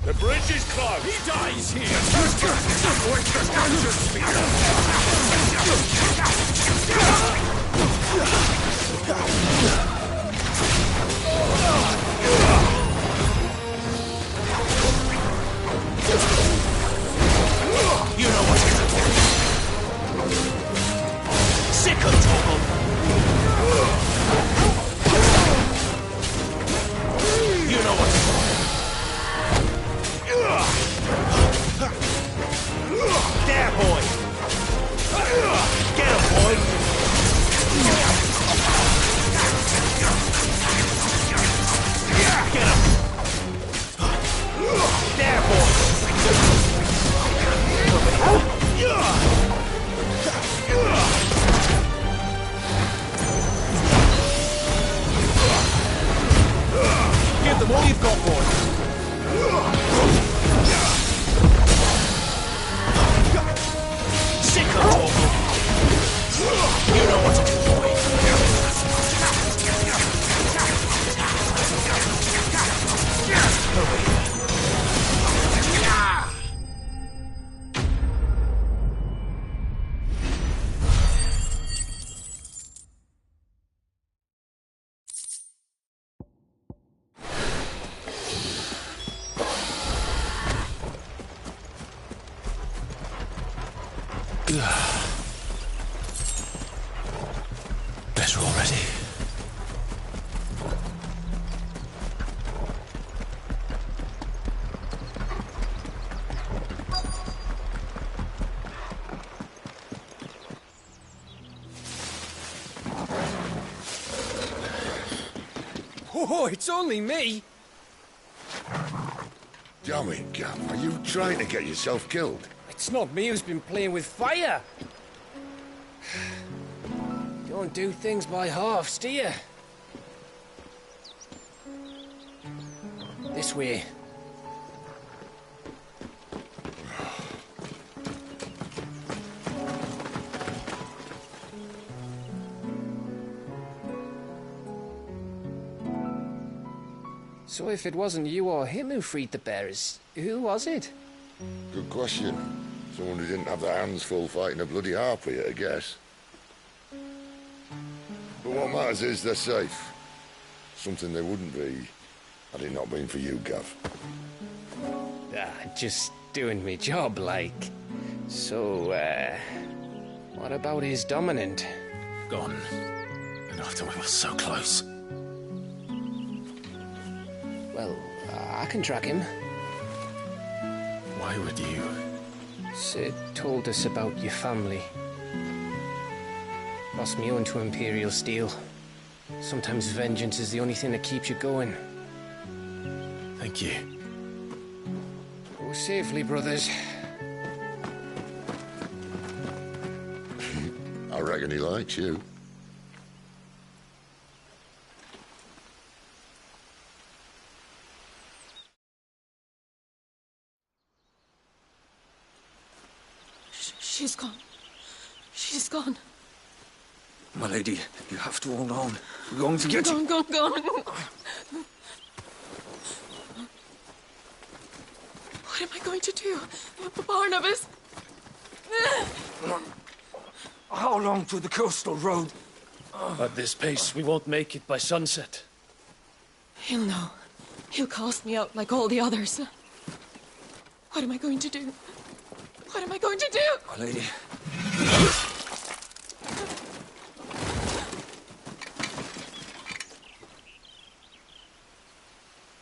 The bridge is closed. He dies here. You know what to do. Sick of trouble. You know what to do. There, boy! Get him, boy! Get him! There, boy! Give them all you've got, boy! Sick of talking. You know what to do, boy. Over here. Better already. Oh, it's only me. Damn it, Gav. Are you trying to get yourself killed? It's not me who's been playing with fire. Don't do things by halves, do you? This way. So if it wasn't you or him who freed the bearers, who was it? Good question. Someone who didn't have their hands full fighting a bloody harpy, I guess. But what matters is they're safe. Something they wouldn't be had it not been for you, Gav. Just doing me job, like. So, what about his dominant? Gone. And after we were so close. Well, I can track him. Why would you? Sid told us about your family. Lost me on to Imperial Steel. Sometimes vengeance is the only thing that keeps you going. Thank you. Go safely, brothers. I reckon he likes you. She's gone. She's gone. My lady, you have to hold on. We're going to get you. Gone. What am I going to do? Barnabas? How long to the coastal road? At this pace, we won't make it by sunset. He'll know. He'll cast me out like all the others. What am I going to do? What am I going to do? My lady.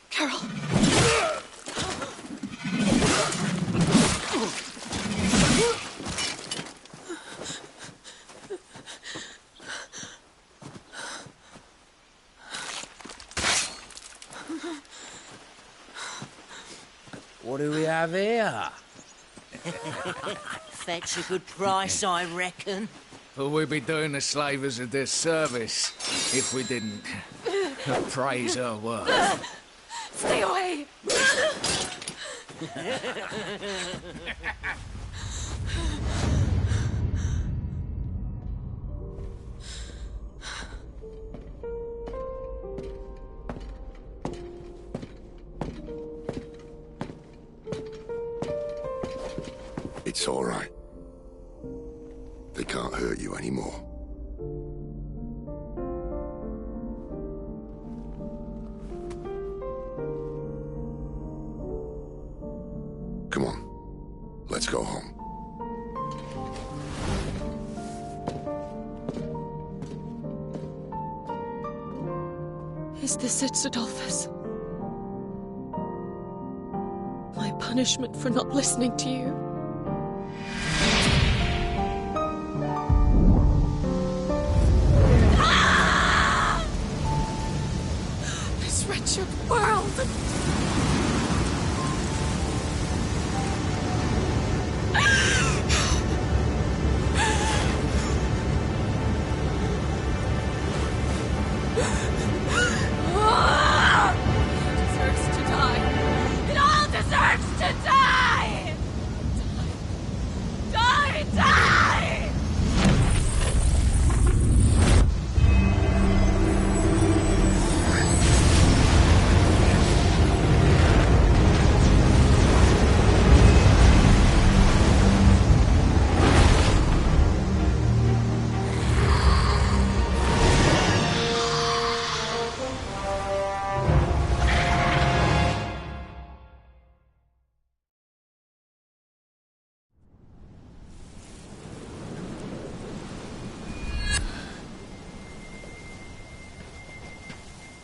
Carol. What do we have here? Fetch a good price, I reckon. Well, we'd be doing the slavers a disservice if we didn't praise her work. Stay away! It's all right. They can't hurt you anymore. Come on. Let's go home. Is this it, Adolphus? My punishment for not listening to you? This wretched world! Deserves to die. It all deserves to die! Die! Die!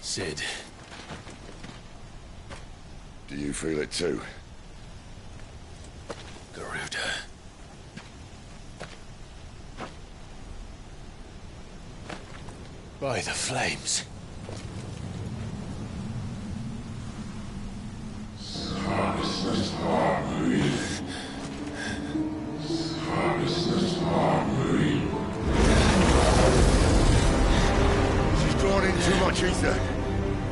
Sid. Do you feel it too? Garuda. By the flames. She's drawn in too much ether.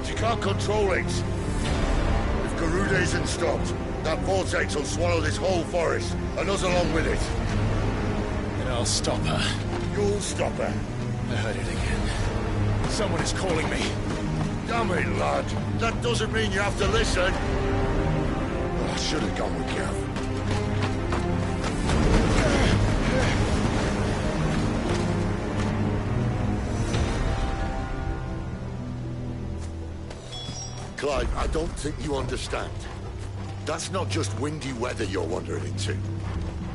She can't control it. If Garuda isn't stopped, that vortex will swallow this whole forest, and us along with it. Then I'll stop her. You'll stop her. I heard it again. Someone is calling me. Damn it, lad. That doesn't mean you have to listen. Oh, I should have gone with Gav. Clive, I don't think you understand. That's not just windy weather you're wandering into.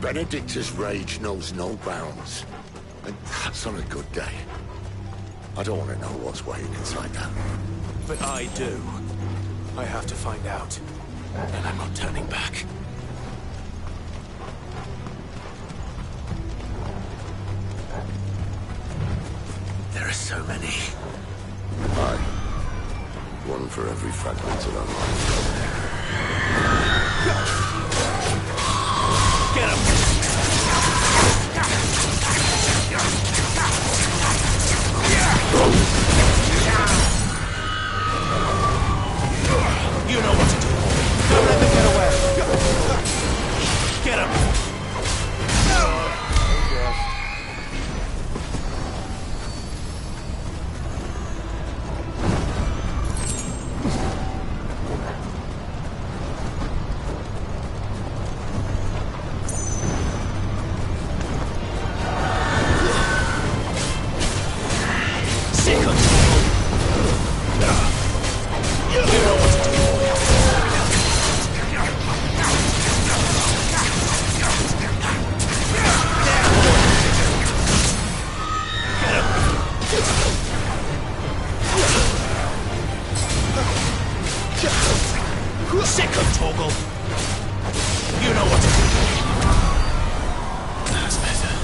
Benedicta's rage knows no bounds. And that's on a good day. I don't want to know what's waiting inside that. But I do. I have to find out. And I'm not turning back. There are so many. Aye. One for every fragment of our life. Get him! You know what to do. Don't let them get away. Get him! Sick of Torgal. You know what to do. That's better.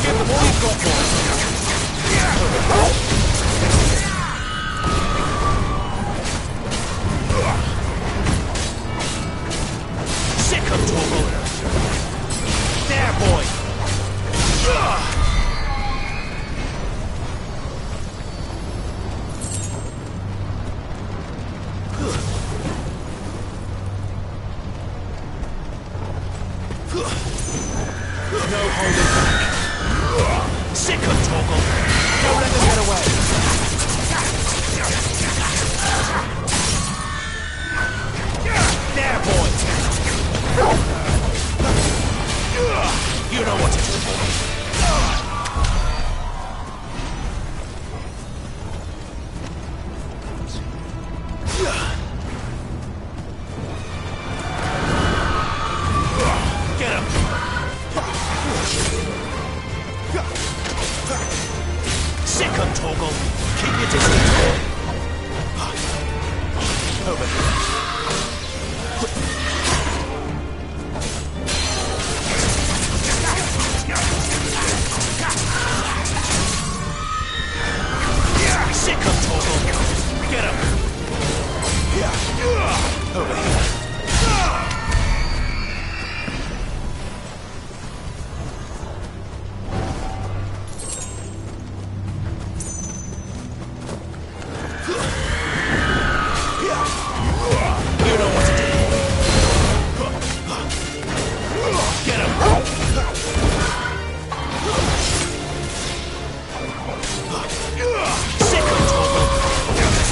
Give them all you've got, boys. Sick of Torgal. There, boy. No holding back. Sick of Torgal. Don't let them get away. There, boy. You know what to do, boy. Get him! Sick of Torgal. Keep your distance. Over here. Sick of Torgal. Get him. Over here. You know what to do. Get him. Sick of Torgal. Get him.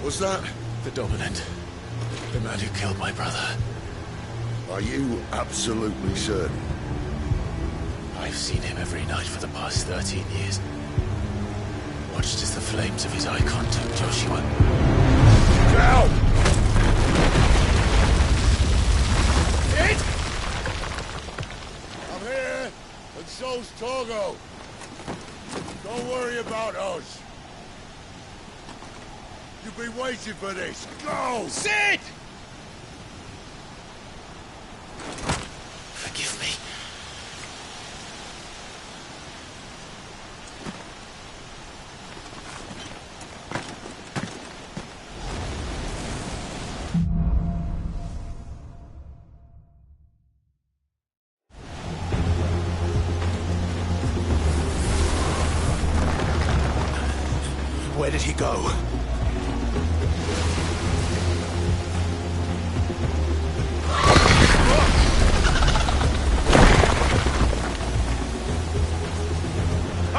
What's that? The Dominant. The man who killed my brother. Are you absolutely certain? I've seen him every night for the past 13 years. Watched as the flames of his icon took Joshua. Down! It! I'm here, and so's Torgo. Don't worry about us. You've been waiting for this. Go! Sid! Forgive me. Where did he go?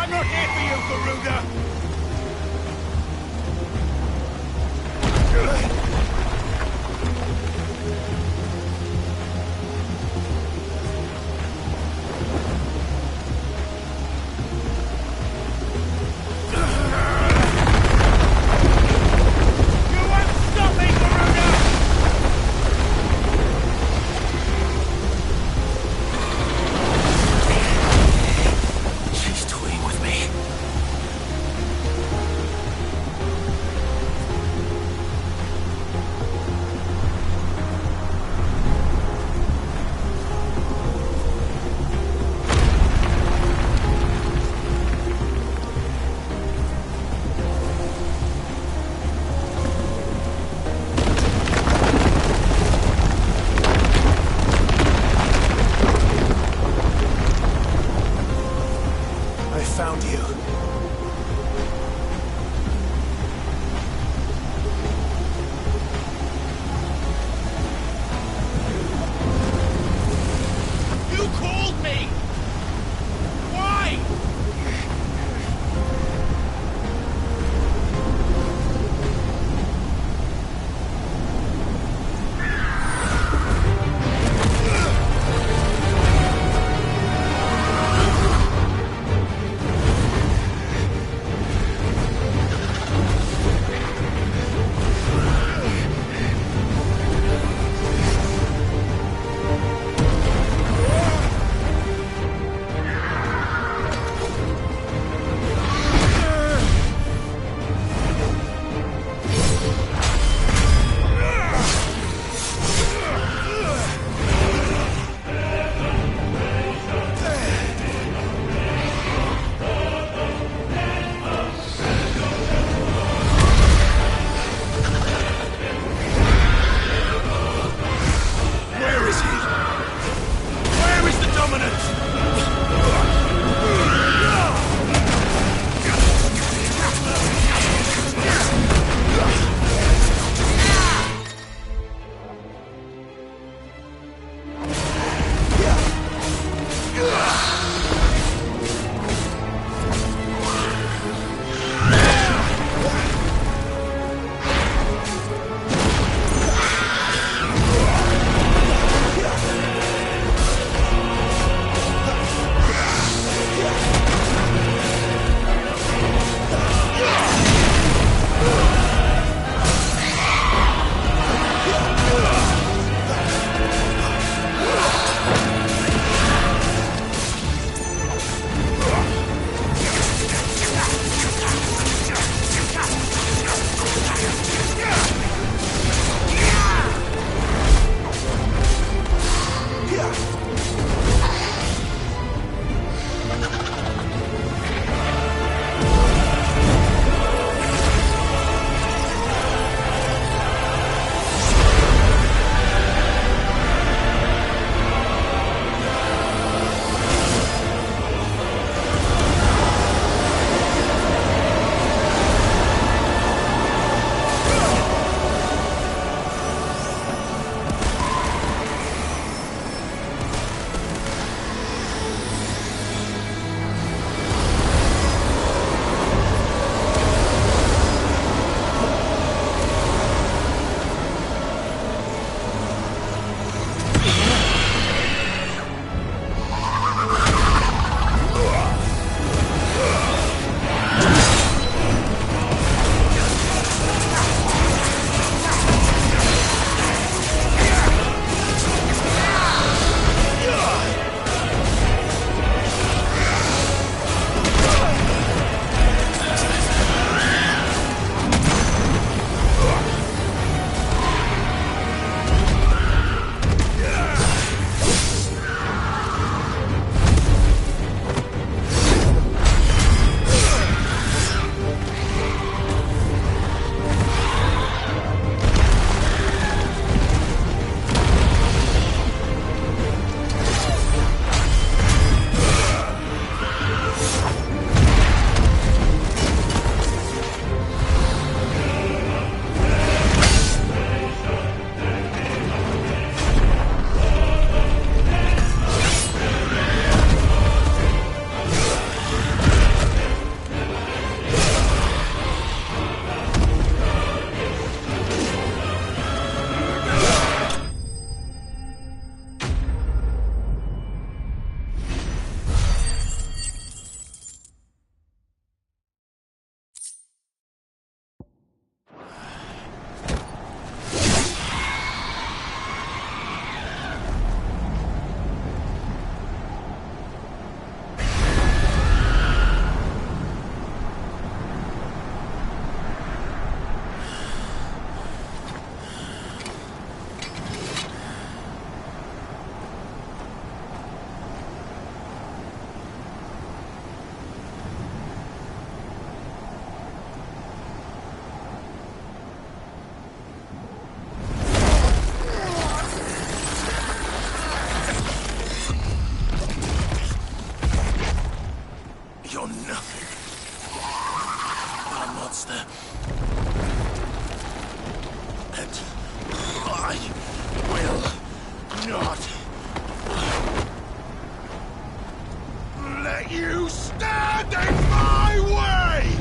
I'm not here for you, Garuda! She's toying with me. I found you. You called me! Why? done nothing. A monster. And I will not let you stand in my way!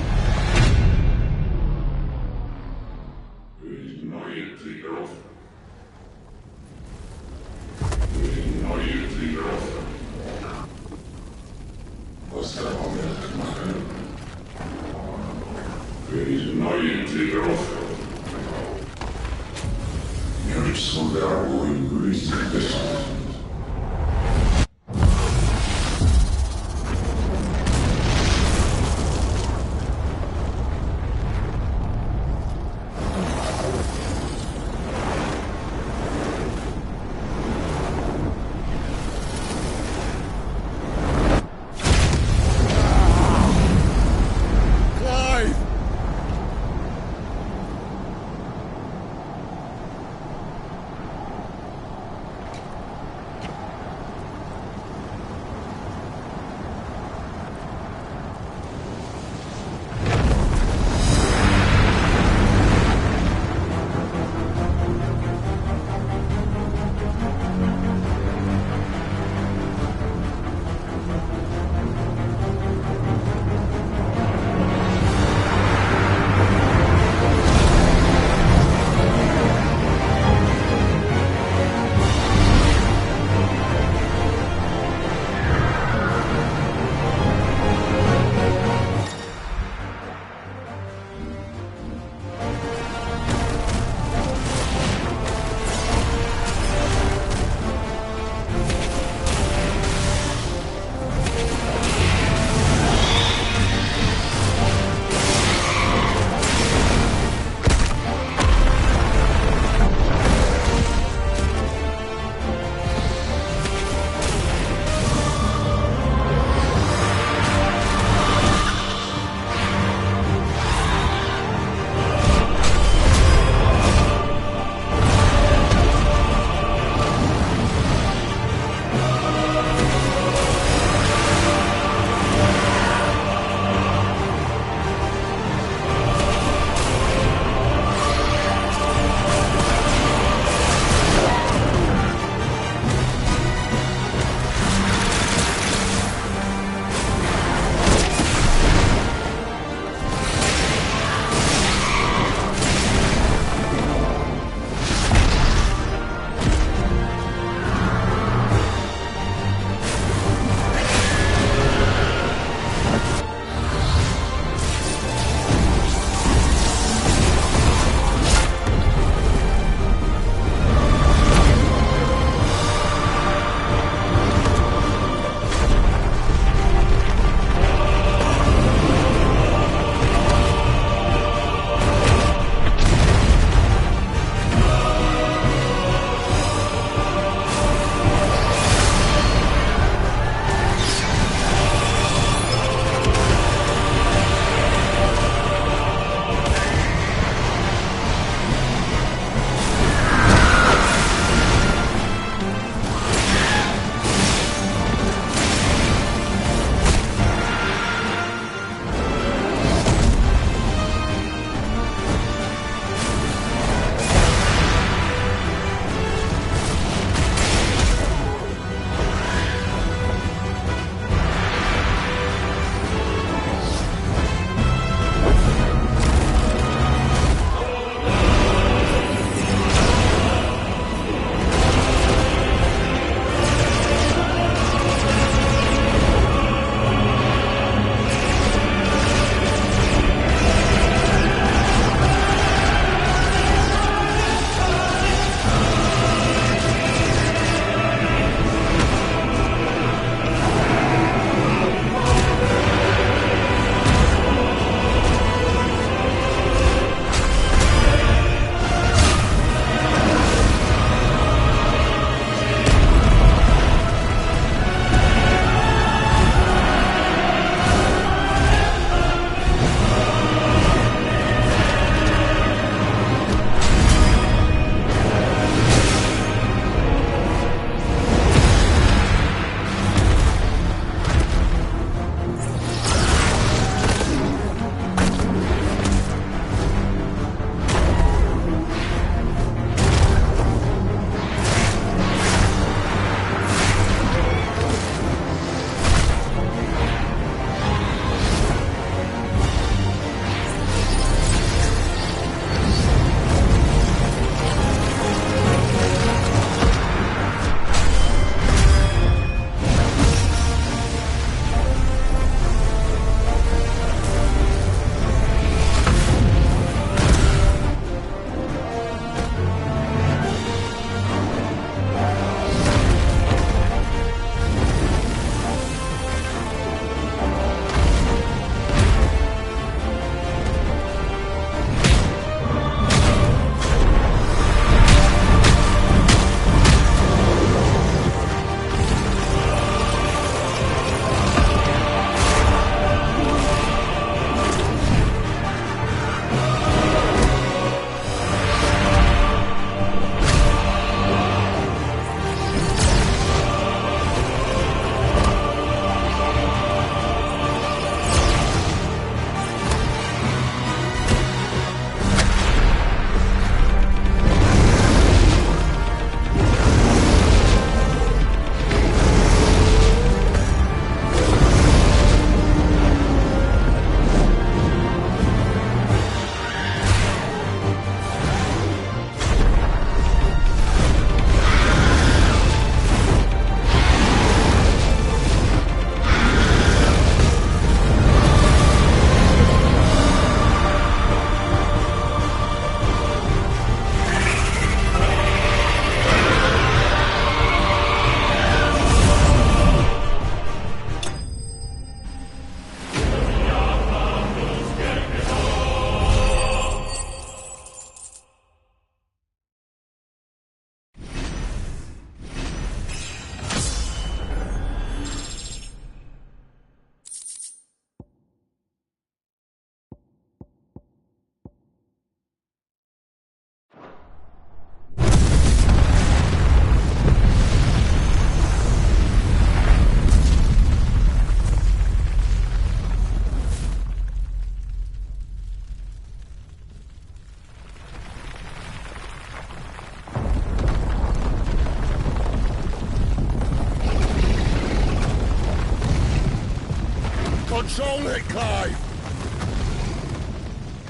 Control it, Clive!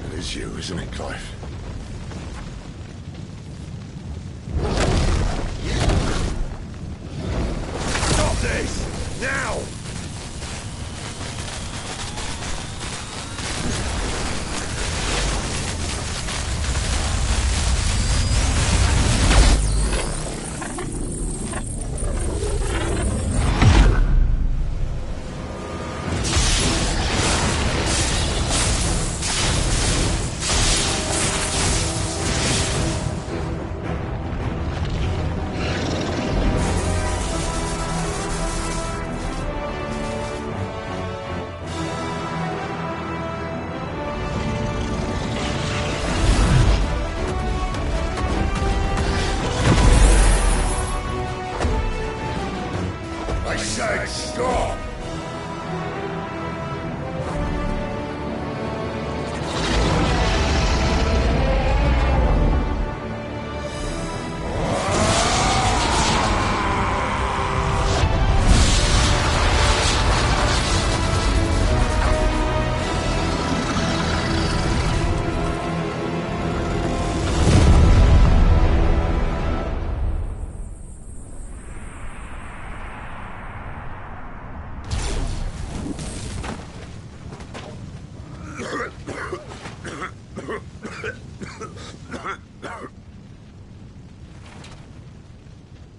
It is you, isn't it, Clive? Stop this! Now! I said stop!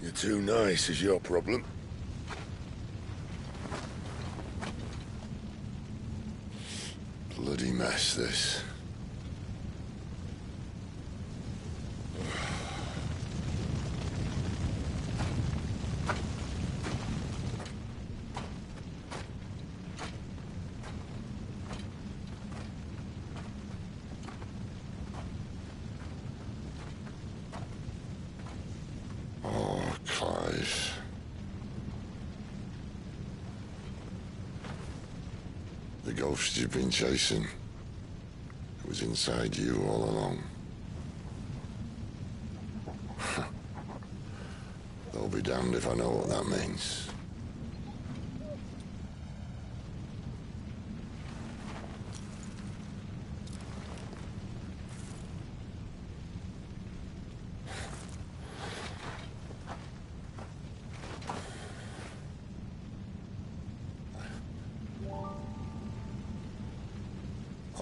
You're too nice is your problem. Bloody mess, this. Oh, Clive. The ghost you've been chasing was inside you all along. I'll be damned if I know what that means.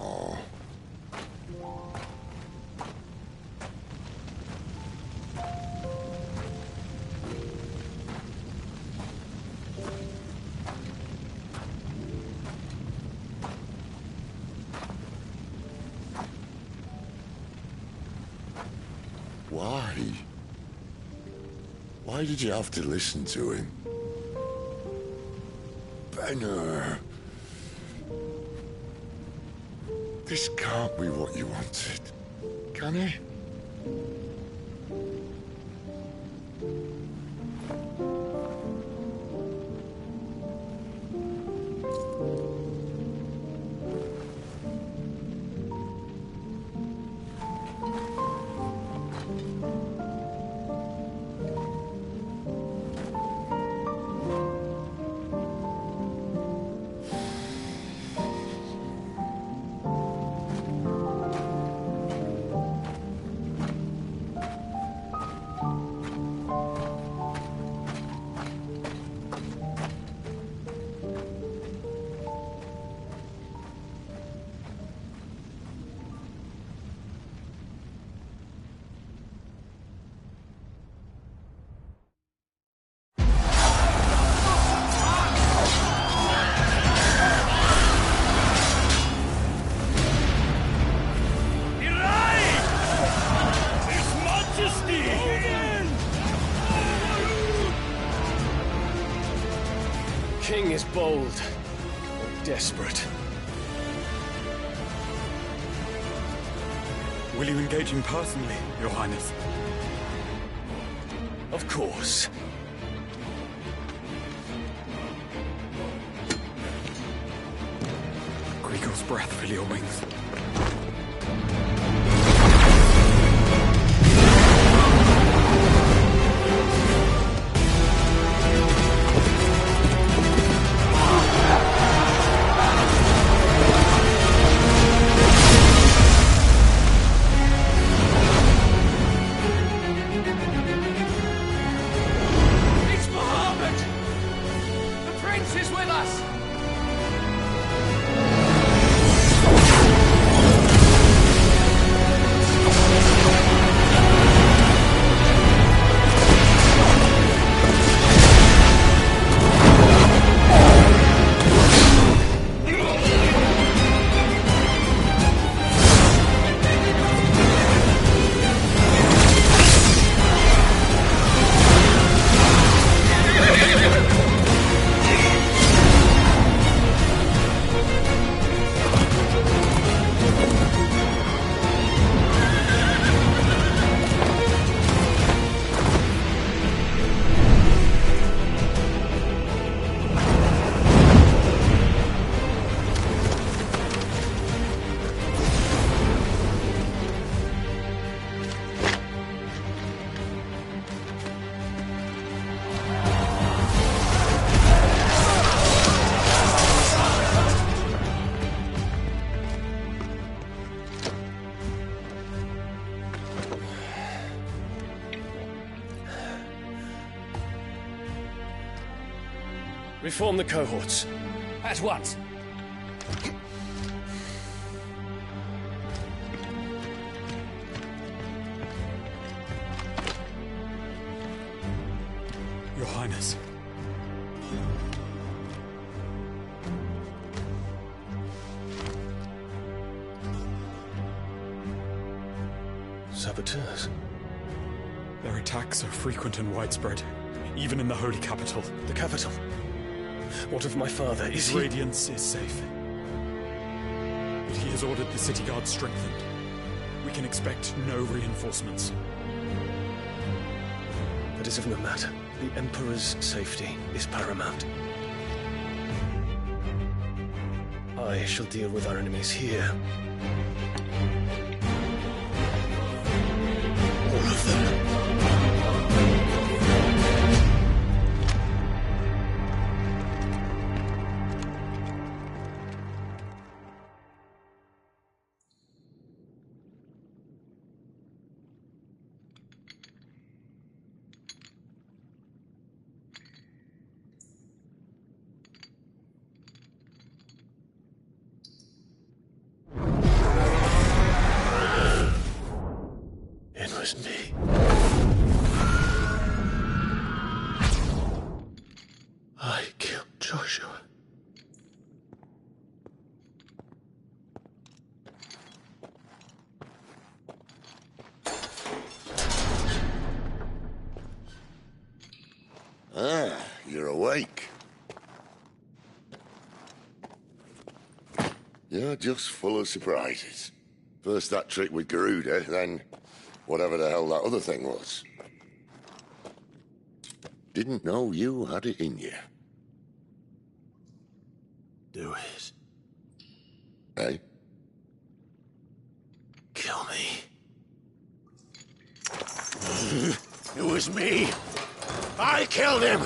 Oh. Why? Why did you have to listen to him? Benner. This can't be what you wanted, can it? King is bold, or desperate. Will you engage him personally, Your Highness? Of course. Greagor's breath fill your wings. Reform the cohorts. At once. Your Highness. Saboteurs? Their attacks are frequent and widespread, even in the Holy Capital. The capital? What of my father? His radiance is safe. But he has ordered the city guard strengthened. We can expect no reinforcements. That is of no matter. The Emperor's safety is paramount. I shall deal with our enemies here. All of them. It was me. I killed Joshua. Ah, you're awake. You're just full of surprises. First that trick with Garuda, then whatever the hell that other thing was. Didn't know you had it in you. Do it. Hey? Kill me. It was me. I killed him.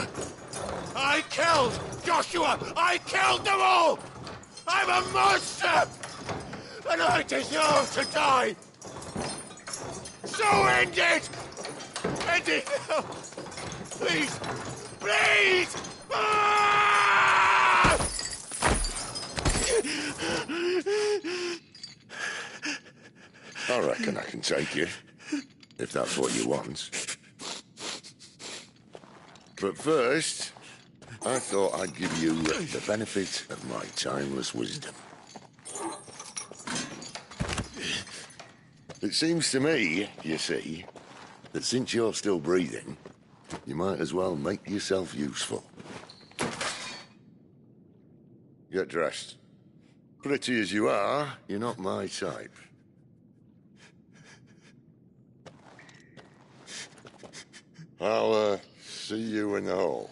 I killed Joshua. I killed them all. I'm a monster. And I deserve to die. So end it. End it now. Please. Please. Ah! I reckon I can take you, if that's what you want. But first, I thought I'd give you the benefit of my timeless wisdom. It seems to me, you see, that since you're still breathing, you might as well make yourself useful. Get dressed. Pretty as you are, you're not my type. I'll, see you in the hall.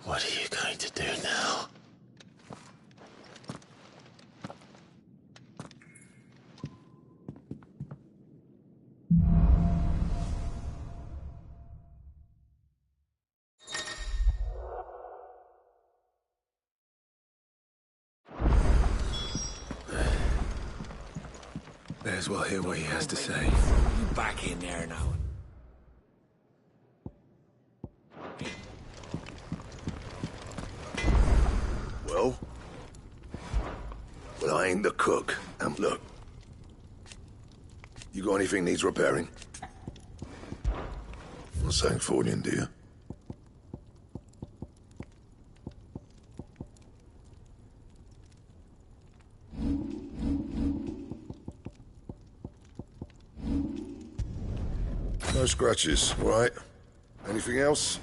What are you going to do now? May as well hear what he has to say. Back in there now. Well? Well, I ain't the cook. Look. You got anything needs repairing? Not saying Fordian, do you? No scratches, right? Anything else?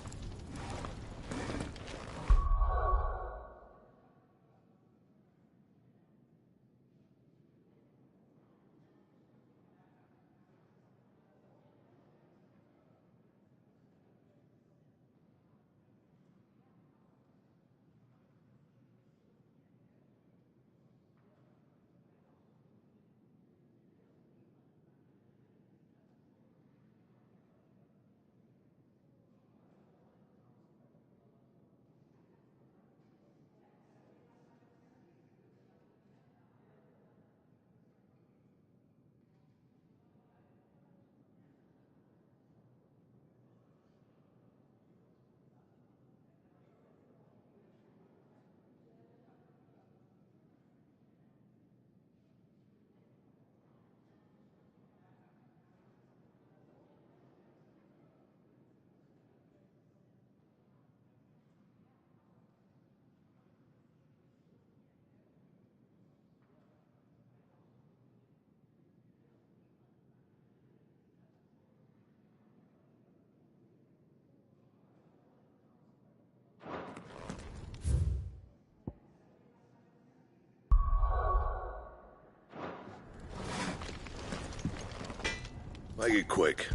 Make it quick.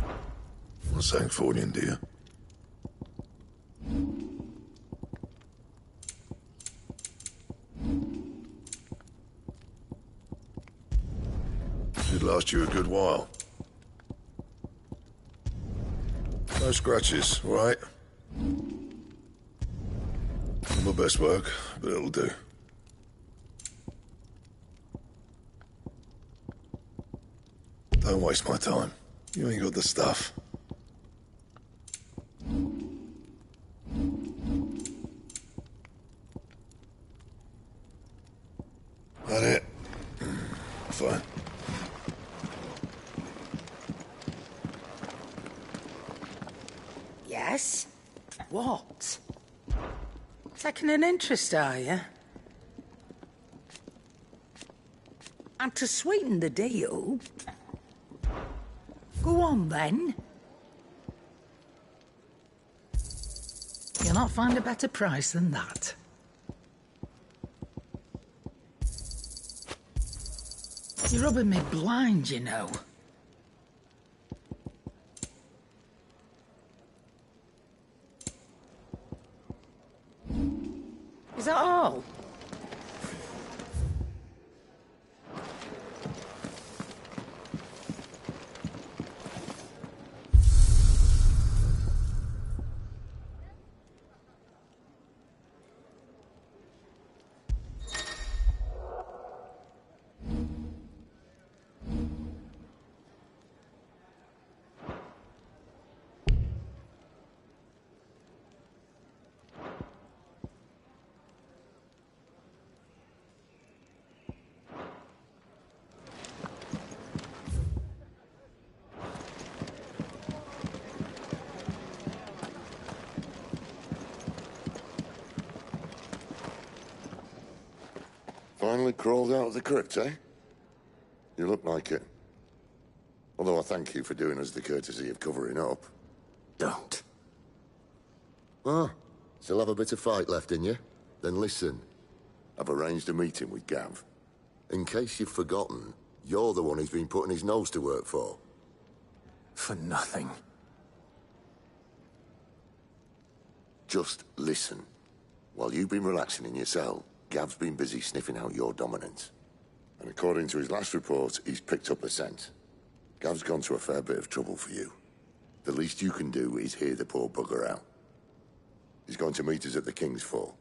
Not Sangfordian, do you? Should last you a good while. No scratches, all right? Not my best work, but it'll do. Don't waste my time. You ain't got the stuff. That it? Fine. Yes? What? Taking an interest, are you? And to sweeten the deal... Go on, then. You'll not find a better price than that. You're rubbing me blind, you know. Is that all? Finally crawled out of the crypt, eh? You look like it. Although I thank you for doing us the courtesy of covering up. Don't. Ah, still have a bit of fight left in you? Then listen. I've arranged a meeting with Gav. In case you've forgotten, you're the one he's been putting his nose to work for. For nothing. Just listen. While you've been relaxing in your cell, Gav's been busy sniffing out your dominance. And according to his last report, he's picked up a scent. Gav's gone to a fair bit of trouble for you. The least you can do is hear the poor bugger out. He's going to meet us at the King's Fall.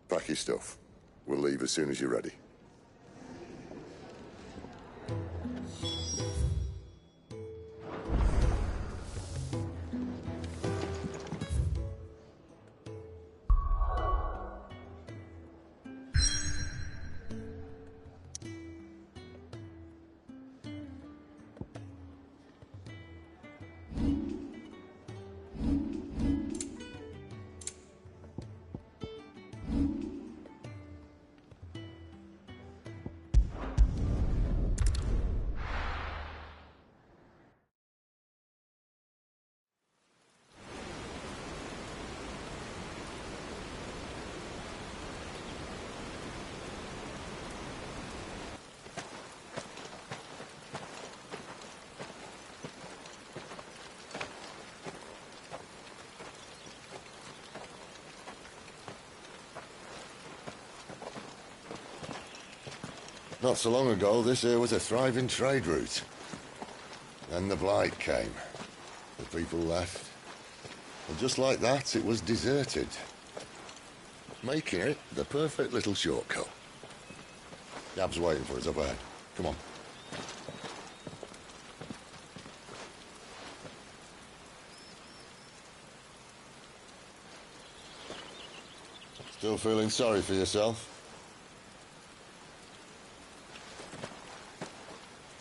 Pack your stuff. We'll leave as soon as you're ready. Not so long ago, this here was a thriving trade route. Then the Blight came. The people left. And just like that, it was deserted. Making it the perfect little shortcut. Gab's waiting for us up ahead. Come on. Still feeling sorry for yourself?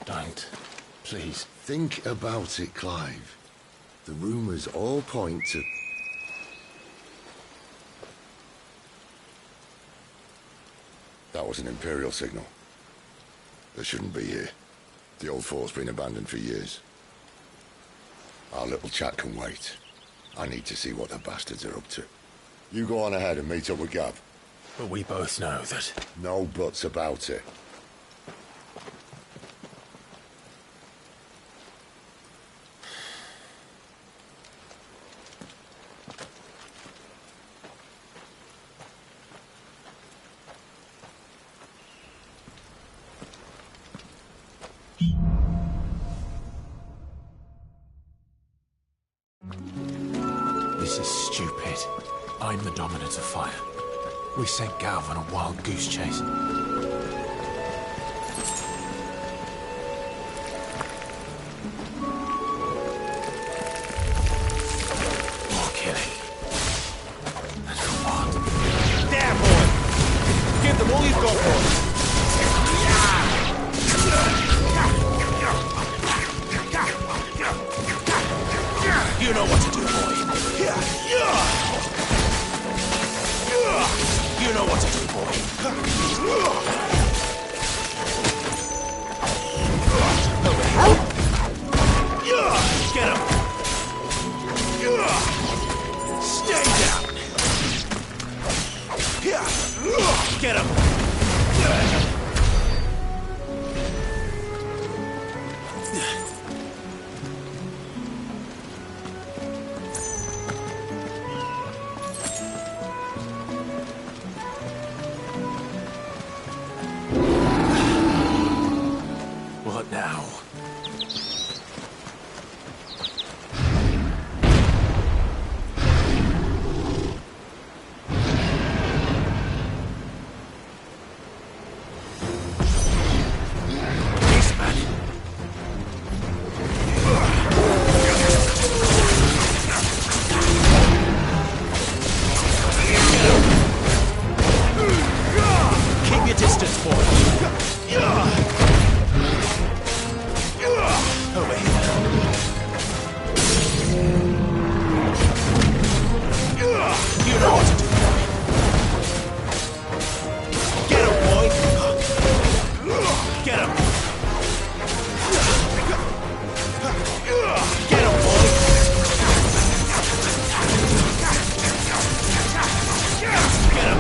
Don't. Please. Think about it, Clive. The rumours all point to... That was an Imperial signal. They shouldn't be here. The old fort's been abandoned for years. Our little chat can wait. I need to see what the bastards are up to. You go on ahead and meet up with Gav. But we both know that... No buts about it. This is stupid. I'm the dominant of fire. We sent Galv on a wild goose chase. More killing. And for what? There, boy! Give them all you've got, boy! You know what to do, boy. You know what to do, boy. Get him! Stay down! Get him! What now? Keep your distance, boy. Over here. You know what to do, boy. Get him, boy. Get him. Get him, boy. Get him.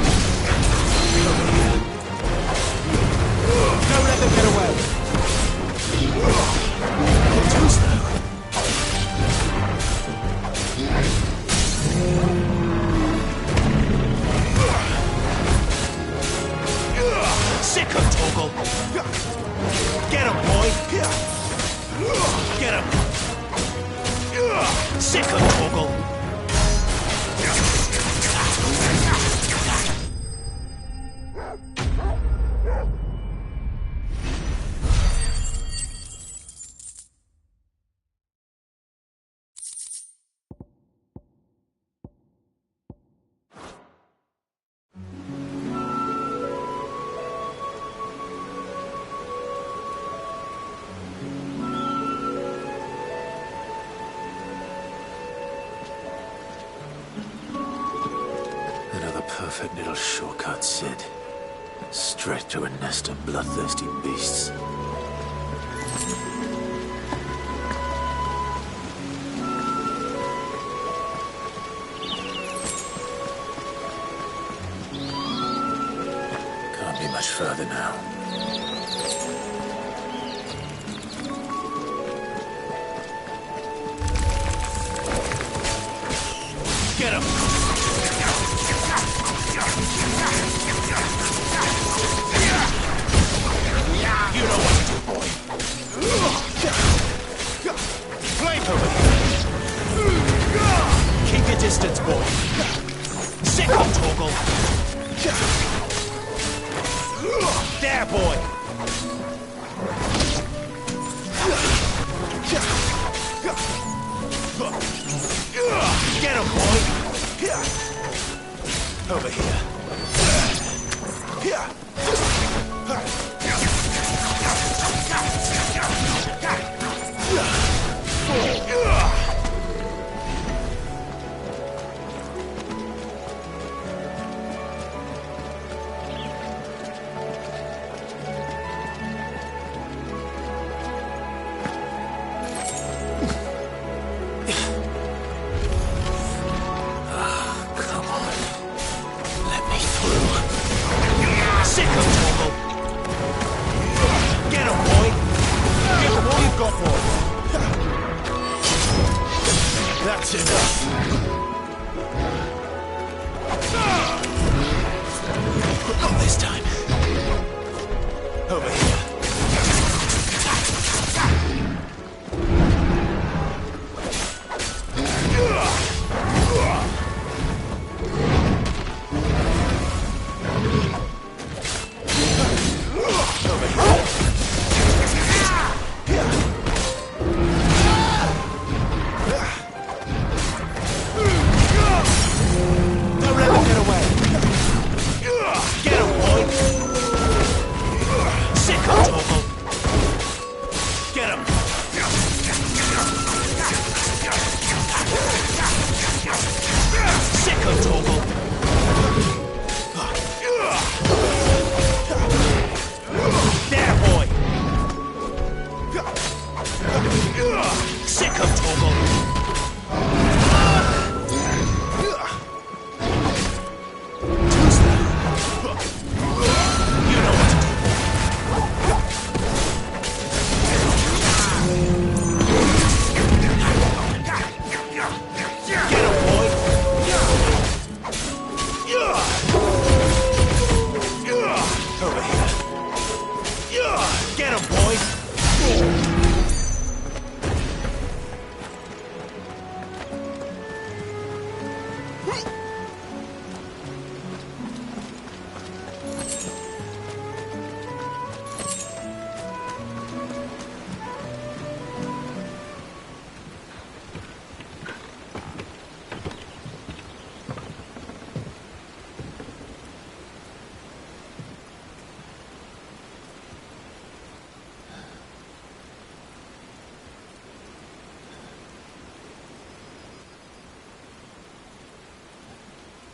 Don't let them get away. Too slow. Sick of Torgal. Get him, boy. Get him. Sick of Torgal. Another perfect little shortcut, Sid. Straight to a nest of bloodthirsty beasts. Can't be much further now. Get him. You know what to do, boy. Flamethrower. Keep your distance, boy. Sick of Torgal. There, boy. Get him, boy. Over here. Come on. Let me through. Sick of Torgal. Get him, boy. Give him all you've got, boy. That's enough. Not this time. Over here.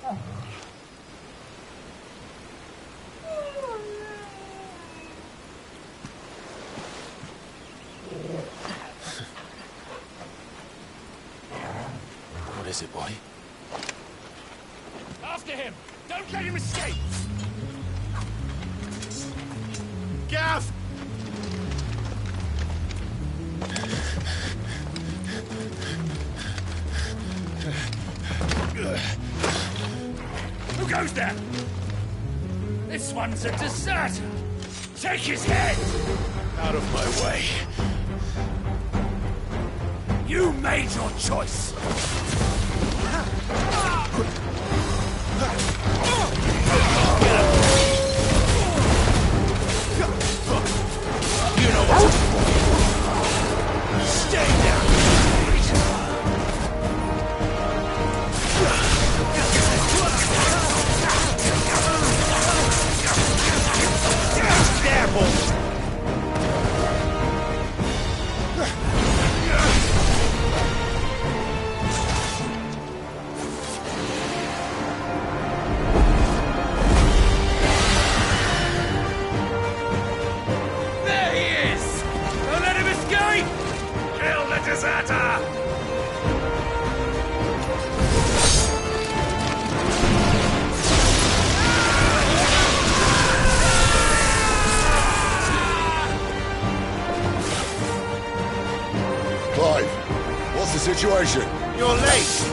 What is it, boy? After him! Don't let him escape! Gav! Who goes there? This one's a deserter! Take his head! Out of my way. You made your choice! You know what to do. Stay down! There, boy! There he is! Don't let him escape! Kill the deserter! Clive, what's the situation? You're late!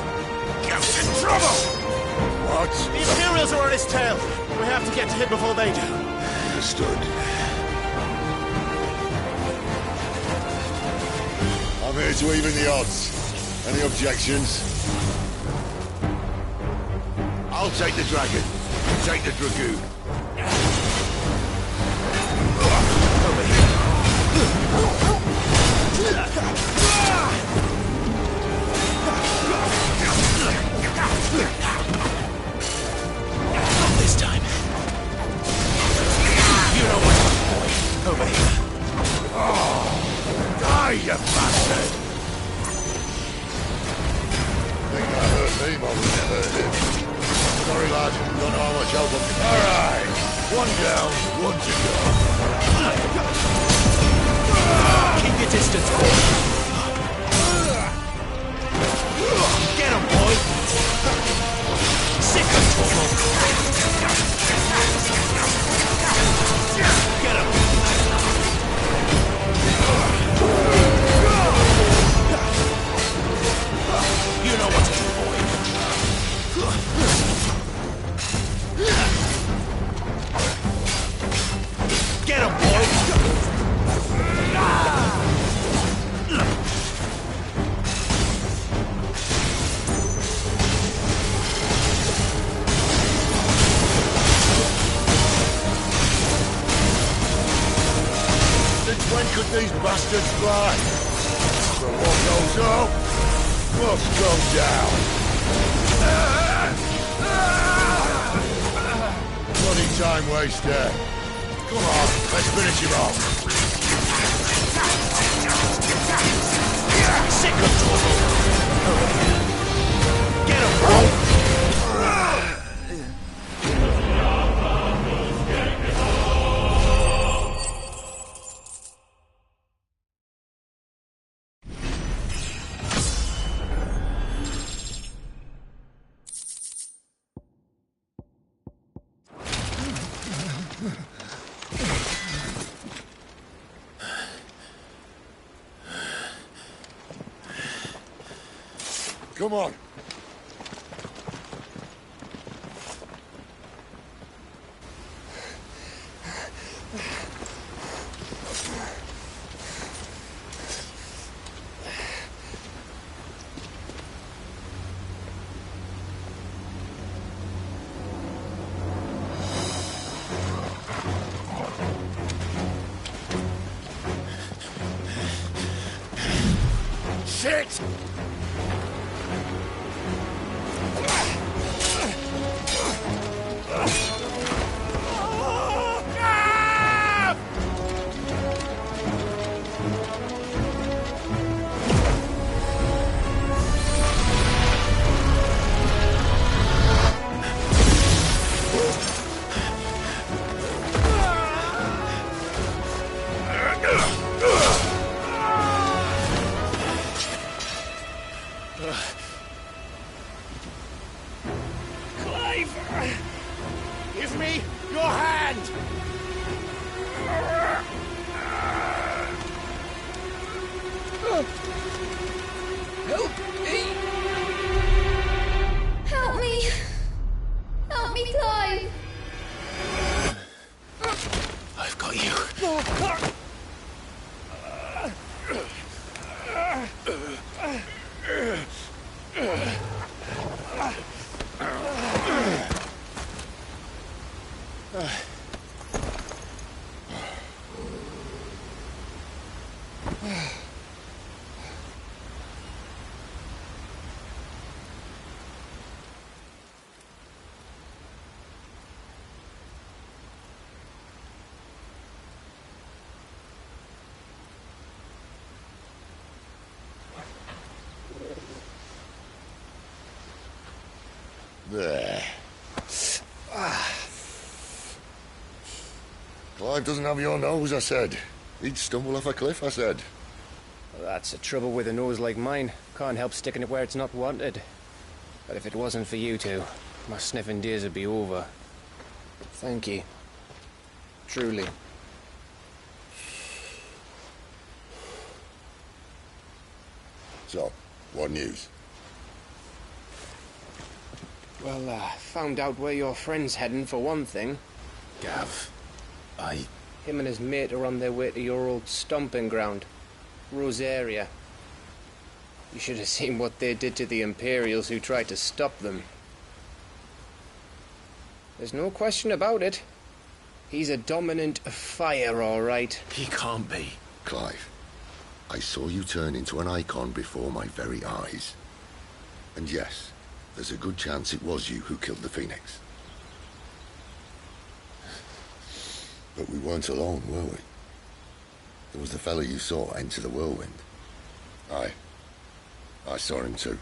Gav's in trouble! What? The Imperials are on his tail. We have to get to him before they do. Understood. I'm here to even the odds. Any objections? I'll take the dragon. You take the dragoon. Not this time. You know what, boy. Over here. Oh, die, you bastard! Think that hurt me more than it hurt him. Sorry, lad. Don't know how much help I can... All right. One down, one to go. Keep your distance, boy. Get him, boy. Sick of trouble. Get him. You know what to do, boy. Get him, boy. Since when could these bastards fly? So what goes up, must go down. Bloody time waster. Come on, let's finish him off. Sick of trouble. Get him, bro. Come on. Shit! Give me your hand! Help me! Help me! Help me, Clive! I've got you. There. Clive doesn't have your nose, I said. He'd stumble off a cliff, I said. Well, that's the trouble with a nose like mine. Can't help sticking it where it's not wanted. But if it wasn't for you two, my sniffing days would be over. Thank you. Truly. So, what news? Well, found out where your friend's heading, for one thing. Gav, Him and his mate are on their way to your old stomping ground, Rosaria. You should have seen what they did to the Imperials who tried to stop them. There's no question about it. He's a dominant fire, all right. He can't be. Clive, I saw you turn into an icon before my very eyes. And yes, there's a good chance it was you who killed the Phoenix. But we weren't alone, were we? There was the fellow you saw enter the whirlwind. I saw him too.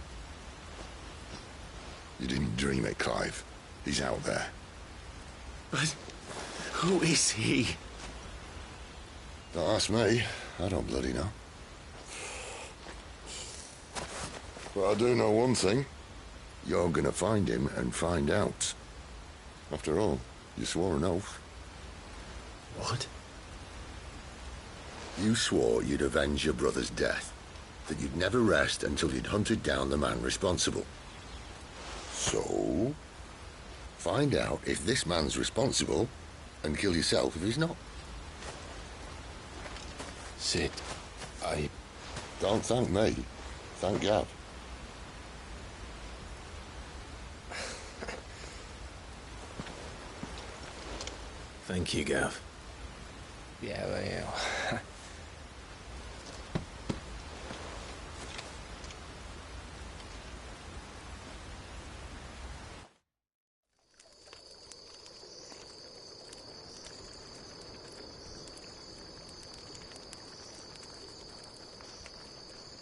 You didn't dream it, Clive. He's out there. But who is he? Don't ask me. I don't bloody know. But I do know one thing. You're gonna find him and find out. After all, you swore an oath. What? You swore you'd avenge your brother's death. That you'd never rest until you'd hunted down the man responsible. So, find out if this man's responsible, and kill yourself if he's not. Sid, Don't thank me. Thank Gav. Thank you, Gav. Yeah, well.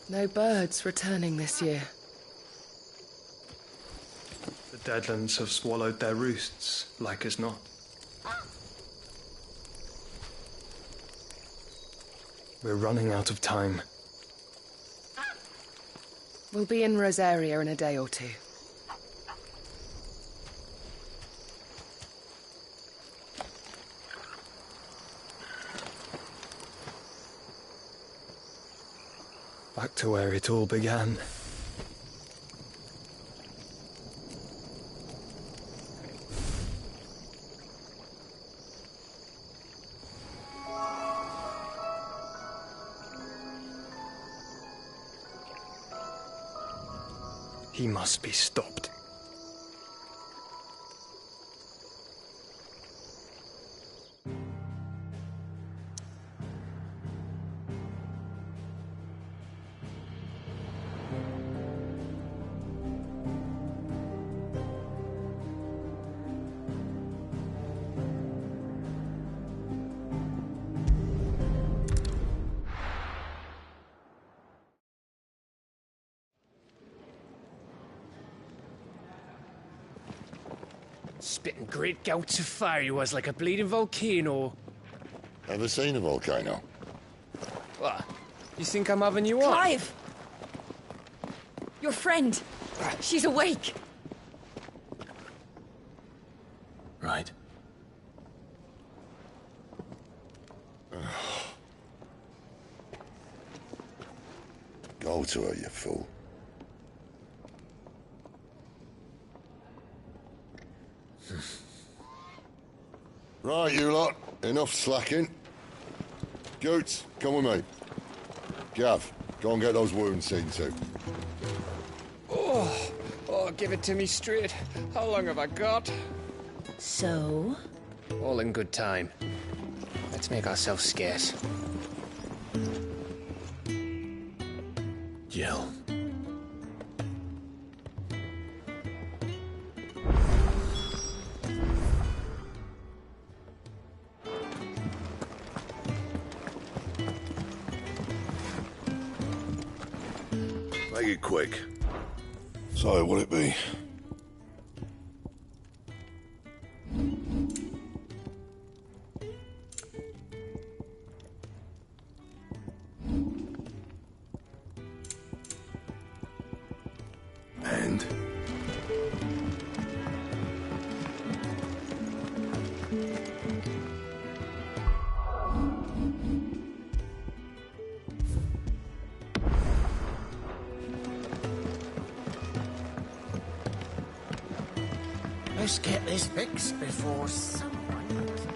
No birds returning this year. The Deadlands have swallowed their roosts, like as not. We're running out of time. We'll be in Rosaria in a day or two. Back to where it all began. He must be stopped. Spitting great gouts of fire he was, like a bleeding volcano. Ever seen a volcano? What? You think I'm having you on? Clive! Your friend! She's awake! right? Go to her, you fool. Right, you lot. Enough slacking. Goots, come with me. Gav, go and get those wounds seen to. Oh, give it to me straight. How long have I got? So? All in good time. Let's make ourselves scarce. Jill. Make it quick. So, what'd it be? And? Let's get this fixed before someone notices.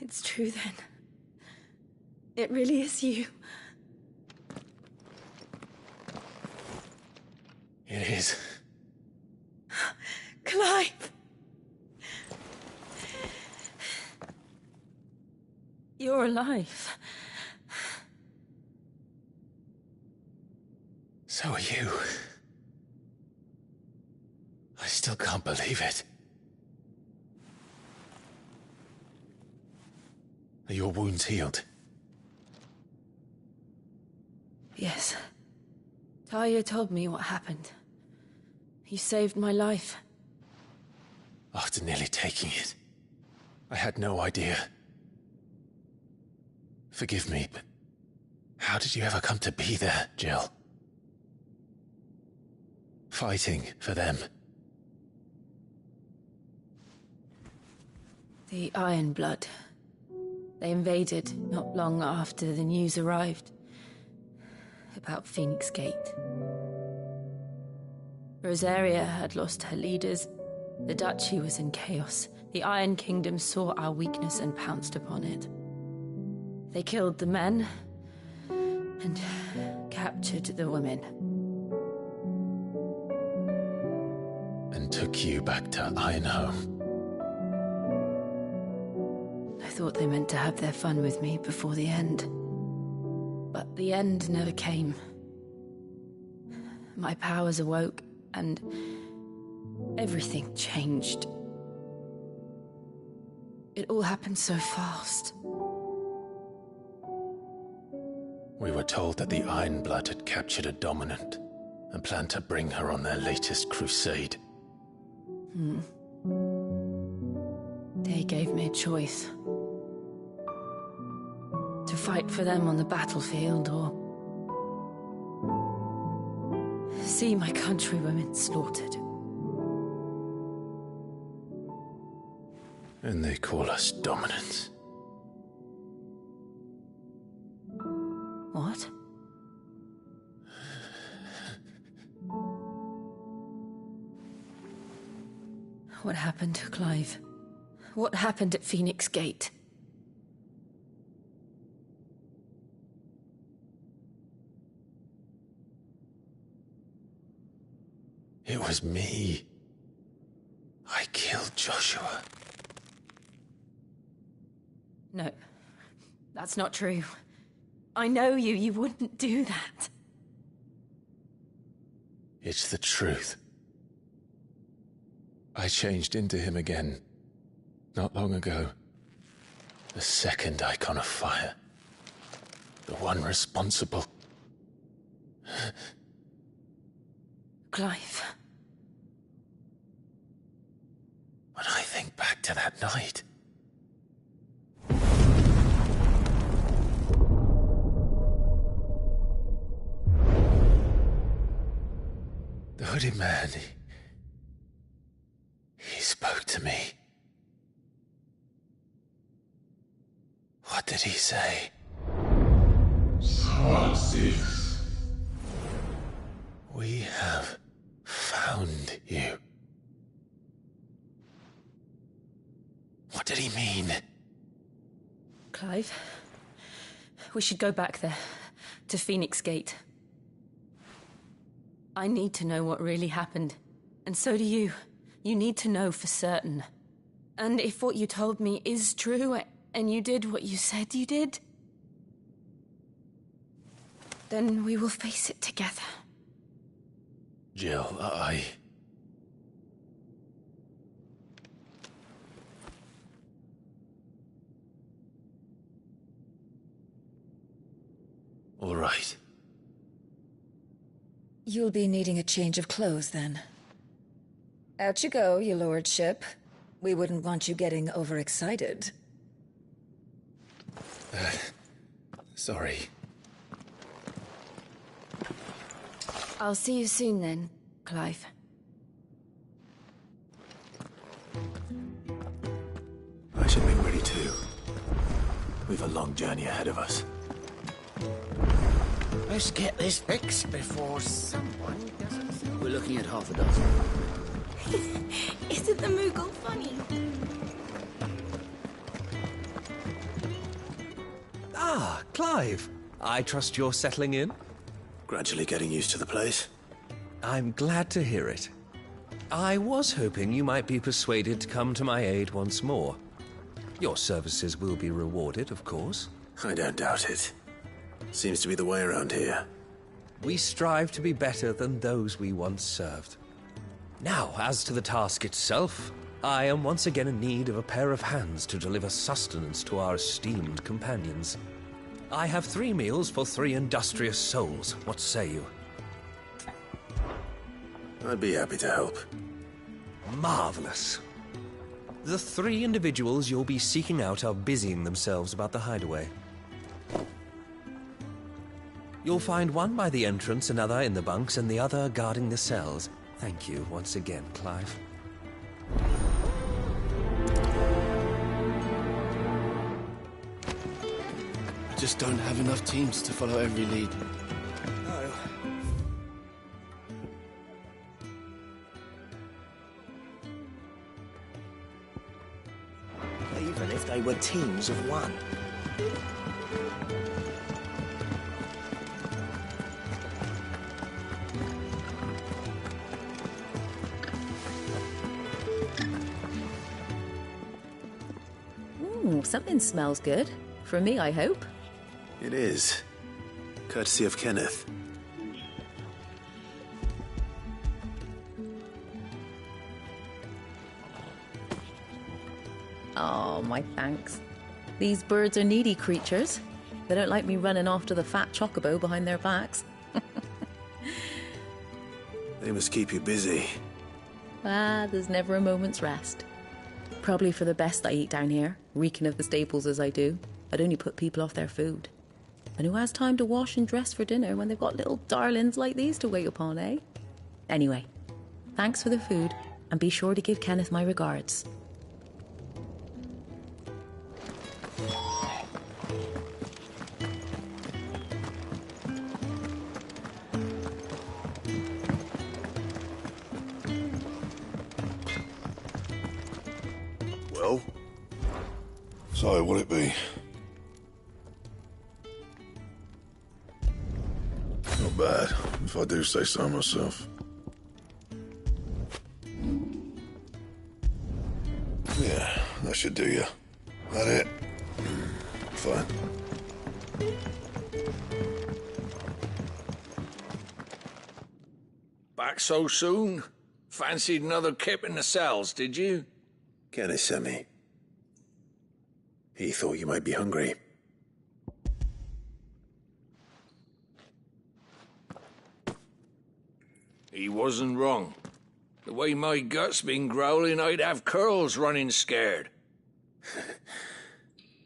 It's true then. It really is you. It is. Clive! You're alive. So are you. I still can't believe it. Are your wounds healed? Yes. Talia told me what happened. You saved my life. After nearly taking it, I had no idea. Forgive me, but how did you ever come to be there, Jill? Fighting for them. The Iron Blood. They invaded not long after the news arrived about Phoenix Gate. Rosaria had lost her leaders. The Duchy was in chaos. The Iron Kingdom saw our weakness and pounced upon it. They killed the men and captured the women. And took you back to Ironhome. I thought they meant to have their fun with me before the end. But the end never came. My powers awoke, and everything changed. It all happened so fast. We were told that the Iron Blood had captured a dominant and planned to bring her on their latest crusade. They gave me a choice. To fight for them on the battlefield or see my countrywomen slaughtered. And they call us dominants. What? What happened to Clive? What happened at Phoenix Gate? It was me. I killed Joshua. No, that's not true. I know you. You wouldn't do that. It's the truth. I changed into him again, not long ago. The second Icon of Fire. The one responsible. Clive. When I think back to that night, hooded man. He spoke to me. What did he say? Francis. We have found you. What did he mean? Clive, we should go back there, to Phoenix Gate. I need to know what really happened, and so do you. You need to know for certain. And if what you told me is true, and you did what you said you did, then we will face it together. Jill, All right. You'll be needing a change of clothes, then. Out you go, your lordship. We wouldn't want you getting overexcited. Sorry. I'll see you soon then, Clive. I should make ready too. We've a long journey ahead of us. Let's get this fixed before someone doesn't... We're looking at half a dozen. Isn't the Moogle funny? Ah, Clive. I trust you're settling in? Gradually getting used to the place. I'm glad to hear it. I was hoping you might be persuaded to come to my aid once more. Your services will be rewarded, of course. I don't doubt it. Seems to be the way around here. We strive to be better than those we once served. Now, as to the task itself, I am once again in need of a pair of hands to deliver sustenance to our esteemed companions. I have 3 meals for 3 industrious souls. What say you? I'd be happy to help. Marvelous. The 3 individuals you'll be seeking out are busying themselves about the hideaway. You'll find one by the entrance, another in the bunks, and the other guarding the cells. Thank you once again, Clive. I just don't have enough teams to follow every lead. No. Even if they were teams of one. Something smells good. For me, I hope. It is. Courtesy of Kenneth. Oh, my thanks. These birds are needy creatures. They don't like me running after the fat chocobo behind their backs. They must keep you busy. There's never a moment's rest. Probably for the best I eat down here, reeking of the staples as I do. I'd only put people off their food. And who has time to wash and dress for dinner when they've got little darlings like these to wait upon, eh? Anyway, thanks for the food, and be sure to give Kenneth my regards. Well? So, what'll it be? Not bad, if I do say so myself. Yeah, that should do you. That it? Fine. Back so soon? Fancied another kip in the cells, did you? Kenneth sent me. He thought you might be hungry. He wasn't wrong. The way my gut's been growling, I'd have curls running scared.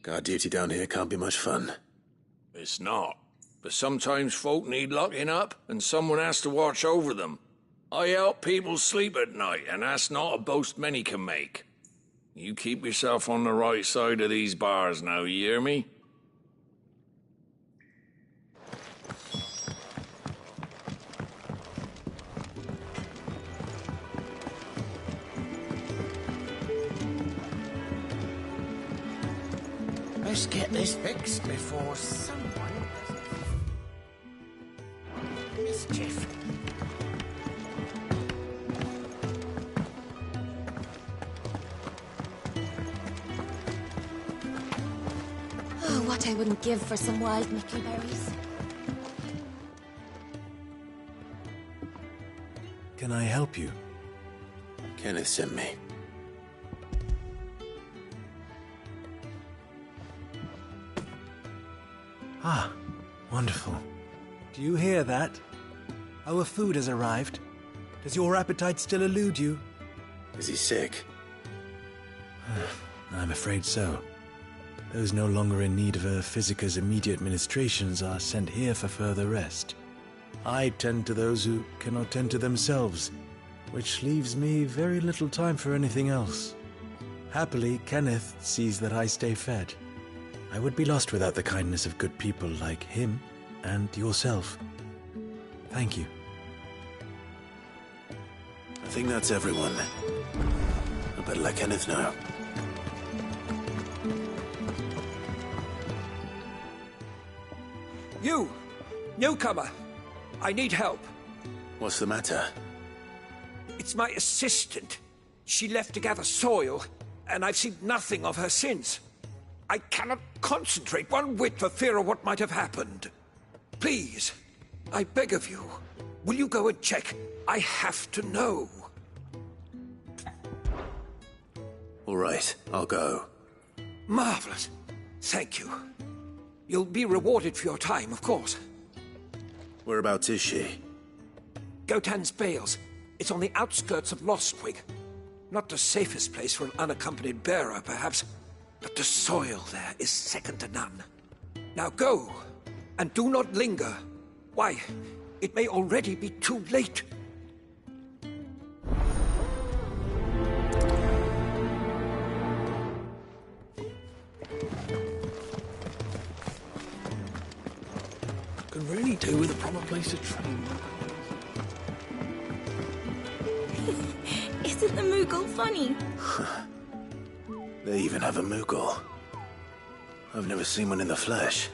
Guard duty down here can't be much fun. It's not. But sometimes folk need locking up, and someone has to watch over them. I help people sleep at night, and that's not a boast many can make. You keep yourself on the right side of these bars now, you hear me? Let's get this fixed before someone does mischief. Oh, what I wouldn't give for some wild mickleberries. Can I help you? Kenneth sent me. Ah, wonderful. Do you hear that? Our food has arrived. Does your appetite still elude you? Is he sick? I'm afraid so. Those no longer in need of Physicus' immediate ministrations are sent here for further rest. I tend to those who cannot tend to themselves, which leaves me very little time for anything else. Happily, Kenneth sees that I stay fed. I would be lost without the kindness of good people like him and yourself. Thank you. I think that's everyone. I better let Kenneth know. You! Newcomer! I need help. What's the matter? It's my assistant. She left to gather soil, and I've seen nothing of her since. I cannot concentrate one whit for fear of what might have happened. Please, I beg of you, will you go and check? I have to know. All right, I'll go. Marvelous. Thank you. You'll be rewarded for your time, of course. Whereabouts is she? Gotan's Bales. It's on the outskirts of Lostwig. Not the safest place for an unaccompanied bearer, perhaps, but the soil there is second to none. Now go, and do not linger. Why, it may already be too late. Could really do with a proper place to train. Isn't the Moogle funny? They even have a Moogle. I've never seen one in the flesh.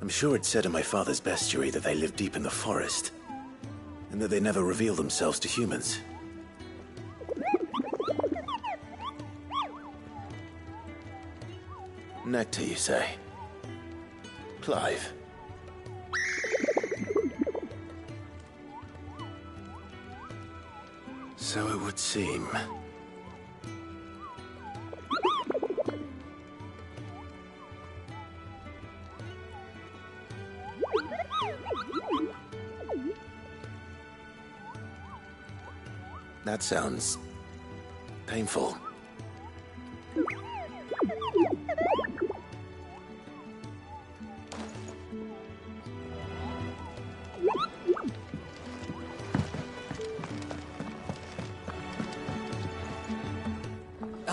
I'm sure it said in my father's bestiary that they live deep in the forest, and that they never reveal themselves to humans. Nectar, you say? Clive. So it would seem. That sounds painful.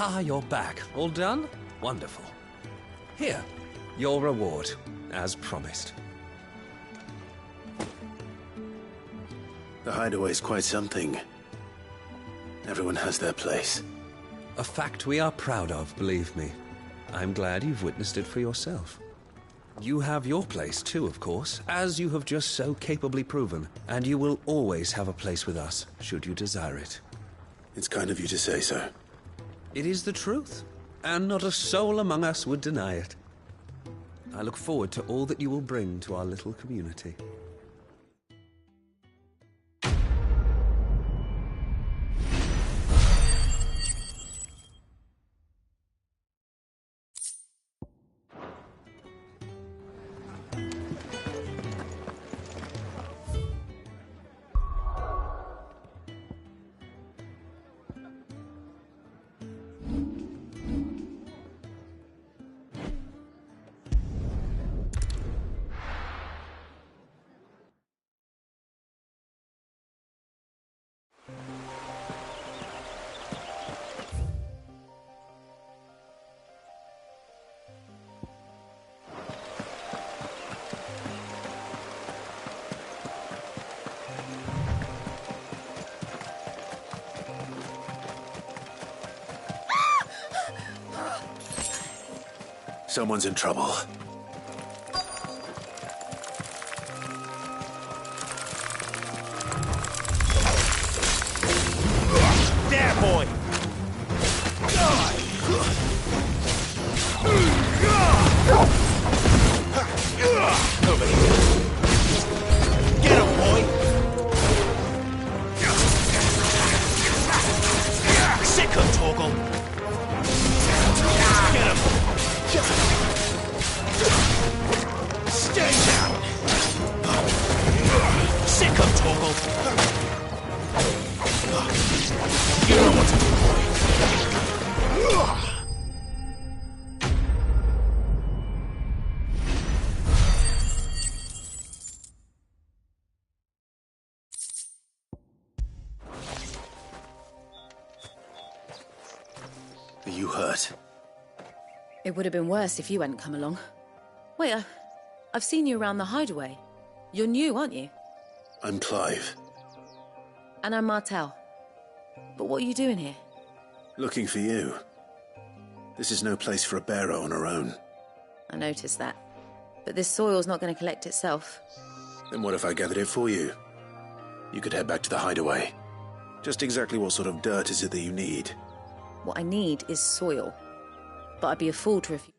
Ah, you're back. All done? Wonderful. Here, your reward, as promised. The hideaway's quite something. Everyone has their place. A fact we are proud of, believe me. I'm glad you've witnessed it for yourself. You have your place too, of course, as you have just so capably proven, and you will always have a place with us, should you desire it. It's kind of you to say so. It is the truth, and not a soul among us would deny it. I look forward to all that you will bring to our little community. Someone's in trouble. There, boy! Over here. Get him, boy! Sick of Torgal! Get him! Stay down! Sick of Torgal! You know what to do, boy. Are you hurt? It would have been worse if you hadn't come along. Wait, I've seen you around the hideaway. You're new, aren't you? I'm Clive. And I'm Martel. But what are you doing here? Looking for you. This is no place for a bearer on her own. I noticed that. But this soil's not going to collect itself. Then what if I gathered it for you? You could head back to the hideaway. Just exactly what sort of dirt is it that you need? What I need is soil. But I'd be a fool to refuse.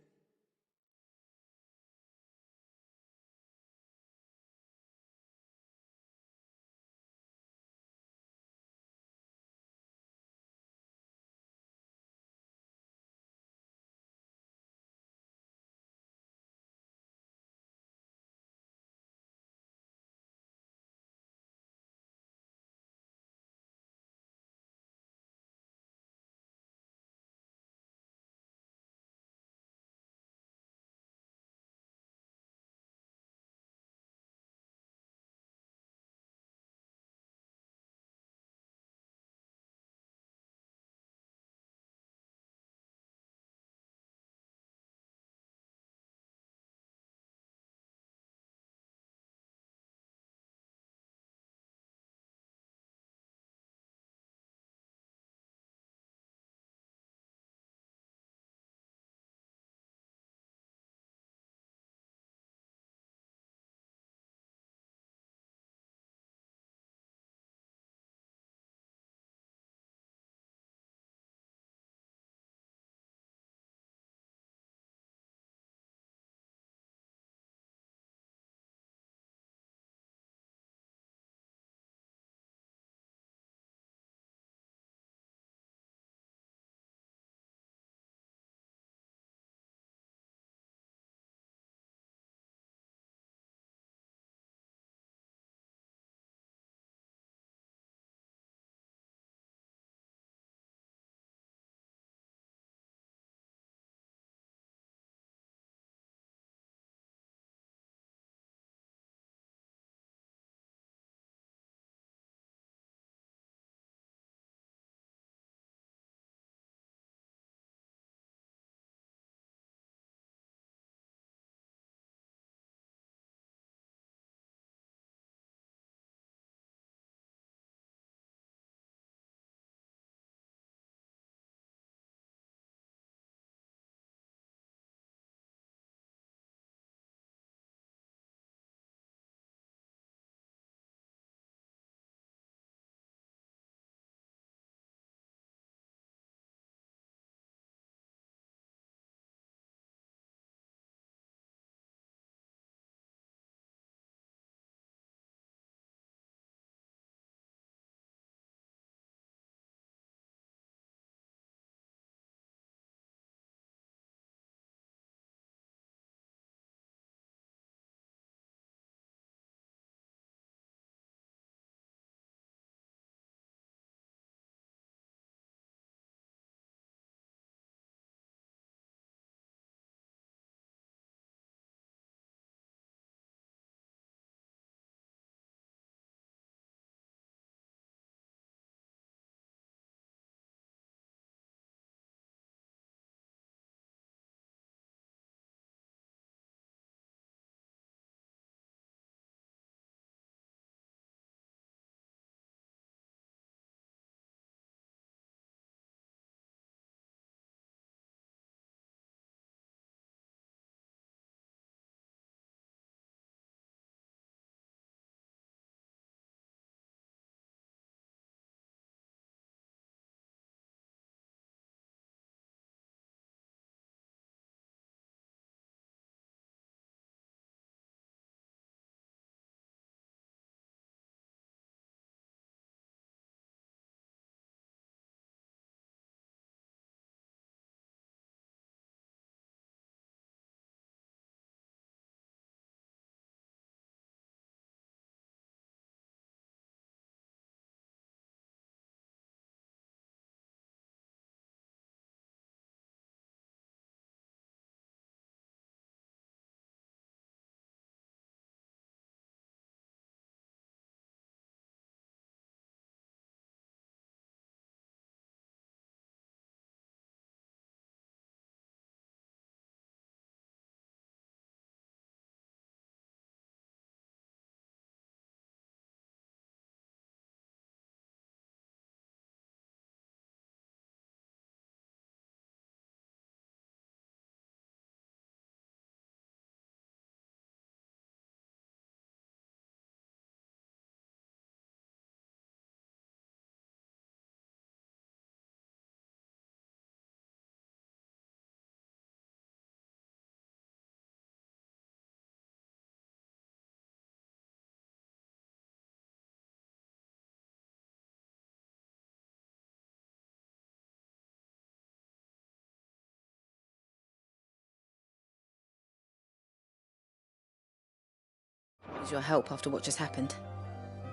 use your help after what just happened.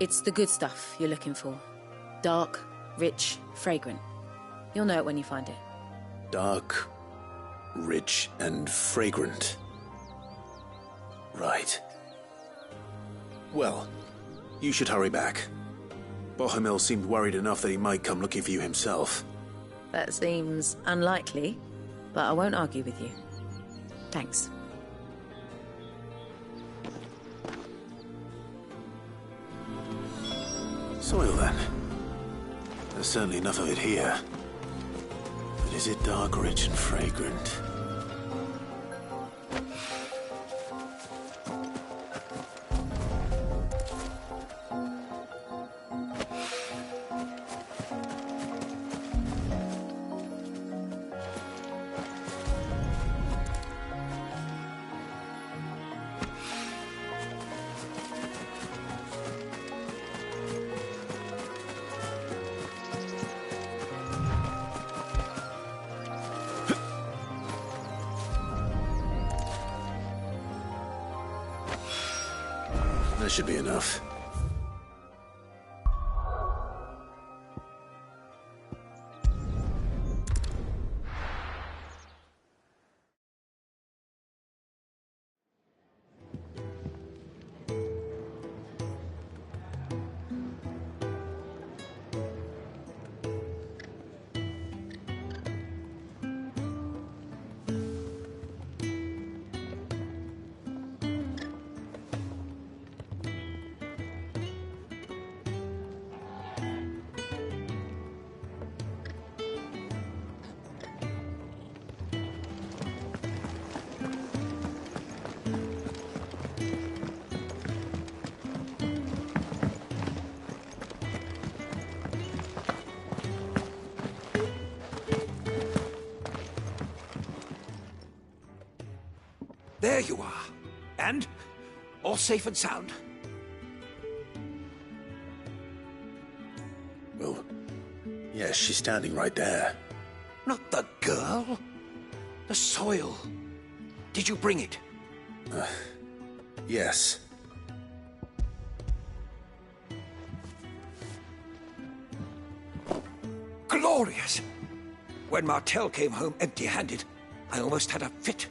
It's the good stuff you're looking for. Dark, rich, fragrant. You'll know it when you find it. Dark, rich, and fragrant. Right. Well, you should hurry back. Bohemil seemed worried enough that he might come looking for you himself. That seems unlikely, but I won't argue with you. Thanks. Soil, then. There's certainly enough of it here. But is it dark, rich, and fragrant? That should be enough. There you are. And? All safe and sound? Well, yes, she's standing right there. Not the girl. The soil. Did you bring it? Yes. Glorious! When Martel came home empty-handed, I almost had a fit.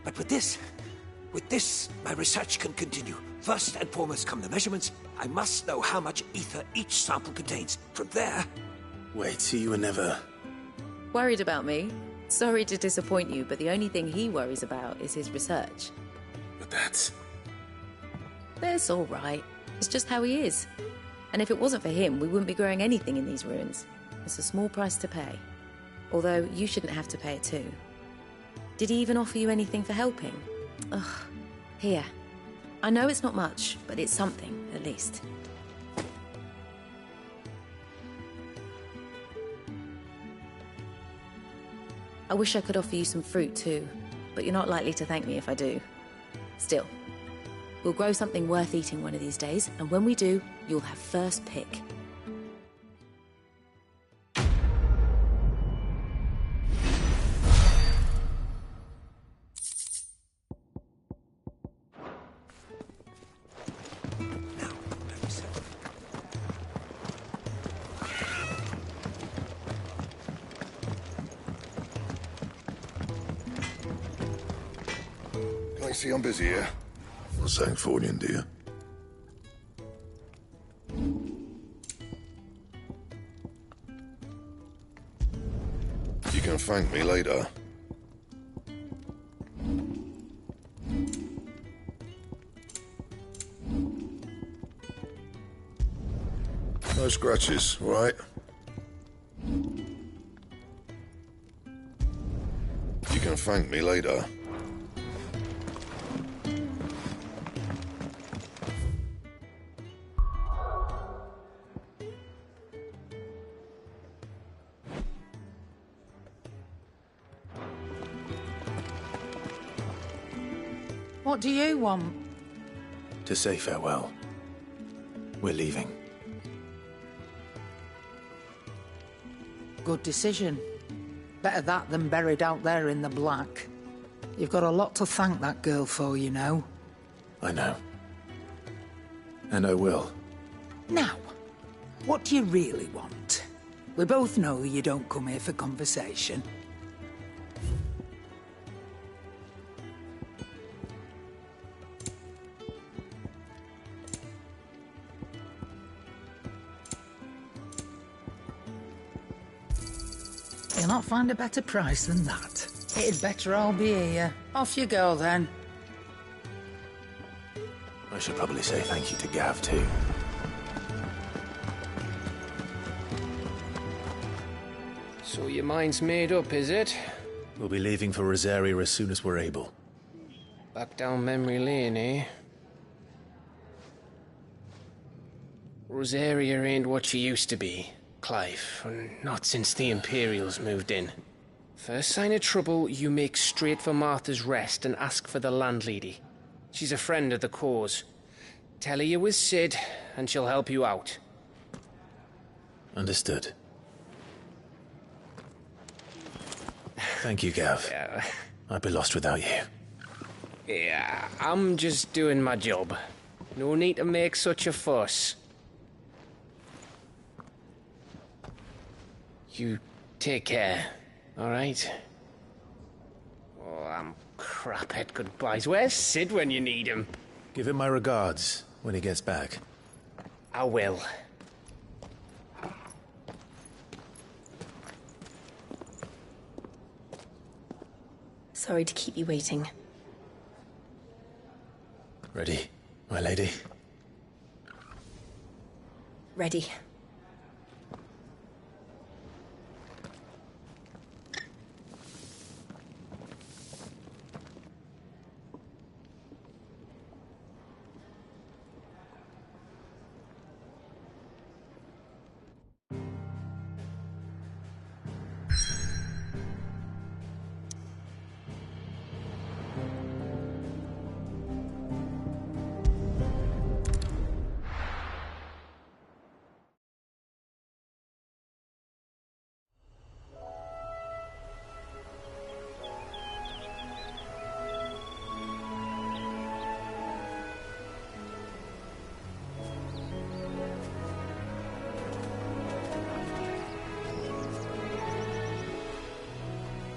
But with this, my research can continue. First and foremost come the measurements. I must know how much ether each sample contains. From there... Wait, so you were never... Worried about me? Sorry to disappoint you, but the only thing he worries about is his research. But that's... That's all right. It's just how he is. And if it wasn't for him, we wouldn't be growing anything in these ruins. It's a small price to pay. Although, you shouldn't have to pay it too. Did he even offer you anything for helping? Ugh. Here. I know it's not much, but it's something, at least. I wish I could offer you some fruit too, but you're not likely to thank me if I do. Still, we'll grow something worth eating one of these days, and when we do, you'll have first pick. See, I'm busy here. Not saying Fornian, do you? You can thank me later. No scratches, all right? You can thank me later. What do you want? To say farewell. We're leaving. Good decision. Better that than buried out there in the black. You've got a lot to thank that girl for, you know. I know. And I will. Now, what do you really want? We both know you don't come here for conversation. You'll not find a better price than that. It'd better all be here. Off you go, then. I should probably say thank you to Gav, too. So your mind's made up, is it? We'll be leaving for Rosaria as soon as we're able. Back down memory lane, eh? Rosaria ain't what she used to be, Clive. Not since the Imperials moved in. First sign of trouble, you make straight for Martha's Rest and ask for the landlady. She's a friend of the cause. Tell her you was Sid, and she'll help you out. Understood. Thank you, Gav. I'd be lost without you. Yeah, I'm just doing my job. No need to make such a fuss. You take care, all right? Oh, I'm crap at goodbyes. Where's Sid when you need him? Give him my regards when he gets back. I will. Sorry to keep you waiting. Ready, my lady? Ready.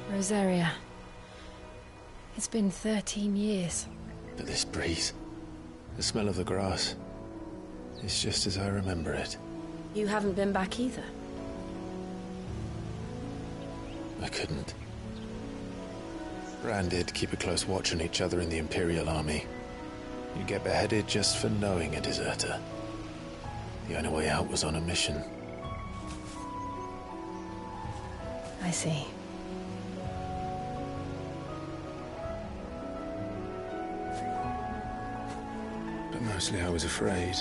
Rosaria. It's been 13 years. But this breeze, the smell of the grass, it's just as I remember it. You haven't been back either. I couldn't. Bran did keep a close watch on each other in the Imperial Army. You get beheaded just for knowing a deserter. The only way out was on a mission. I see. But mostly I was afraid.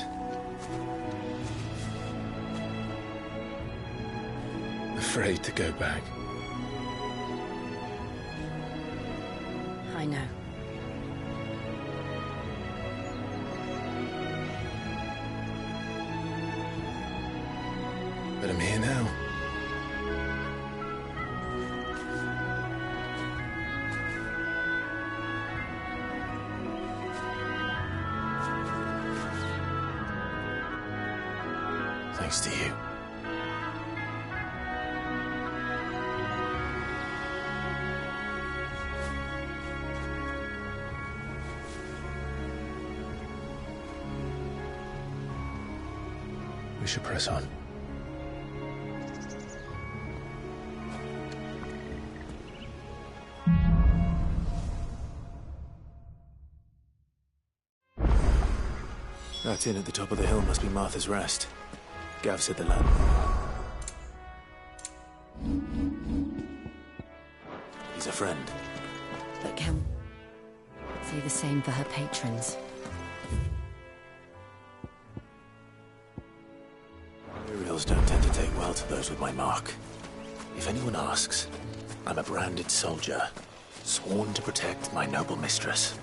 Afraid to go back. I know. But I'm here now. Thanks to you. We should press on. That inn at the top of the hill must be Martha's Rest. Gav said the land. He's a friend. But can say the same for her patrons. Imperials don't tend to take well to those with my mark. If anyone asks, I'm a branded soldier, sworn to protect my noble mistress.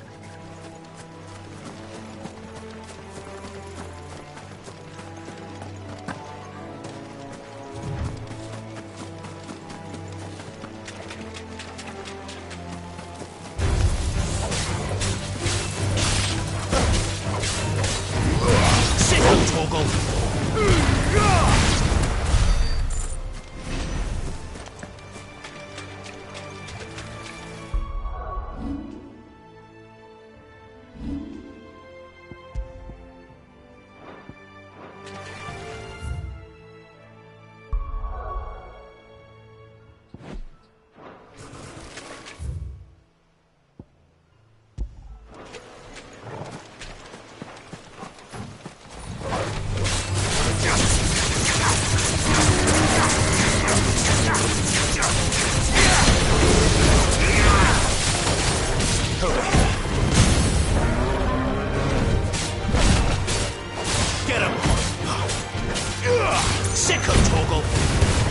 Torgal.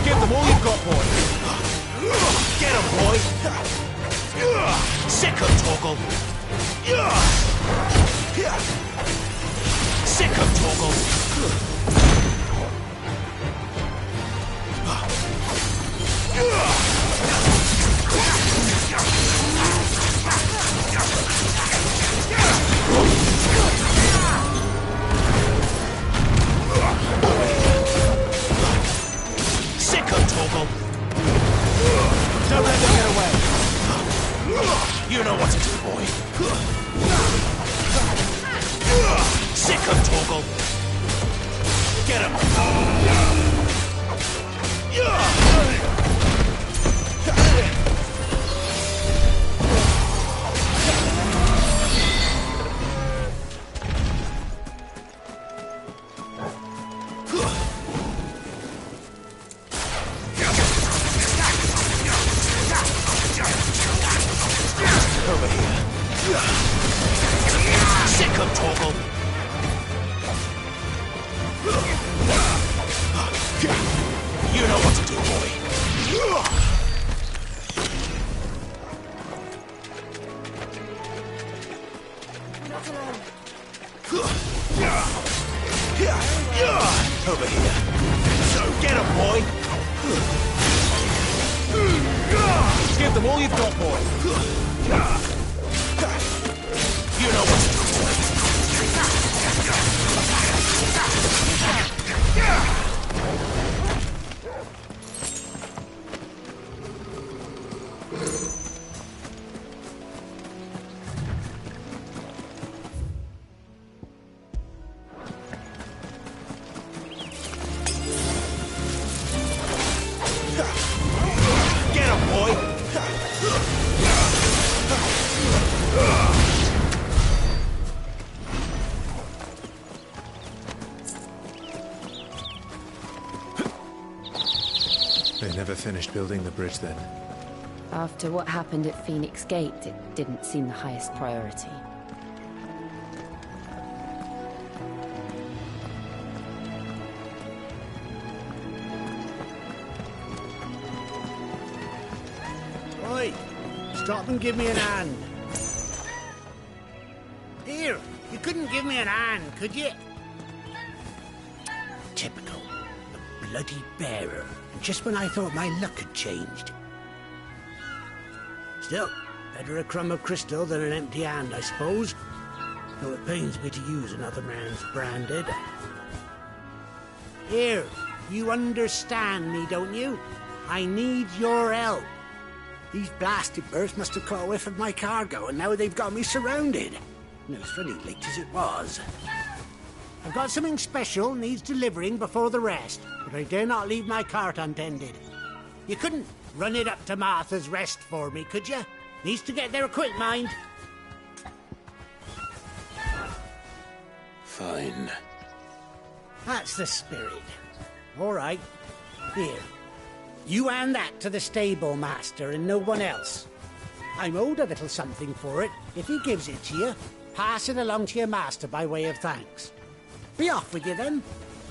Give them all you've got, boy. Get him, boy. Sick of Torgal. Sick of Torgal. Sick of Torgal. Don't let them get away. You know what to do, boy. Sick of Torgal. Get him. Over here. Sick of Torgal. You know what to do, boy. Over here. So get him, boy. Give them all you've got, boy. You know what to do, boy. Get him, boy! They never finished building the bridge then. After what happened at Phoenix Gate, it didn't seem the highest priority. Oi! Stop and give me an hand. Here, you couldn't give me an hand, could you? Typical. The bloody bearer. Just when I thought my luck had changed. Still, better a crumb of crystal than an empty hand, I suppose. Though it pains me to use another man's branded. Here, you understand me, don't you? I need your help. These blasted birds must have caught a whiff of my cargo, and now they've got me surrounded. No, it's funny late as it was. I've got something special needs delivering before the rest, but I dare not leave my cart untended. You couldn't run it up to Martha's Rest for me, could you? Needs to get there quick, mind. Fine. That's the spirit. All right. Here. You hand that to the stable master and no one else. I'm owed a little something for it. If he gives it to you, pass it along to your master by way of thanks. Be off with you then,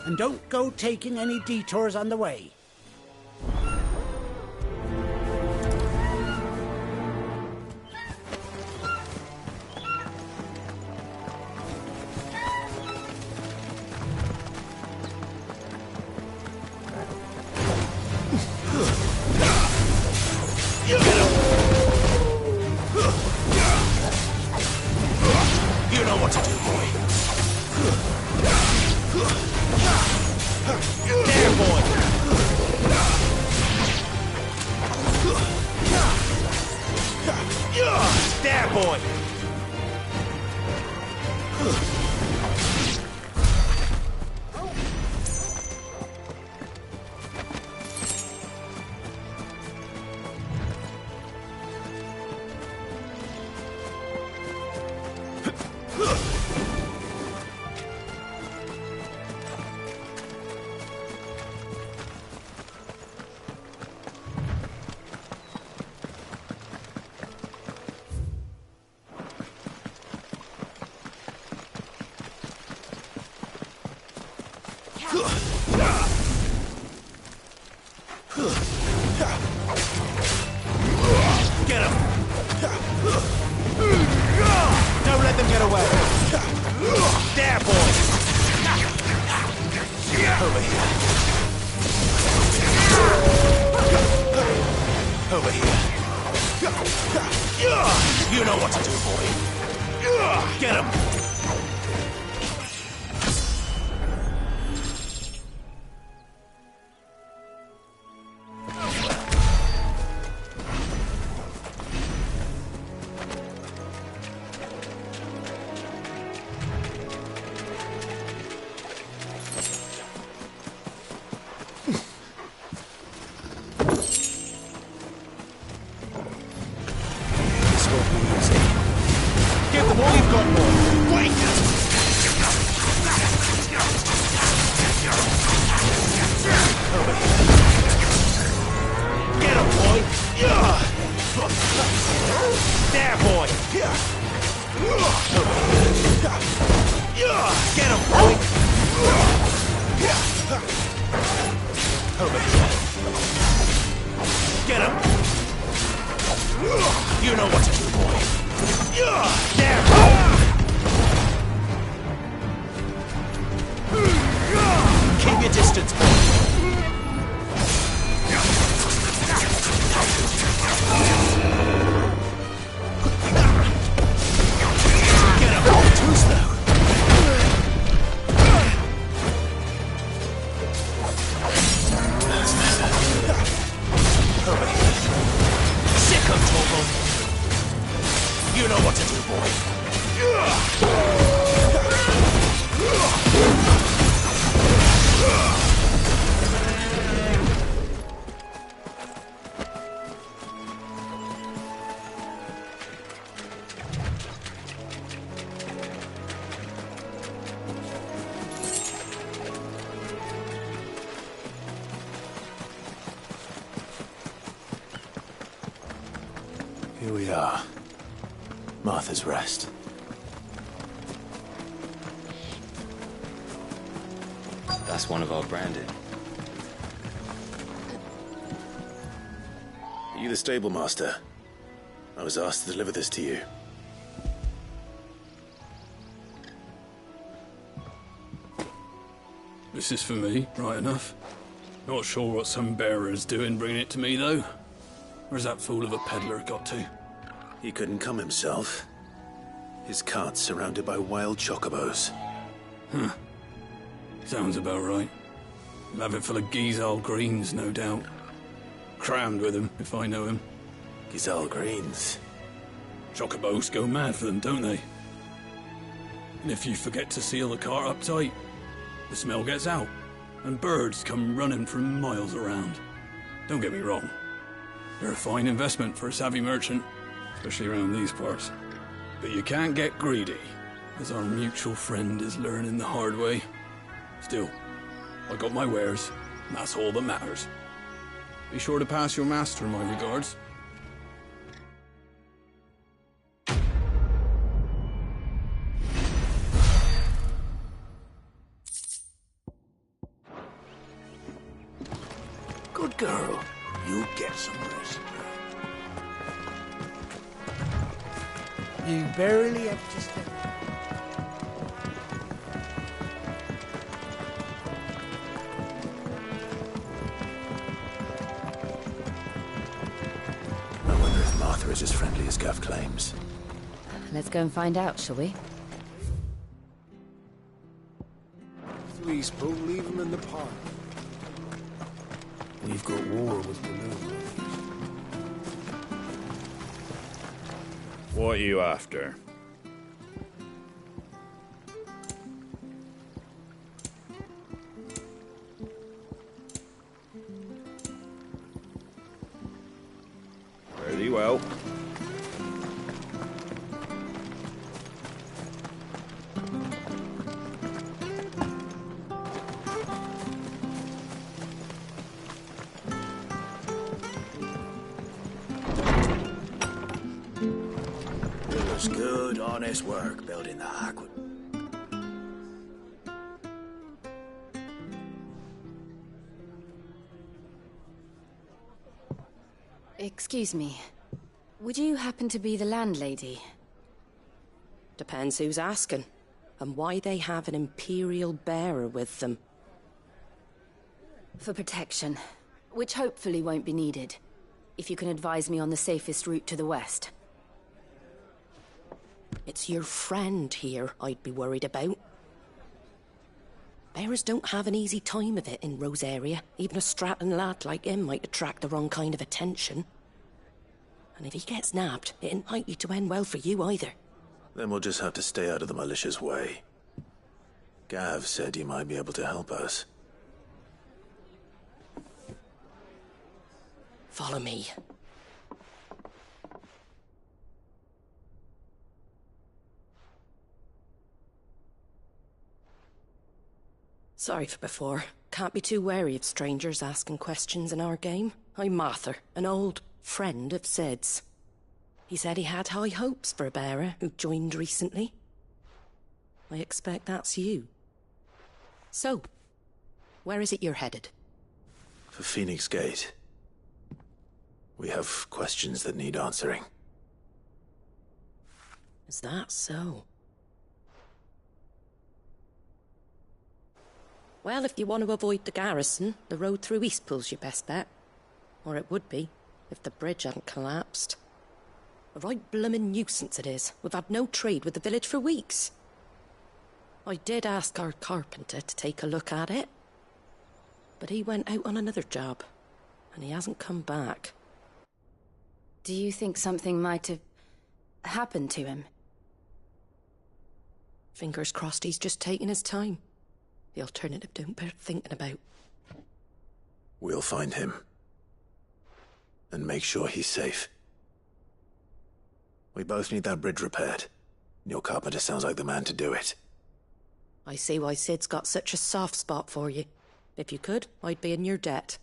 and don't go taking any detours on the way. You know what to do, boy. There, boy. There, boy. Get him! Don't let them get away! There, boys! Over here. Over here. You know what to do, boy. Get him! Here we are. Martha's Rest. That's one of our branded. Are you the stable master? I was asked to deliver this to you. This is for me, right enough. Not sure what some bearer's doing bringing it to me, though. Where's that fool of a peddler got to? He couldn't come himself. His cart's surrounded by wild chocobos. Huh. Sounds about right. He'll have it full of Gizal greens, no doubt. Crammed with him, if I know him. Gizal greens? Chocobos go mad for them, don't they? And if you forget to seal the cart up tight, the smell gets out, and birds come running from miles around. Don't get me wrong. They're a fine investment for a savvy merchant, especially around these parts. But you can't get greedy, as our mutual friend is learning the hard way. Still, I got my wares, and that's all that matters. Be sure to pass your master my regards. Good girl. You get some rest. You barely have to step. I wonder if Martha is as friendly as Gav claims. Let's go and find out, shall we? Please, don't leave him in the park. We've got war with Balloon. What are you after? Very well. Good, honest work building the aqueduct. Excuse me. Would you happen to be the landlady? Depends who's asking, and why they have an Imperial bearer with them. For protection, which hopefully won't be needed. If you can advise me on the safest route to the west. It's your friend here I'd be worried about. Bearers don't have an easy time of it in Rosaria. Even a Stratton lad like him might attract the wrong kind of attention. And if he gets nabbed, it ain't likely to end well for you either. Then we'll just have to stay out of the malicious way. Gav said you might be able to help us. Follow me. Sorry for before. Can't be too wary of strangers asking questions in our game. I'm Martha, an old friend of Sid's. He said he had high hopes for a bearer who joined recently. I expect that's you. So, where is it you're headed? For Phoenix Gate. We have questions that need answering. Is that so? Well, if you want to avoid the garrison, the road through Eastpool's your best bet. Or it would be, if the bridge hadn't collapsed. A right bloomin' nuisance it is. We've had no trade with the village for weeks. I did ask our carpenter to take a look at it. But he went out on another job, and he hasn't come back. Do you think something might have happened to him? Fingers crossed he's just taking his time. The alternative don't bear thinking about. We'll find him. And make sure he's safe. We both need that bridge repaired. Your carpenter sounds like the man to do it. I see why Sid's got such a soft spot for you. If you could, I'd be in your debt.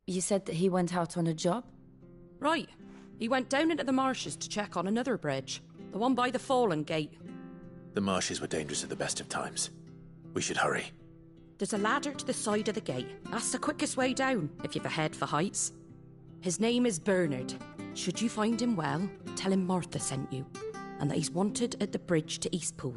You said that he went out on a job? Right. He went down into the marshes to check on another bridge. The one by the Fallen Gate. The marshes were dangerous at the best of times. We should hurry. There's a ladder to the side of the gate. That's the quickest way down, if you've a head for heights. His name is Bernard. Should you find him well, tell him Martha sent you, and that he's wanted at the bridge to Eastpool.